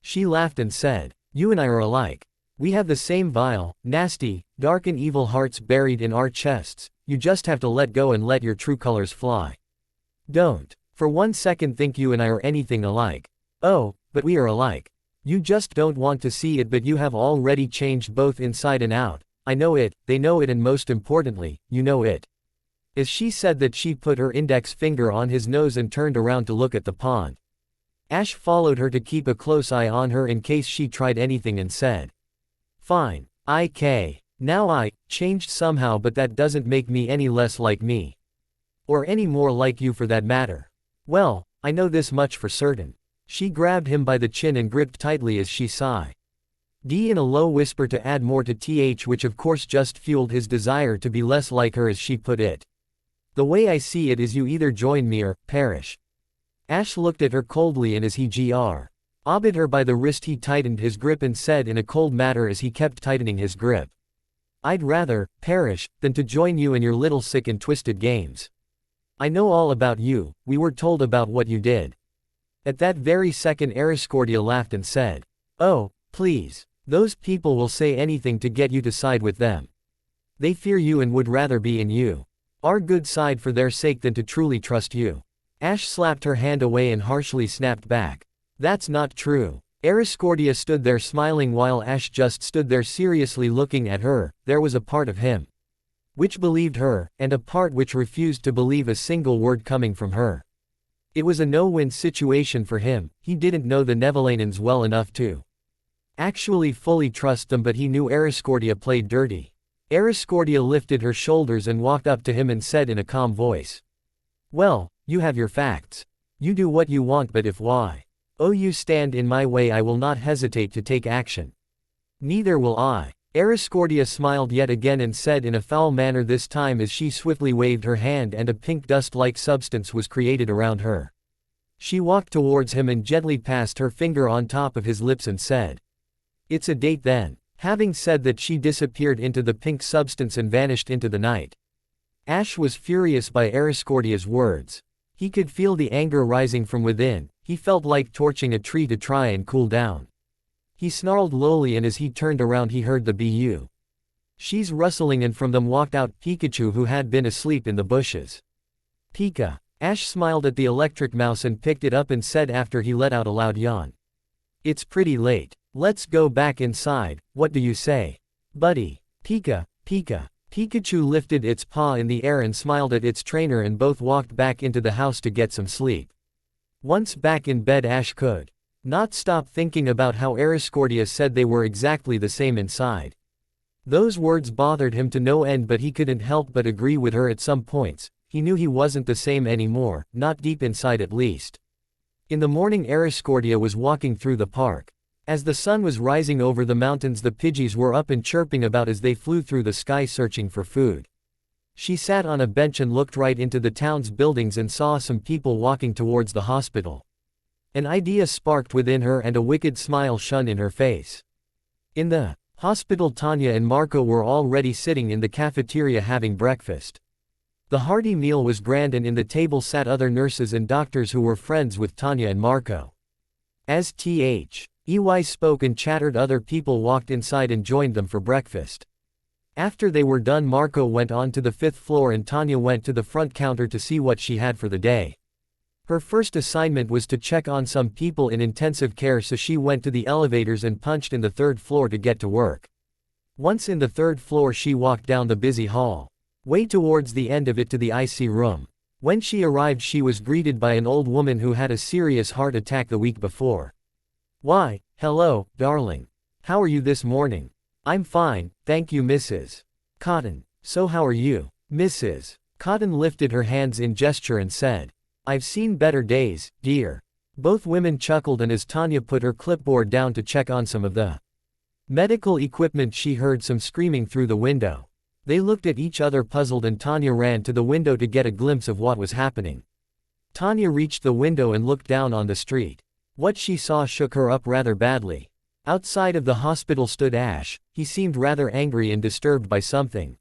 She laughed and said, "You and I are alike. We have the same vile, nasty, dark and evil hearts buried in our chests. You just have to let go and let your true colors fly. Don't for 1 second think you and I are anything alike. Oh, but we are alike. You just don't want to see it, but you have already changed both inside and out. I know it, they know it, and most importantly, you know it." As she said that, she put her index finger on his nose and turned around to look at the pond. Ash followed her to keep a close eye on her in case she tried anything and said, "Fine. Now I changed somehow, but that doesn't make me any less like me. Or any more like you for that matter. Well, I know this much for certain." She grabbed him by the chin and gripped tightly as she sighed. D in a low whisper to add more to TH, which of course just fueled his desire to be less like her, as she put it. The way I see it is you either join me or perish. Ash looked at her coldly, and as he grabbed her by the wrist he tightened his grip and said in a cold manner as he kept tightening his grip. I'd rather perish than to join you in your little sick and twisted games. I know all about you, we were told about what you did. At that very second Ariscordia laughed and said, oh, please. Those people will say anything to get you to side with them. They fear you and would rather be in our good side for their sake than to truly trust you. Ash slapped her hand away and harshly snapped back. That's not true. Ariscordia stood there smiling while Ash just stood there seriously looking at her. There was a part of him which believed her, and a part which refused to believe a single word coming from her. It was a no-win situation for him. He didn't know the Nevelanans well enough to actually fully trust them, but he knew Ariscordia played dirty. Ariscordia lifted her shoulders and walked up to him and said in a calm voice. Well, you have your facts. You do what you want, but if you stand in my way, I will not hesitate to take action. Neither will I. Ariscordia smiled yet again and said in a foul manner this time as she swiftly waved her hand and a pink dust-like substance was created around her. She walked towards him and gently passed her finger on top of his lips and said, it's a date then. Having said that, she disappeared into the pink substance and vanished into the night. Ash was furious by Ariscordia's words. He could feel the anger rising from within. He felt like torching a tree to try and cool down. He snarled lowly, and as he turned around he heard the she's rustling, and from them walked out Pikachu, who had been asleep in the bushes. Pika. Ash smiled at the electric mouse and picked it up and said after he let out a loud yawn. It's pretty late. Let's go back inside, what do you say? Buddy. Pika, Pika. Pikachu lifted its paw in the air and smiled at its trainer, and both walked back into the house to get some sleep. Once back in bed, Ash could not stop thinking about how Ariscordia said they were exactly the same inside. Those words bothered him to no end, but he couldn't help but agree with her at some points. He knew he wasn't the same anymore, not deep inside at least. In the morning, Ariscordia was walking through the park. As the sun was rising over the mountains, the Pidgeys were up and chirping about as they flew through the sky searching for food. She sat on a bench and looked right into the town's buildings and saw some people walking towards the hospital. An idea sparked within her and a wicked smile shone in her face. In the hospital, Tanya and Marco were already sitting in the cafeteria having breakfast. The hearty meal was grand, and in the table sat other nurses and doctors who were friends with Tanya and Marco. As EY spoke and chattered, other people walked inside and joined them for breakfast. After they were done, Marco went on to the 5th floor and Tanya went to the front counter to see what she had for the day. Her first assignment was to check on some people in intensive care, so she went to the elevators and punched in the 3rd floor to get to work. Once in the 3rd floor, she walked down the busy hall, way towards the end of it, to the IC room. When she arrived, she was greeted by an old woman who had a serious heart attack the week before. Why, hello, darling. How are you this morning? I'm fine, thank you, Mrs. Cotton. So how are you, Mrs. Cotton lifted her hands in gesture and said, I've seen better days, dear. Both women chuckled, and as Tanya put her clipboard down to check on some of the medical equipment, she heard some screaming through the window. They looked at each other puzzled, and Tanya ran to the window to get a glimpse of what was happening. Tanya reached the window and looked down on the street. What she saw shook her up rather badly. Outside of the hospital stood Ash. He seemed rather angry and disturbed by something.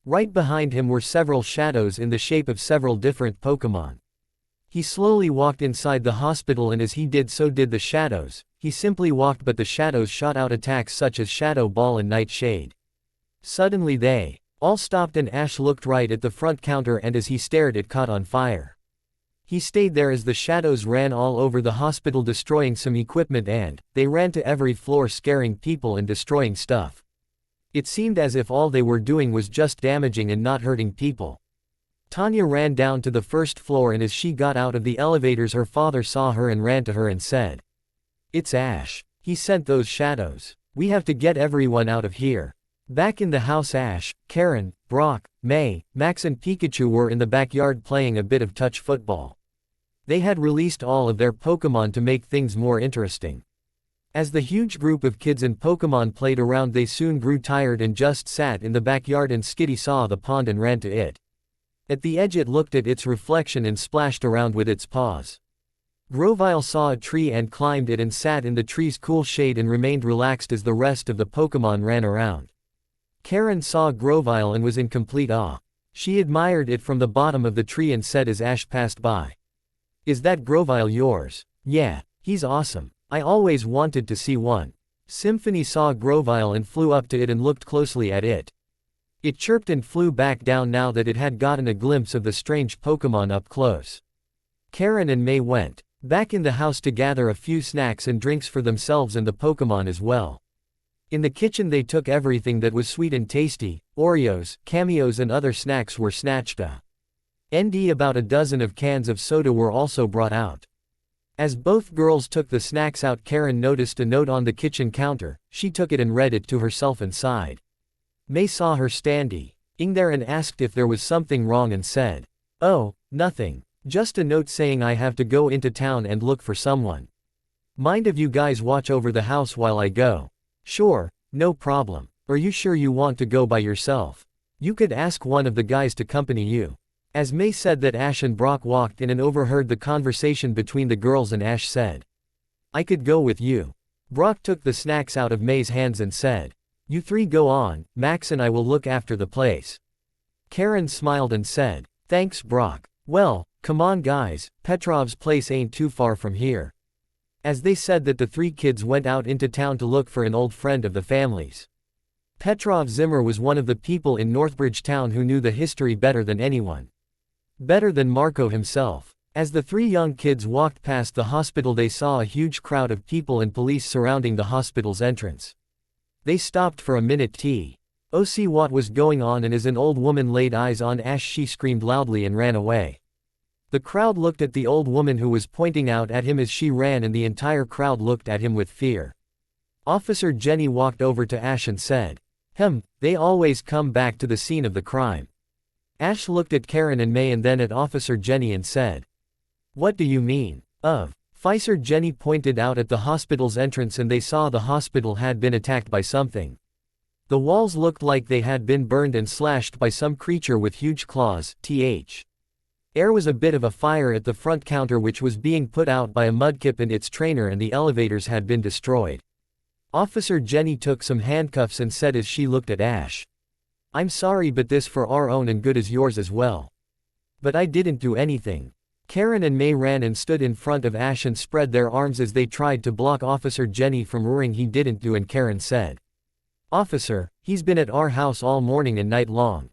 Right behind him were several shadows in the shape of several different Pokémon. He slowly walked inside the hospital, and as he did so did the shadows. He simply walked, but the shadows shot out attacks such as Shadow Ball and Nightshade. Suddenly they all stopped, and Ash looked right at the front counter, and as he stared, it caught on fire. He stayed there as the shadows ran all over the hospital, destroying some equipment, and they ran to every floor, scaring people and destroying stuff. It seemed as if all they were doing was just damaging and not hurting people. Tanya ran down to the 1st floor, and as she got out of the elevators, her father saw her and ran to her and said, It's Ash. He sent those shadows. We have to get everyone out of here. Back in the house, Ash, Karen, Brock, May, Max and Pikachu were in the backyard playing a bit of touch football. They had released all of their Pokémon to make things more interesting. As the huge group of kids and Pokémon played around, they soon grew tired and just sat in the backyard, and Skitty saw the pond and ran to it. At the edge it looked at its reflection and splashed around with its paws. Grovyle saw a tree and climbed it and sat in the tree's cool shade and remained relaxed as the rest of the Pokémon ran around. Karen saw Grovyle and was in complete awe. She admired it from the bottom of the tree and said as Ash passed by, "Is that Grovyle yours?" "Yeah, he's awesome. I always wanted to see one." Symphony saw Grovyle and flew up to it and looked closely at it. It chirped and flew back down now that it had gotten a glimpse of the strange Pokémon up close. Karen and May went back in the house to gather a few snacks and drinks for themselves and the Pokémon as well. In the kitchen they took everything that was sweet and tasty. Oreos, cameos and other snacks were snatched up. About a dozen of cans of soda were also brought out. As both girls took the snacks out, Karen noticed a note on the kitchen counter. She took it and read it to herself and sighed. May saw her standing there and asked if there was something wrong and said, "Oh, nothing. Just a note saying I have to go into town and look for someone. Mind if you guys watch over the house while I go?" "Sure, no problem. Are you sure you want to go by yourself? You could ask one of the guys to accompany you." As May said that, Ash and Brock walked in and overheard the conversation between the girls, and Ash said, "I could go with you." Brock took the snacks out of May's hands and said, "You three go on, Max and I will look after the place." Karen smiled and said, "Thanks, Brock. Well, come on guys, Petrov's place ain't too far from here." As they said that, the three kids went out into town to look for an old friend of the family's. Petrov Zimmer was one of the people in Northbridge town who knew the history better than anyone. Better than Marco himself. As the three young kids walked past the hospital, they saw a huge crowd of people and police surrounding the hospital's entrance. They stopped for a minute to see what was going on, and as an old woman laid eyes on Ash, she screamed loudly and ran away. The crowd looked at the old woman who was pointing out at him as she ran, and the entire crowd looked at him with fear. Officer Jenny walked over to Ash and said, "They always come back to the scene of the crime." Ash looked at Karen and May and then at Officer Jenny and said, "What do you mean?" Officer Jenny pointed out at the hospital's entrance, and they saw the hospital had been attacked by something. The walls looked like they had been burned and slashed by some creature with huge claws. There was a bit of a fire at the front counter which was being put out by a mudkip and its trainer, and the elevators had been destroyed. Officer Jenny took some handcuffs and said as she looked at Ash, "I'm sorry, but this for our own and good is yours as well." "But I didn't do anything." Karen and May ran and stood in front of Ash and spread their arms as they tried to block Officer Jenny from roaring he didn't do, and Karen said, "Officer, he's been at our house all morning and night long.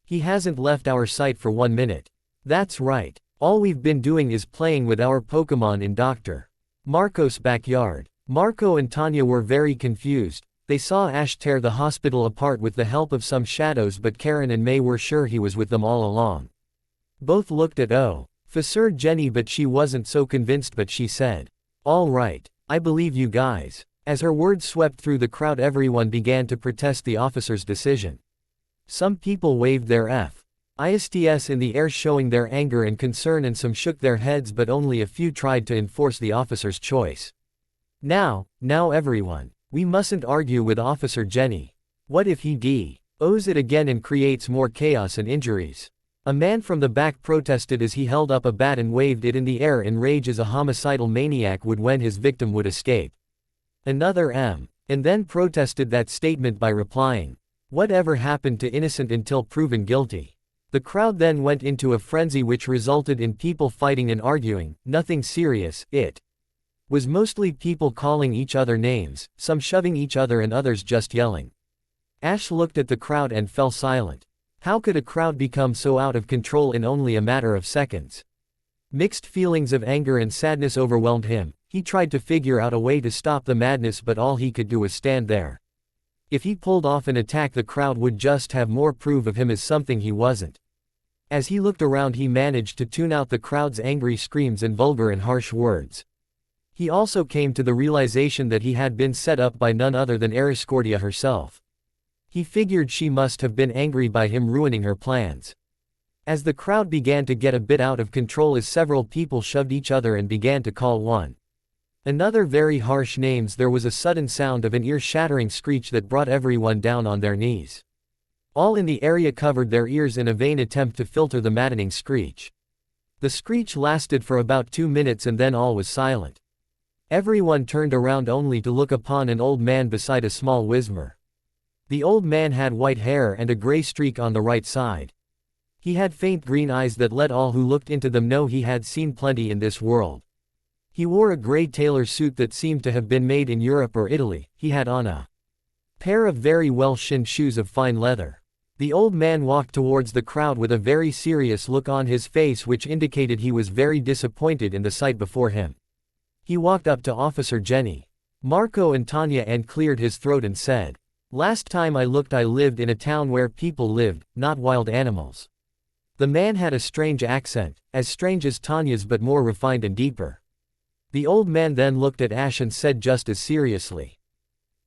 He hasn't left our site for 1 minute. That's right. All we've been doing is playing with our Pokémon in Dr. Marco's backyard." Marco and Tanya were very confused. They saw Ash tear the hospital apart with the help of some shadows, but Karen and May were sure he was with them all along. Both looked at Officer Jenny, but she wasn't so convinced, but she said, "All right, I believe you guys." As her words swept through the crowd, everyone began to protest the officer's decision. Some people waved their fists in the air showing their anger and concern, and some shook their heads, but only a few tried to enforce the officer's choice. Now everyone. We mustn't argue with Officer Jenny. What if he does it again and creates more chaos and injuries?" A man from the back protested as he held up a bat and waved it in the air in rage, as a homicidal maniac would when his victim would escape. Another and then protested that statement by replying, "Whatever happened to innocent until proven guilty?" The crowd then went into a frenzy which resulted in people fighting and arguing. Nothing serious, it was mostly people calling each other names, some shoving each other and others just yelling. Ash looked at the crowd and fell silent. How could a crowd become so out of control in only a matter of seconds? Mixed feelings of anger and sadness overwhelmed him. He tried to figure out a way to stop the madness, but all he could do was stand there. If he pulled off an attack, the crowd would just have more proof of him as something he wasn't. As he looked around, he managed to tune out the crowd's angry screams and vulgar and harsh words. He also came to the realization that he had been set up by none other than Ariscordia herself. He figured she must have been angry by him ruining her plans. As the crowd began to get a bit out of control, as several people shoved each other and began to call one Another very harsh names. There was a sudden sound of an ear-shattering screech that brought everyone down on their knees. All in the area covered their ears in a vain attempt to filter the maddening screech. The screech lasted for about 2 minutes and then all was silent. Everyone turned around only to look upon an old man beside a small Whismer. The old man had white hair and a gray streak on the right side. He had faint green eyes that let all who looked into them know he had seen plenty in this world. He wore a gray tailor suit that seemed to have been made in Europe or Italy. He had on a pair of very well-shined shoes of fine leather. The old man walked towards the crowd with a very serious look on his face which indicated he was very disappointed in the sight before him. He walked up to Officer Jenny, Marco and Tanya and cleared his throat and said, "Last time I looked I lived in a town where people lived, not wild animals." The man had a strange accent, as strange as Tanya's but more refined and deeper. The old man then looked at Ash and said just as seriously,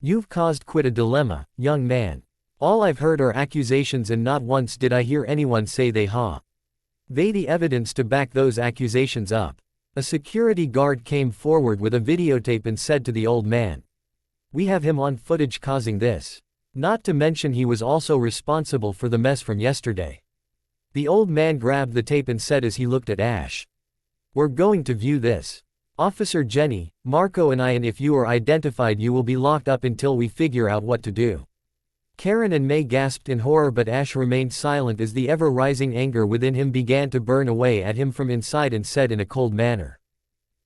"You've caused quite a dilemma, young man. All I've heard are accusations and not once did I hear anyone say they have the evidence to back those accusations up." A security guard came forward with a videotape and said to the old man, "We have him on footage causing this. Not to mention he was also responsible for the mess from yesterday." The old man grabbed the tape and said as he looked at Ash, "We're going to view this. Officer Jenny, Marco and I, and if you are identified you will be locked up until we figure out what to do." Karen and May gasped in horror but Ash remained silent as the ever-rising anger within him began to burn away at him from inside and said in a cold manner,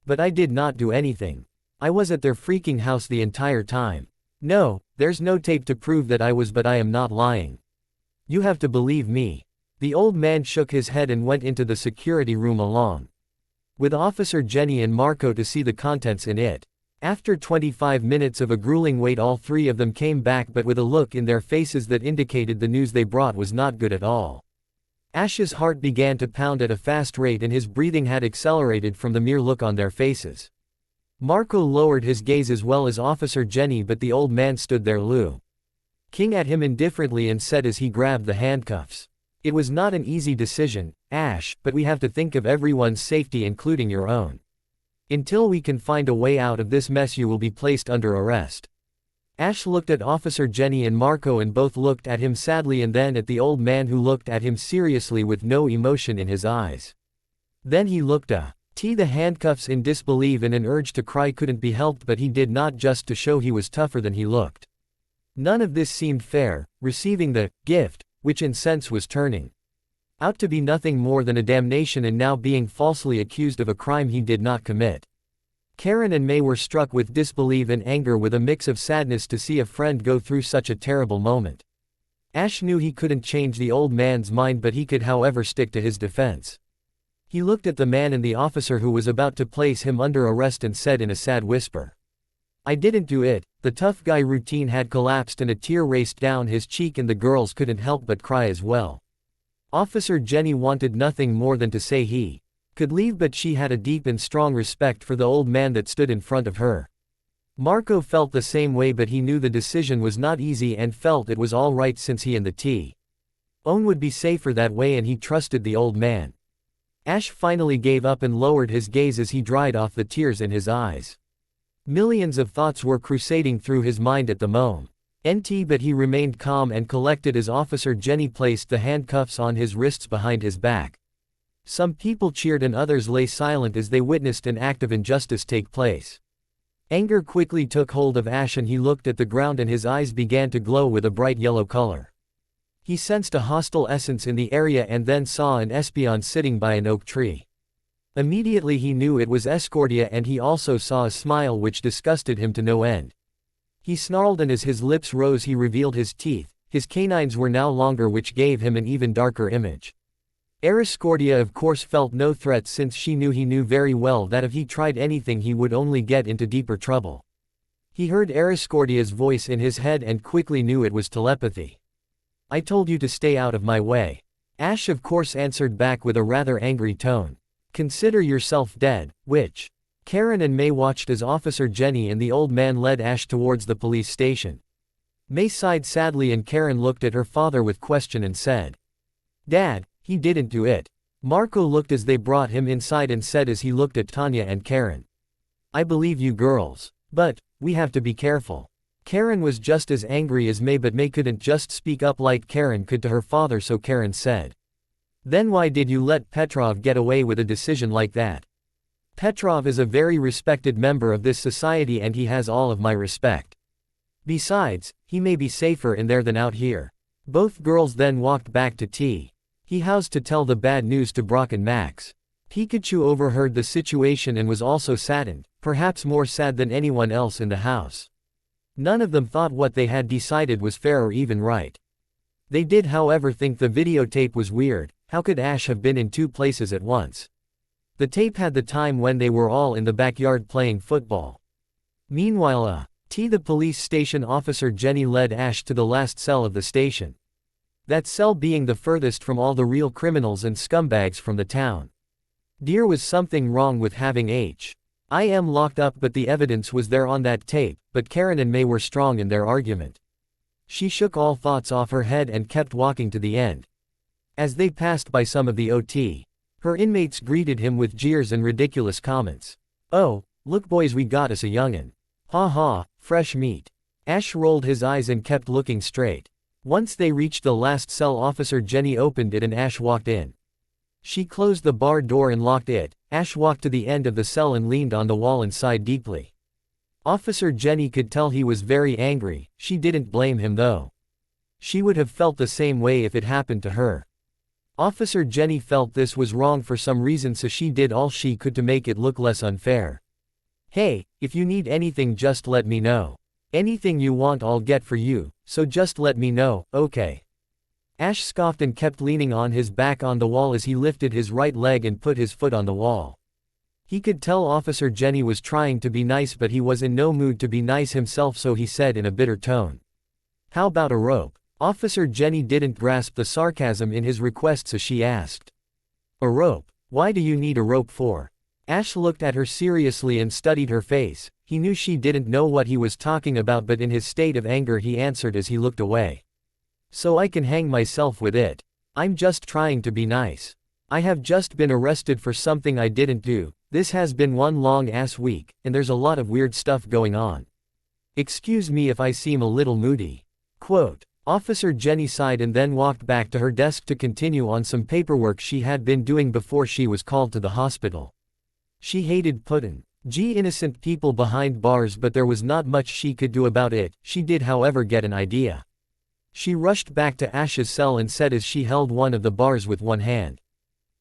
"But I did not do anything. I was at their freaking house the entire time. No, there's no tape to prove that I was, but I am not lying. You have to believe me." The old man shook his head and went into the security room along with Officer Jenny and Marco to see the contents in it. After 25 minutes of a grueling wait all three of them came back but with a look in their faces that indicated the news they brought was not good at all. Ash's heart began to pound at a fast rate and his breathing had accelerated from the mere look on their faces. Marco lowered his gaze as well as Officer Jenny but the old man stood there looking at him indifferently and said as he grabbed the handcuffs, "It was not an easy decision, Ash, but we have to think of everyone's safety including your own. Until we can find a way out of this mess you will be placed under arrest." Ash looked at Officer Jenny and Marco and both looked at him sadly and then at the old man who looked at him seriously with no emotion in his eyes. Then he looked at the handcuffs in disbelief and an urge to cry couldn't be helped but he did not just to show he was tougher than he looked. None of this seemed fair, receiving the gift, which in sense was turning out to be nothing more than a damnation and now being falsely accused of a crime he did not commit. Karen and May were struck with disbelief and anger with a mix of sadness to see a friend go through such a terrible moment. Ash knew he couldn't change the old man's mind but he could however stick to his defense. He looked at the man and the officer who was about to place him under arrest and said in a sad whisper, "I didn't do it." The tough guy routine had collapsed and a tear raced down his cheek and the girls couldn't help but cry as well. Officer Jenny wanted nothing more than to say he could leave but she had a deep and strong respect for the old man that stood in front of her. Marco felt the same way but he knew the decision was not easy and felt it was all right since he and the T-Own would be safer that way and he trusted the old man. Ash finally gave up and lowered his gaze as he dried off the tears in his eyes. Millions of thoughts were crusading through his mind at the moment. But he remained calm and collected as Officer Jenny placed the handcuffs on his wrists behind his back. Some people cheered and others lay silent as they witnessed an act of injustice take place. Anger quickly took hold of Ash and he looked at the ground and his eyes began to glow with a bright yellow color. He sensed a hostile essence in the area and then saw an espion sitting by an oak tree. Immediately he knew it was Escordia and he also saw a smile which disgusted him to no end. He snarled and as his lips rose he revealed his teeth. His canines were now longer which gave him an even darker image. Escordia of course felt no threat since he knew very well that if he tried anything he would only get into deeper trouble. He heard Escordia's voice in his head and quickly knew it was telepathy. "I told you to stay out of my way." Ash of course answered back with a rather angry tone. "Consider yourself dead, witch." Karen and May watched as Officer Jenny and the old man led Ash towards the police station. May sighed sadly and Karen looked at her father with question and said, "Dad, he didn't do it." Marco looked as they brought him inside and said as he looked at Tanya and Karen, I believe you girls. But, we have to be careful. Karen was just as angry as May, but May couldn't just speak up like Karen could to her father, so Karen said. Then why did you let Petrov get away with a decision like that? Petrov is a very respected member of this society and he has all of my respect. Besides, he may be safer in there than out here. Both girls then walked back to tea. He housed to tell the bad news to Brock and Max. Pikachu overheard the situation and was also saddened, perhaps more sad than anyone else in the house. None of them thought what they had decided was fair or even right. They did however think the videotape was weird. How could Ash have been in two places at once? The tape had the time when they were all in the backyard playing football. Meanwhile, the police station officer Jenny led Ash to the last cell of the station. That cell being the furthest from all the real criminals and scumbags from the town. There was something wrong with having I am locked up, but the evidence was there on that tape, but Karen and May were strong in their argument. She shook all thoughts off her head and kept walking to the end. As they passed by some of the OT, her inmates greeted him with jeers and ridiculous comments. Oh, look boys, we got us a youngin'. Ha ha, fresh meat. Ash rolled his eyes and kept looking straight. Once they reached the last cell, officer Jenny opened it and Ash walked in. She closed the bar door and locked it. Ash walked to the end of the cell and leaned on the wall and sighed deeply. Officer Jenny could tell he was very angry. She didn't blame him though. She would have felt the same way if it happened to her. Officer Jenny felt this was wrong for some reason, so she did all she could to make it look less unfair. Hey, if you need anything just let me know. Anything you want I'll get for you, so just let me know, okay? Ash scoffed and kept leaning on his back on the wall as he lifted his right leg and put his foot on the wall. He could tell Officer Jenny was trying to be nice, but he was in no mood to be nice himself, so he said in a bitter tone. How about a rope? Officer Jenny didn't grasp the sarcasm in his request, so she asked. A rope? Why do you need a rope for? Ash looked at her seriously and studied her face. He knew she didn't know what he was talking about, but in his state of anger he answered as he looked away. So I can hang myself with it. I'm just trying to be nice. I have just been arrested for something I didn't do. This has been one long ass week, and there's a lot of weird stuff going on. Excuse me if I seem a little moody. Quote. Officer Jenny sighed and then walked back to her desk to continue on some paperwork she had been doing before she was called to the hospital. She hated putting innocent people behind bars, but there was not much she could do about it. She did however get an idea. She rushed back to Ash's cell and said as she held one of the bars with one hand.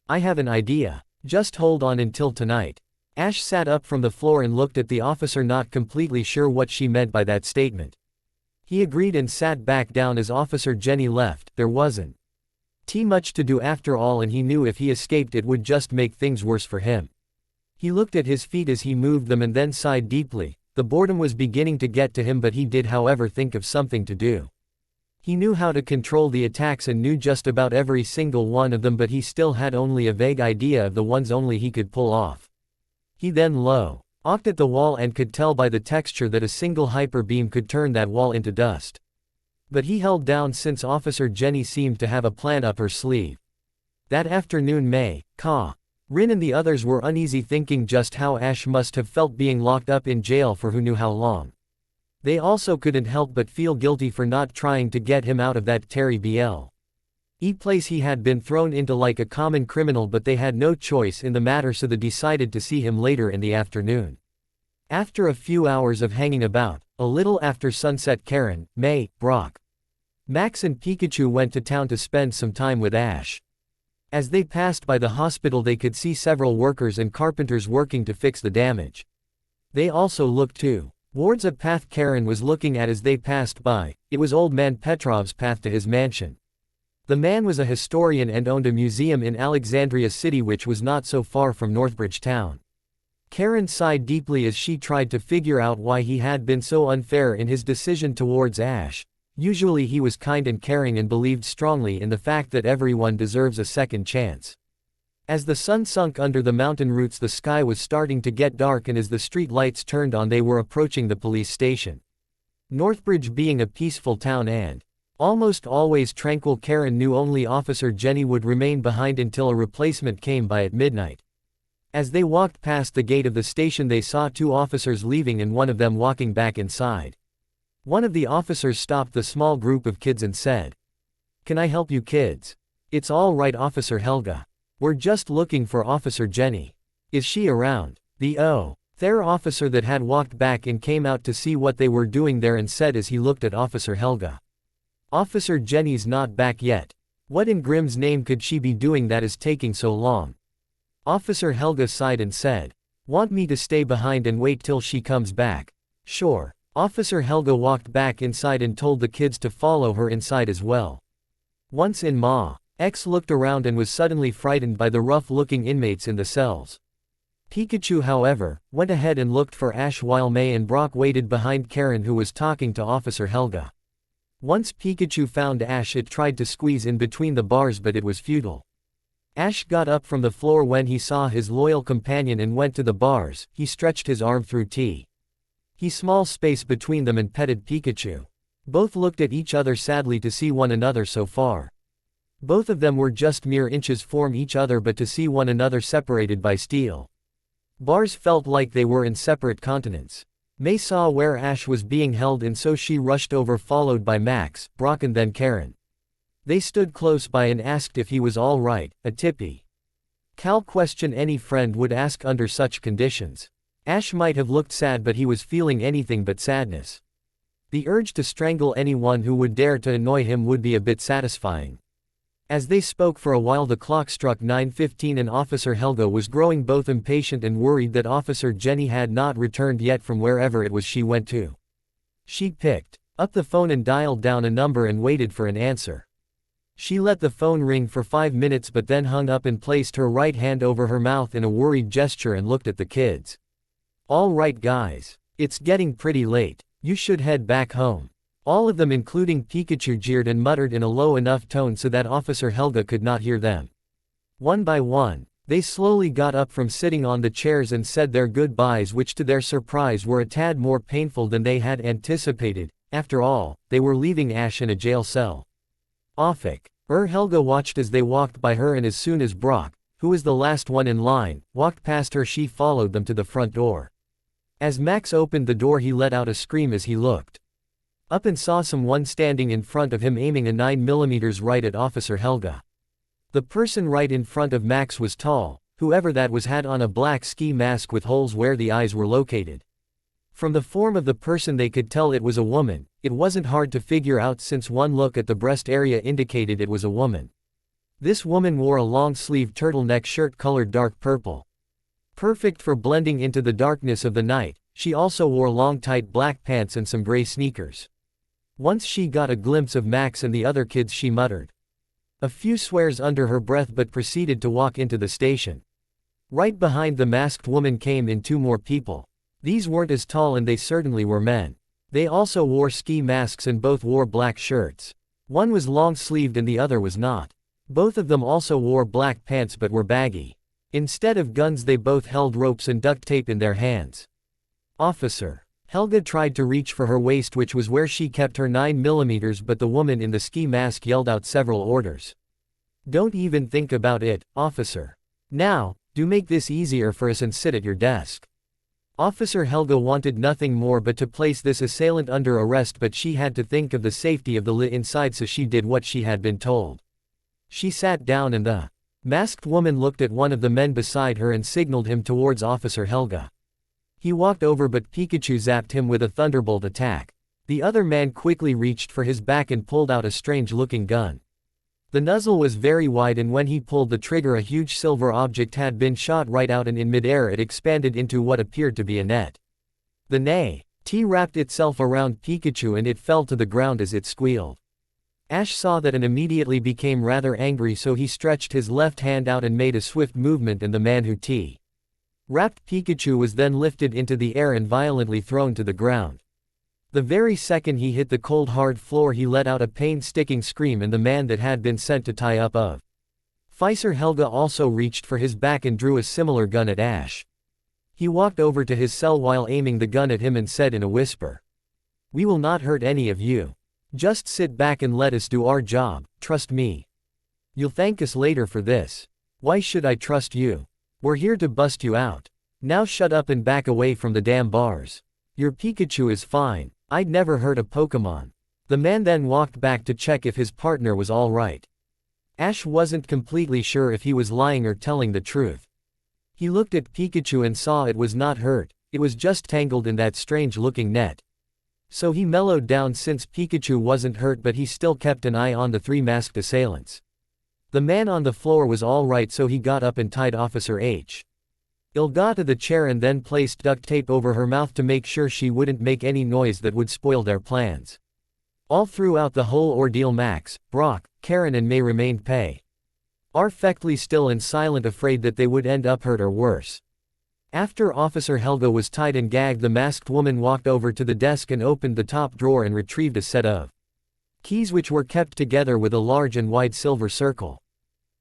I have an idea. Just hold on until tonight. Ash sat up from the floor and looked at the officer, not completely sure what she meant by that statement. He agreed and sat back down as Officer Jenny left. There wasn't much to do after all, and he knew if he escaped it would just make things worse for him. He looked at his feet as he moved them and then sighed deeply. The boredom was beginning to get to him, but he did however think of something to do. He knew how to control the attacks and knew just about every single one of them, but he still had only a vague idea of the ones only he could pull off. He then looked at the wall and could tell by the texture that a single hyper beam could turn that wall into dust. But he held down since Officer Jenny seemed to have a plan up her sleeve. That afternoon May, Rin and the others were uneasy, thinking just how Ash must have felt being locked up in jail for who knew how long. They also couldn't help but feel guilty for not trying to get him out of that Terry BL. place he had been thrown into like a common criminal, but they had no choice in the matter, so they decided to see him later in the afternoon. After a few hours of hanging about, a little after sunset, Karen, May, Brock, Max and Pikachu went to town to spend some time with Ash. As they passed by the hospital they could see several workers and carpenters working to fix the damage. They also looked towards a path Karen was looking at as they passed by. It was Old Man Petrov's path to his mansion. The man was a historian and owned a museum in Alexandria City, which was not so far from Northbridge town. Karen sighed deeply as she tried to figure out why he had been so unfair in his decision towards Ash. Usually he was kind and caring and believed strongly in the fact that everyone deserves a second chance. As the sun sunk under the mountain roots, the sky was starting to get dark, and as the street lights turned on they were approaching the police station. Northbridge being a peaceful town and almost always tranquil, Karen knew only Officer Jenny would remain behind until a replacement came by at midnight. As they walked past the gate of the station, they saw two officers leaving and one of them walking back inside. One of the officers stopped the small group of kids and said, "Can I help you kids?" "It's all right, Officer Helga. We're just looking for Officer Jenny. Is she around?" The other officer that had walked back in came out to see what they were doing there and said as he looked at Officer Helga, "Officer Jenny's not back yet. What in Grimm's name could she be doing that is taking so long?" Officer Helga sighed and said, "Want me to stay behind and wait till she comes back?" "Sure." Officer Helga walked back inside and told the kids to follow her inside as well. Once in Ma X looked around and was suddenly frightened by the rough-looking inmates in the cells. Pikachu, however, went ahead and looked for Ash while May and Brock waited behind Karen, who was talking to Officer Helga. Once Pikachu found Ash, it tried to squeeze in between the bars, but it was futile. Ash got up from the floor when he saw his loyal companion and went to the bars. He stretched his arm through He small space between them and petted Pikachu. Both looked at each other sadly to see one another so far. Both of them were just mere inches from each other, but to see one another separated by steel bars felt like they were in separate continents. May saw where Ash was being held and so she rushed over, followed by Max, Brock and then Karen. They stood close by and asked if he was all right, a tippy Cal question any friend would ask under such conditions. Ash might have looked sad, but he was feeling anything but sadness. The urge to strangle anyone who would dare to annoy him would be a bit satisfying. As they spoke for a while, the clock struck 9:15 and Officer Helga was growing both impatient and worried that Officer Jenny had not returned yet from wherever it was she went to. She picked up the phone and dialed down a number and waited for an answer. She let the phone ring for 5 minutes but then hung up and placed her right hand over her mouth in a worried gesture and looked at the kids. "All right guys. It's getting pretty late. You should head back home." All of them, including Pikachu, jeered and muttered in a low enough tone so that Officer Helga could not hear them. One by one, they slowly got up from sitting on the chairs and said their goodbyes, which to their surprise were a tad more painful than they had anticipated. After all, they were leaving Ash in a jail cell. Helga watched as they walked by her, and as soon as Brock, who was the last one in line, walked past her, she followed them to the front door. As Max opened the door, he let out a scream as he looked up and saw someone standing in front of him aiming a 9mm right at Officer Helga. The person right in front of Max was tall. Whoever that was had on a black ski mask with holes where the eyes were located. From the form of the person they could tell it was a woman. It wasn't hard to figure out since one look at the breast area indicated it was a woman. This woman wore a long-sleeved turtleneck shirt colored dark purple. Perfect for blending into the darkness of the night. She also wore long tight black pants and some gray sneakers. Once she got a glimpse of Max and the other kids, she muttered a few swears under her breath but proceeded to walk into the station. Right behind the masked woman came in two more people. These weren't as tall and they certainly were men. They also wore ski masks and both wore black shirts. One was long-sleeved and the other was not. Both of them also wore black pants but were baggy. Instead of guns, they both held ropes and duct tape in their hands. Officer Helga tried to reach for her waist, which was where she kept her 9mm, but the woman in the ski mask yelled out several orders. "Don't even think about it, officer. Now, do make this easier for us and sit at your desk." Officer Helga wanted nothing more but to place this assailant under arrest, but she had to think of the safety of the inside, so she did what she had been told. She sat down and the masked woman looked at one of the men beside her and signaled him towards Officer Helga. He walked over but Pikachu zapped him with a thunderbolt attack. The other man quickly reached for his back and pulled out a strange-looking gun. The nozzle was very wide and when he pulled the trigger a huge silver object had been shot right out and in midair it expanded into what appeared to be a net. The net wrapped itself around Pikachu and it fell to the ground as it squealed. Ash saw that and immediately became rather angry, so he stretched his left hand out and made a swift movement, and the man who wrapped Pikachu was then lifted into the air and violently thrown to the ground. The very second he hit the cold hard floor he let out a pain-sticking scream, and the man that had been sent to tie up Officer Helga also reached for his back and drew a similar gun at Ash. He walked over to his cell while aiming the gun at him and said in a whisper, "We will not hurt any of you. Just sit back and let us do our job, trust me. You'll thank us later for this." "Why should I trust you?" We're here to bust you out. Now shut up and back away from the damn bars. Your Pikachu is fine. I'd never hurt a Pokemon. The man then walked back to check if his partner was all right. Ash wasn't completely sure if he was lying or telling the truth. He looked at Pikachu and saw it was not hurt, it was just tangled in that strange-looking net. So he mellowed down since Pikachu wasn't hurt, but he still kept an eye on the three masked assailants. The man on the floor was all right, so he got up and tied Officer H. Ilga to the chair and then placed duct tape over her mouth to make sure she wouldn't make any noise that would spoil their plans. All throughout the whole ordeal, Max, Brock, Karen and May remained perfectly still and silent, afraid that they would end up hurt or worse. After Officer Helga was tied and gagged, the masked woman walked over to the desk and opened the top drawer and retrieved a set of keys which were kept together with a large and wide silver circle.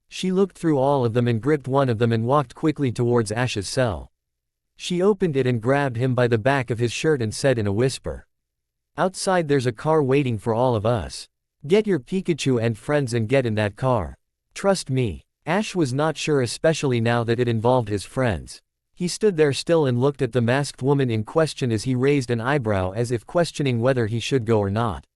She looked through all of them and gripped one of them and walked quickly towards Ash's cell. She opened it and grabbed him by the back of his shirt and said in a whisper, "Outside there's a car waiting for all of us. Get your Pikachu and friends and get in that car. Trust me." Ash was not sure, especially now that it involved his friends. He stood there still and looked at the masked woman in question as he raised an eyebrow as if questioning whether he should go or not.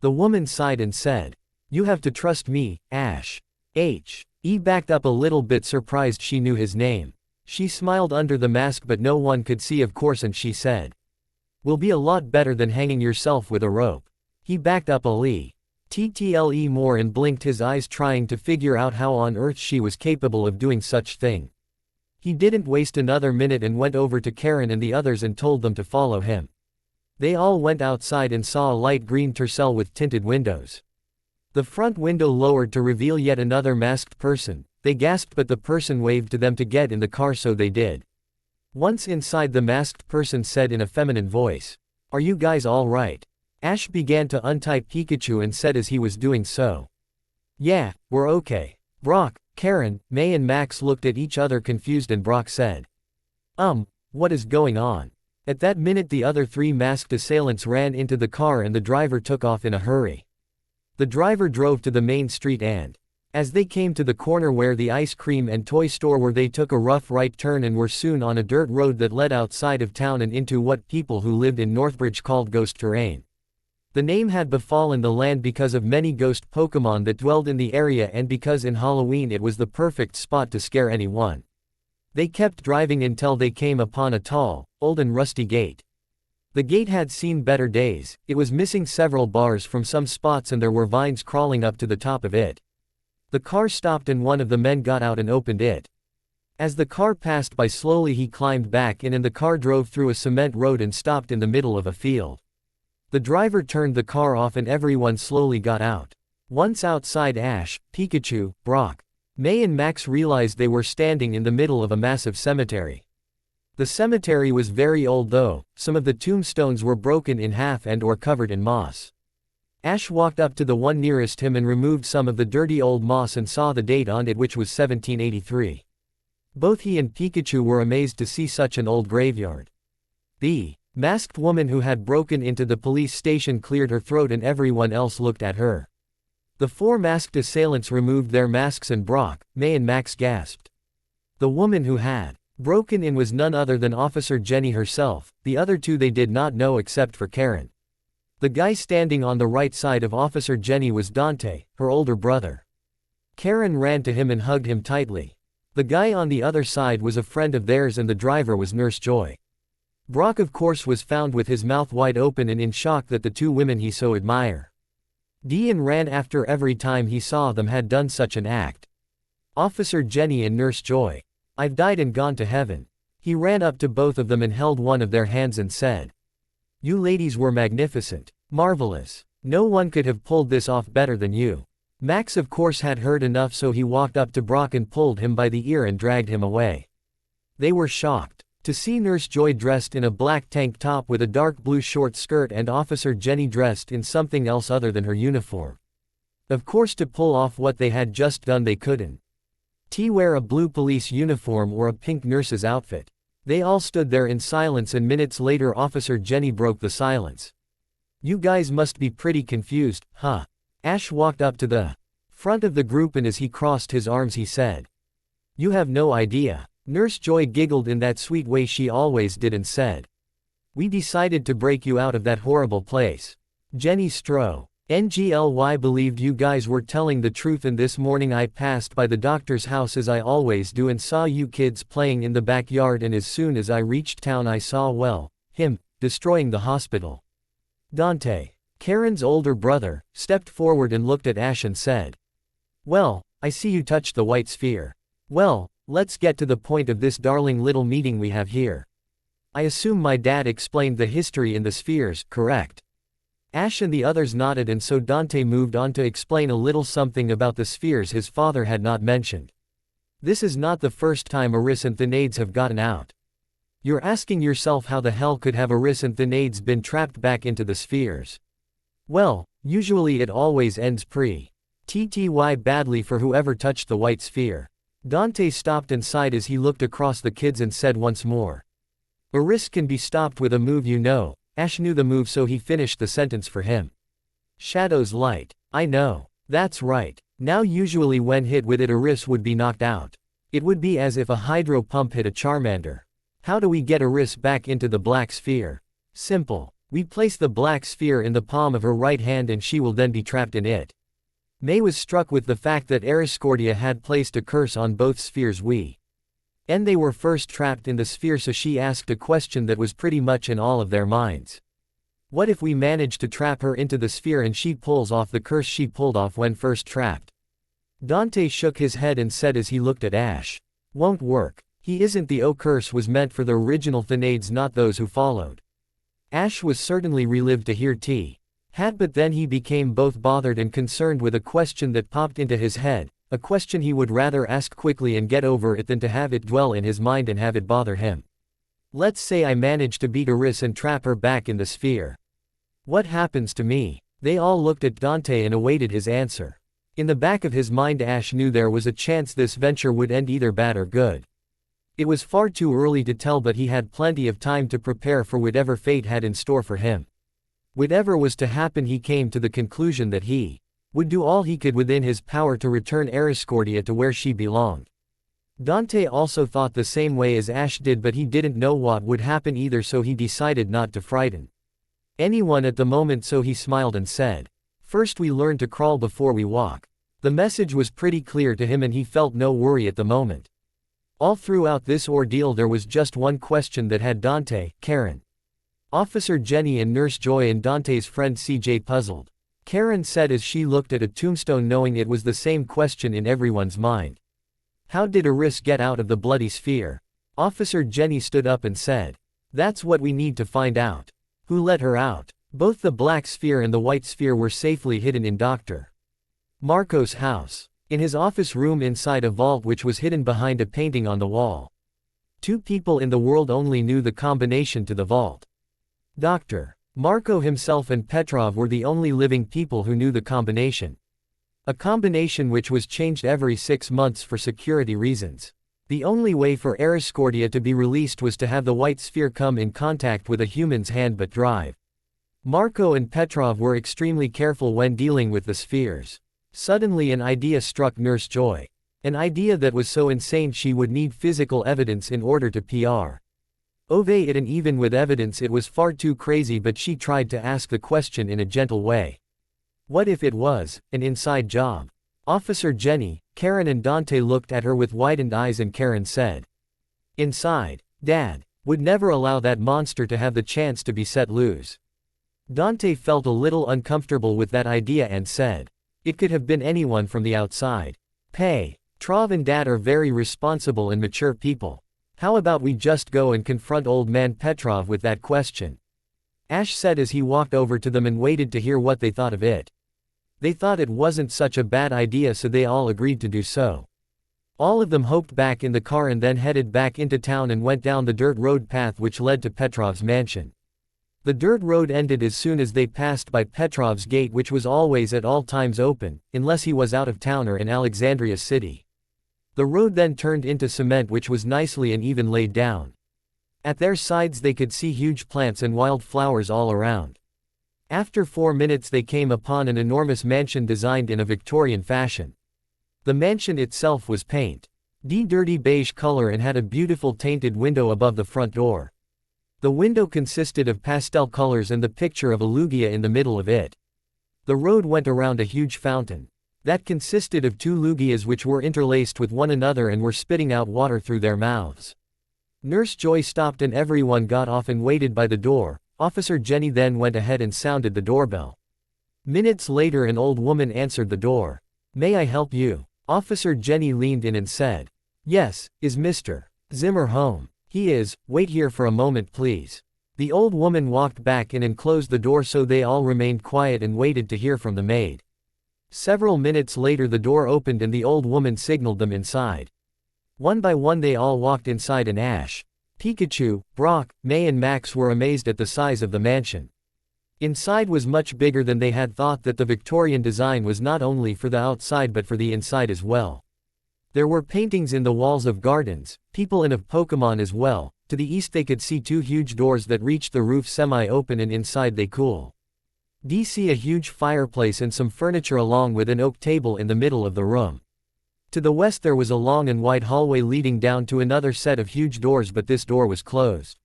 The woman sighed and said, "You have to trust me, Ash." He backed up a little bit, surprised she knew his name. She smiled under the mask but no one could see, of course, and she said, "Will be a lot better than hanging yourself with a rope." He backed up a little more and blinked his eyes, trying to figure out how on earth she was capable of doing such thing. He didn't waste another minute and went over to Karen and the others and told them to follow him. They all went outside and saw a light green Tercel with tinted windows. The front window lowered to reveal yet another masked person. They gasped, but the person waved to them to get in the car, so they did. Once inside, the masked person said in a feminine voice, "Are you guys all right?" Ash began to untie Pikachu and said as he was doing so, "Yeah, we're okay." Brock, Karen, May and Max looked at each other confused and Brock said, What is going on?" At that minute the other three masked assailants ran into the car and the driver took off in a hurry. The driver drove to the main street and, as they came to the corner where the ice cream and toy store were, they took a rough right turn and were soon on a dirt road that led outside of town and into what people who lived in Northbridge called ghost terrain. The name had befallen the land because of many ghost Pokemon that dwelled in the area and because in Halloween it was the perfect spot to scare anyone. They kept driving until they came upon a tall, old and rusty gate. The gate had seen better days. It was missing several bars from some spots and there were vines crawling up to the top of it. The car stopped and one of the men got out and opened it. As the car passed by slowly, he climbed back in and the car drove through a cement road and stopped in the middle of a field. The driver turned the car off and everyone slowly got out. Once outside, Ash, Pikachu, Brock, May and Max realized they were standing in the middle of a massive cemetery. The cemetery was very old though, some of the tombstones were broken in half and or covered in moss. Ash walked up to the one nearest him and removed some of the dirty old moss and saw the date on it, which was 1783. Both he and Pikachu were amazed to see such an old graveyard. The masked woman who had broken into the police station cleared her throat and everyone else looked at her. The four masked assailants removed their masks and Brock, May and Max gasped. The woman who had broken in was none other than Officer Jenny herself. The other two they did not know except for Karen. The guy standing on the right side of Officer Jenny was Dante, her older brother. Karen ran to him and hugged him tightly. The guy on the other side was a friend of theirs and the driver was Nurse Joy. Brock, of course, was found with his mouth wide open and in shock that the two women he so admired and ran after every time he saw them had done such an act. Officer Jenny and Nurse Joy. "I've died and gone to heaven." He ran up to both of them and held one of their hands and said, "You ladies were magnificent. Marvelous. No one could have pulled this off better than you." Max, of course, had heard enough, so he walked up to Brock and pulled him by the ear and dragged him away. They were shocked to see Nurse Joy dressed in a black tank top with a dark blue short skirt and Officer Jenny dressed in something else other than her uniform. Of course, to pull off what they had just done they couldn't wear a blue police uniform or a pink nurse's outfit. They all stood there in silence and minutes later Officer Jenny broke the silence. "You guys must be pretty confused, huh?" Ash walked up to the front of the group and as he crossed his arms he said, "You have no idea. Nurse Joy giggled in that sweet way she always did and said, "We decided to break you out of that horrible place. Jenny Stroh. NGLY believed you guys were telling the truth, and this morning I passed by the doctor's house as I always do and saw you kids playing in the backyard, and as soon as I reached town I saw, well, him, destroying the hospital." Dante, Karen's older brother, stepped forward and looked at Ash and said, "Well, I see you touched the white sphere. Well, let's get to the point of this darling little meeting we have here. I assume my dad explained the history in the spheres, correct?" Ash and the others nodded, and so Dante moved on to explain a little something about the spheres his father had not mentioned. This is not the first time Eris and Thanades have gotten out. You're asking yourself how the hell could have Eris and Thanades been trapped back into the spheres? Well, usually it always ends pretty badly for whoever touched the white sphere. Dante stopped and sighed as he looked across the kids and said once more, "Eris can be stopped with a move, you know." Ash knew the move, so he finished the sentence for him. "Shadow's light. I know. That's right. Now usually when hit with it Eris would be knocked out. It would be as if a hydro pump hit a Charmander. How do we get Eris back into the black sphere? Simple. We place the black sphere in the palm of her right hand and she will then be trapped in it." May was struck with the fact that Eriscordia had placed a curse on both spheres and they were first trapped in the sphere, so she asked a question that was pretty much in all of their minds. What if we manage to trap her into the sphere and she pulls off the curse she pulled off when first trapped? Dante shook his head and said as he looked at Ash, "Won't work. He isn't. The O curse was meant for the original Thanades, not those who followed." Ash was certainly relieved to hear but then he became both bothered and concerned with a question that popped into his head. A question he would rather ask quickly and get over it than to have it dwell in his mind and have it bother him. Let's say I manage to beat Eris and trap her back in the sphere. What happens to me? They all looked at Dante and awaited his answer. In the back of his mind Ash knew there was a chance this venture would end either bad or good. It was far too early to tell, but he had plenty of time to prepare for whatever fate had in store for him. Whatever was to happen, he came to the conclusion that he would do all he could within his power to return Eriscordia to where she belonged. Dante also thought the same way as Ash did, but he didn't know what would happen either, so he decided not to frighten anyone at the moment, so he smiled and said, "First we learn to crawl before we walk." The message was pretty clear to him and he felt no worry at the moment. All throughout this ordeal there was just one question that had Dante, Karen, Officer Jenny and Nurse Joy and Dante's friend CJ puzzled. Karen said as she looked at a tombstone, knowing it was the same question in everyone's mind. "How did Eris get out of the bloody sphere?" Officer Jenny stood up and said, "That's what we need to find out. Who let her out?" Both the black sphere and the white sphere were safely hidden in Dr. Marco's house. In his office room inside a vault which was hidden behind a painting on the wall. 2 people in the world only knew the combination to the vault. Dr. Marco himself and Petrov were the only living people who knew the combination. A combination which was changed every 6 months for security reasons. The only way for Eriscordia to be released was to have the white sphere come in contact with a human's hand but drive. Marco and Petrov were extremely careful when dealing with the spheres. Suddenly an idea struck Nurse Joy. An idea that was so insane she would need physical evidence in order to prove it, and even with evidence it was far too crazy, but she tried to ask the question in a gentle way. What if it was an inside job? Officer Jenny, Karen and Dante looked at her with widened eyes and Karen said, "Inside. Dad would never allow that monster to have the chance to be set loose." Dante felt a little uncomfortable with that idea and said, "It could have been anyone from the outside. Petrov and Dad are very responsible and mature people. How about we just go and confront old man Petrov with that question?" Ash said as he walked over to them and waited to hear what they thought of it. They thought it wasn't such a bad idea, so they all agreed to do so. All of them hopped back in the car and then headed back into town and went down the dirt road path which led to Petrov's mansion. The dirt road ended as soon as they passed by Petrov's gate, which was always at all times open, unless he was out of town or in Alexandria City. The road then turned into cement which was nicely and even laid down. At their sides they could see huge plants and wild flowers all around. After 4 minutes they came upon an enormous mansion designed in a Victorian fashion. The mansion itself was paint Dirty beige color and had a beautiful tainted window above the front door. The window consisted of pastel colors and the picture of a loogia in the middle of it. The road went around a huge fountain. That consisted of two loogias which were interlaced with one another and were spitting out water through their mouths. Nurse Joy stopped and everyone got off and waited by the door. Officer Jenny then went ahead and sounded the doorbell. Minutes later an old woman answered the door. "May I help you?" Officer Jenny leaned in and said. "Yes, is Mr. Zimmer home?" "He is, wait here for a moment please." The old woman walked back in and closed the door so they all remained quiet and waited to hear from the maid. Several minutes later the door opened and the old woman signaled them inside. One by one they all walked inside and Ash, Pikachu, Brock, May and Max were amazed at the size of the mansion. Inside was much bigger than they had thought. That the Victorian design was not only for the outside but for the inside as well. There were paintings in the walls of gardens, people and of Pokemon as well. To the east they could see two huge doors that reached the roof semi-open and inside they see a huge fireplace and some furniture along with an oak table in the middle of the room. To the west there was a long and wide hallway leading down to another set of huge doors but this door was closed.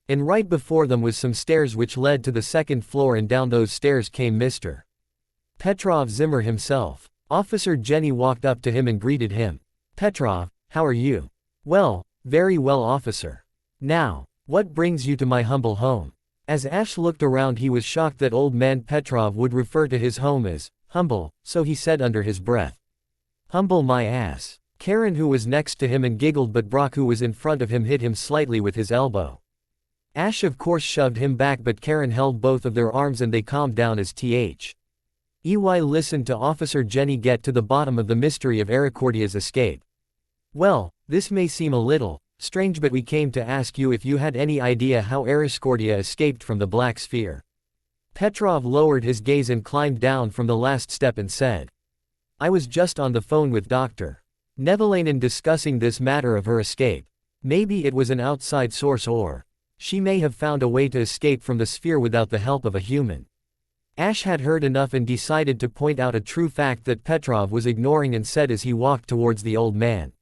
And right before them was some stairs which led to the second floor and down those stairs came Mr. Petrov Zimmer himself. Officer Jenny walked up to him and greeted him. "Petrov, how are you?" "Well, very well officer. Now, what brings you to my humble home?" As Ash looked around he was shocked that old man Petrov would refer to his home as humble, so he said under his breath. "Humble my ass." Karen who was next to him and giggled but Brock who was in front of him hit him slightly with his elbow. Ash of course shoved him back but Karen held both of their arms and they calmed down as EY listened to Officer Jenny get to the bottom of the mystery of Aricordia's escape. "Well, this may seem a little strange but we came to ask you if you had any idea how Aricordia escaped from the Black Sphere." Petrov lowered his gaze and climbed down from the last step and said. "I was just on the phone with Dr. Nevalainen discussing this matter of her escape. Maybe it was an outside source or she may have found a way to escape from the sphere without the help of a human." Ash had heard enough and decided to point out a true fact that Petrov was ignoring and said as he walked towards the old man.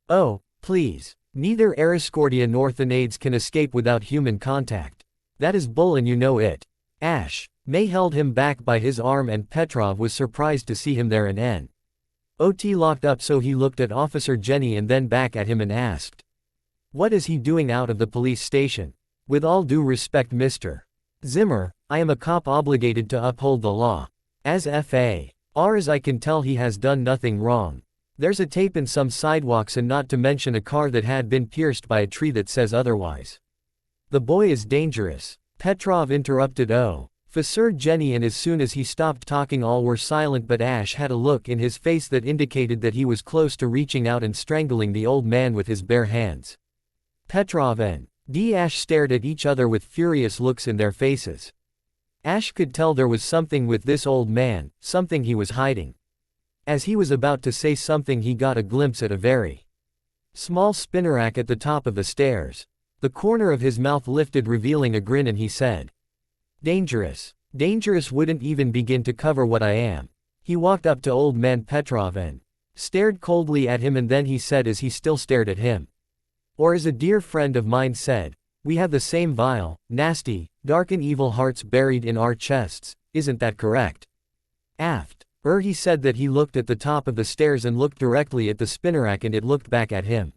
"Oh, please. Neither Aricordia nor Thanades can escape without human contact. That is bull and you know it." Ash, May held him back by his arm and Petrov was surprised to see him there and Ot locked up so he looked at Officer Jenny and then back at him and asked. "What is he doing out of the police station?" "With all due respect Mr. Zimmer, I am a cop obligated to uphold the law. As far as I can tell he has done nothing wrong. There's a tape in some sidewalks and not to mention a car that had been pierced by a tree that says otherwise. The boy is dangerous." Petrov interrupted Officer Jenny and as soon as he stopped talking all were silent but Ash had a look in his face that indicated that he was close to reaching out and strangling the old man with his bare hands. Petrov and Ash stared at each other with furious looks in their faces. Ash could tell there was something with this old man, something he was hiding. As he was about to say something he got a glimpse at a very small spinnerack at the top of the stairs. The corner of his mouth lifted revealing a grin and he said. "Dangerous. Dangerous wouldn't even begin to cover what I am." He walked up to old man Petrov and stared coldly at him and then he said as he still stared at him. "Or as a dear friend of mine said, we have the same vile, nasty, dark and evil hearts buried in our chests, isn't that correct?" He said that he looked at the top of the stairs and looked directly at the spinnerack and it looked back at him.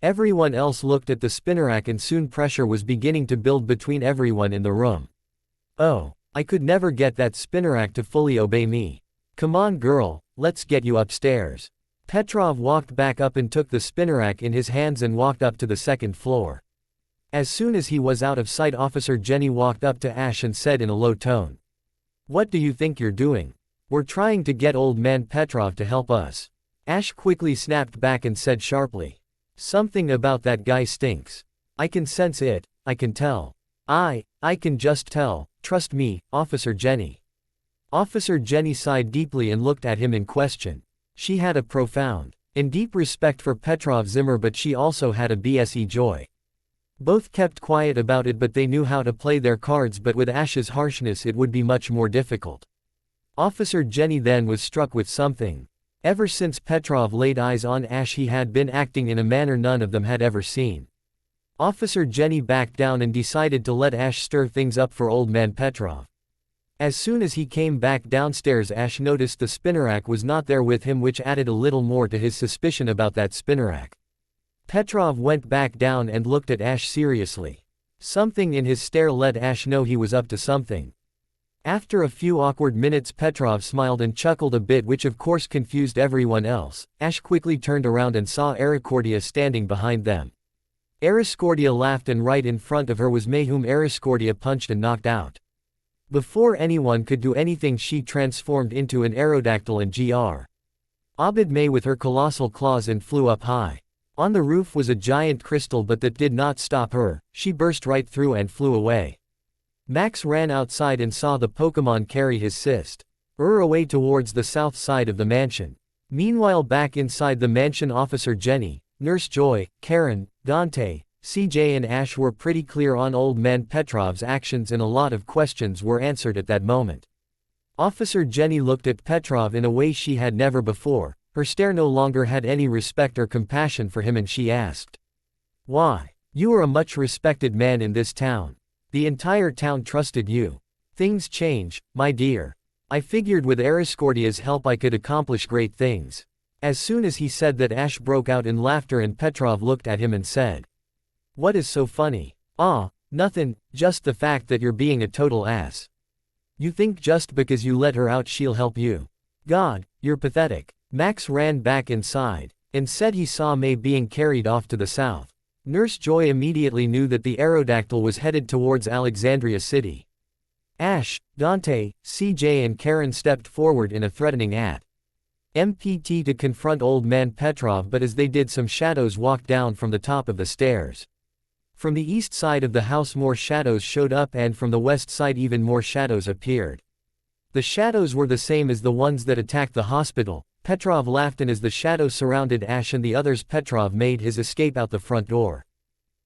Everyone else looked at the spinnerack and soon pressure was beginning to build between everyone in the room. "Oh, I could never get that spinnerack to fully obey me. Come on girl, let's get you upstairs." Petrov walked back up and took the spinnerack in his hands and walked up to the second floor. As soon as he was out of sight Officer Jenny walked up to Ash and said in a low tone. "What do you think you're doing? We're trying to get old man Petrov to help us." Ash quickly snapped back and said sharply. "Something about that guy stinks. I can sense it, I can tell. I can just tell, trust me, Officer Jenny." Officer Jenny sighed deeply and looked at him in question. She had a profound and deep respect for Petrov Zimmer but she also had a BSE joy. Both kept quiet about it but they knew how to play their cards but with Ash's harshness it would be much more difficult. Officer Jenny then was struck with something. Ever since Petrov laid eyes on Ash, he had been acting in a manner none of them had ever seen. Officer Jenny backed down and decided to let Ash stir things up for old man Petrov. As soon as he came back downstairs, Ash noticed the spinnerack was not there with him, which added a little more to his suspicion about that spinnerack. Petrov went back down and looked at Ash seriously. Something in his stare let Ash know he was up to something. After a few awkward minutes, Petrov smiled and chuckled a bit, which of course confused everyone else. Ash quickly turned around and saw Ariskordia standing behind them. Ariskordia laughed, and right in front of her was May, whom Ariskordia punched and knocked out. Before anyone could do anything, she transformed into an aerodactyl and obeyed May with her colossal claws and flew up high. On the roof was a giant crystal, but that did not stop her. She burst right through and flew away. Max ran outside and saw the Pokémon carry his sister away towards the south side of the mansion. Meanwhile, back inside the mansion, Officer Jenny, Nurse Joy, Karen, Dante, CJ and Ash were pretty clear on old man Petrov's actions, and a lot of questions were answered at that moment. Officer Jenny looked at Petrov in a way she had never before. Her stare no longer had any respect or compassion for him, and she asked, "Why? You are a much respected man in this town. The entire town trusted you. Things change, my dear. I figured with Ariskordia's help I could accomplish great things." As soon as he said that, Ash broke out in laughter, and Petrov looked at him and said, "What is so funny?" "Ah, nothing, just the fact that you're being a total ass. You think just because you let her out she'll help you. God, you're pathetic." Max ran back inside and said he saw May being carried off to the south. Nurse Joy immediately knew that the aerodactyl was headed towards Alexandria City. Ash, Dante, CJ and Karen stepped forward in a threatening MPT to confront old man Petrov, but as they did, some shadows walked down from the top of the stairs. From the east side of the house more shadows showed up, and from the west side even more shadows appeared. The shadows were the same as the ones that attacked the hospital. Petrov laughed, and as the shadows surrounded Ash and the others, Petrov made his escape out the front door.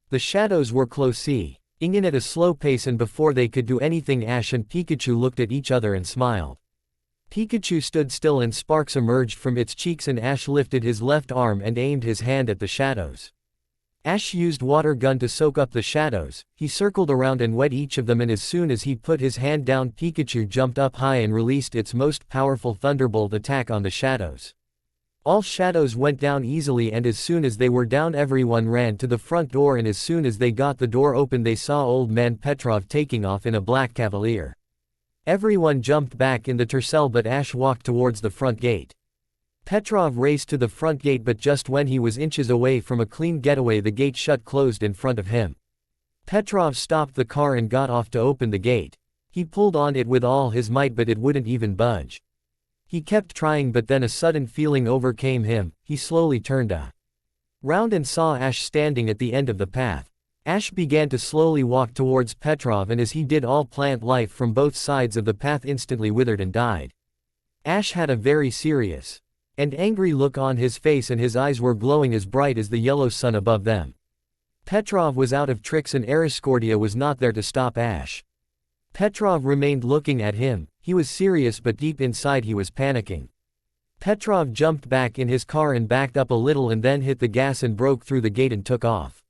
The shadows were closing in at a slow pace, and before they could do anything, Ash and Pikachu looked at each other and smiled. Pikachu stood still and sparks emerged from its cheeks, and Ash lifted his left arm and aimed his hand at the shadows. Ash used water gun to soak up the shadows. He circled around and wet each of them, and as soon as he put his hand down, Pikachu jumped up high and released its most powerful thunderbolt attack on the shadows. All shadows went down easily, and as soon as they were down, everyone ran to the front door, and as soon as they got the door open, they saw old man Petrov taking off in a black cavalier. Everyone jumped back in the Tercel, but Ash walked towards the front gate. Petrov raced to the front gate, but just when he was inches away from a clean getaway, the gate shut closed in front of him. Petrov stopped the car and got off to open the gate. He pulled on it with all his might, but it wouldn't even budge. He kept trying, but then a sudden feeling overcame him. He slowly turned round and saw Ash standing at the end of the path. Ash began to slowly walk towards Petrov, and as he did, all plant life from both sides of the path instantly withered and died. Ash had a very serious and angry look on his face, and his eyes were glowing as bright as the yellow sun above them. Petrov was out of tricks, and Ariskordia was not there to stop Ash. Petrov remained looking at him. He was serious, but deep inside he was panicking. Petrov jumped back in his car and backed up a little, and then hit the gas and broke through the gate and took off.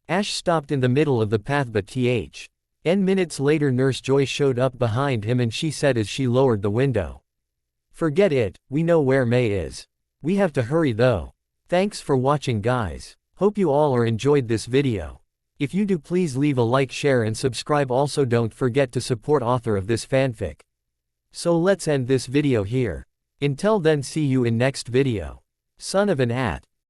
Ash stopped in the middle of the path, but 10 minutes later Nurse Joy showed up behind him, and she said as she lowered the window, "Forget it, we know where May is. We have to hurry though." Thanks for watching, guys. Hope you all are enjoyed this video. If you do, please leave a like, share and subscribe. Also don't forget to support author of this fanfic. So let's end this video here. Until then, see you in next video. Son of an at.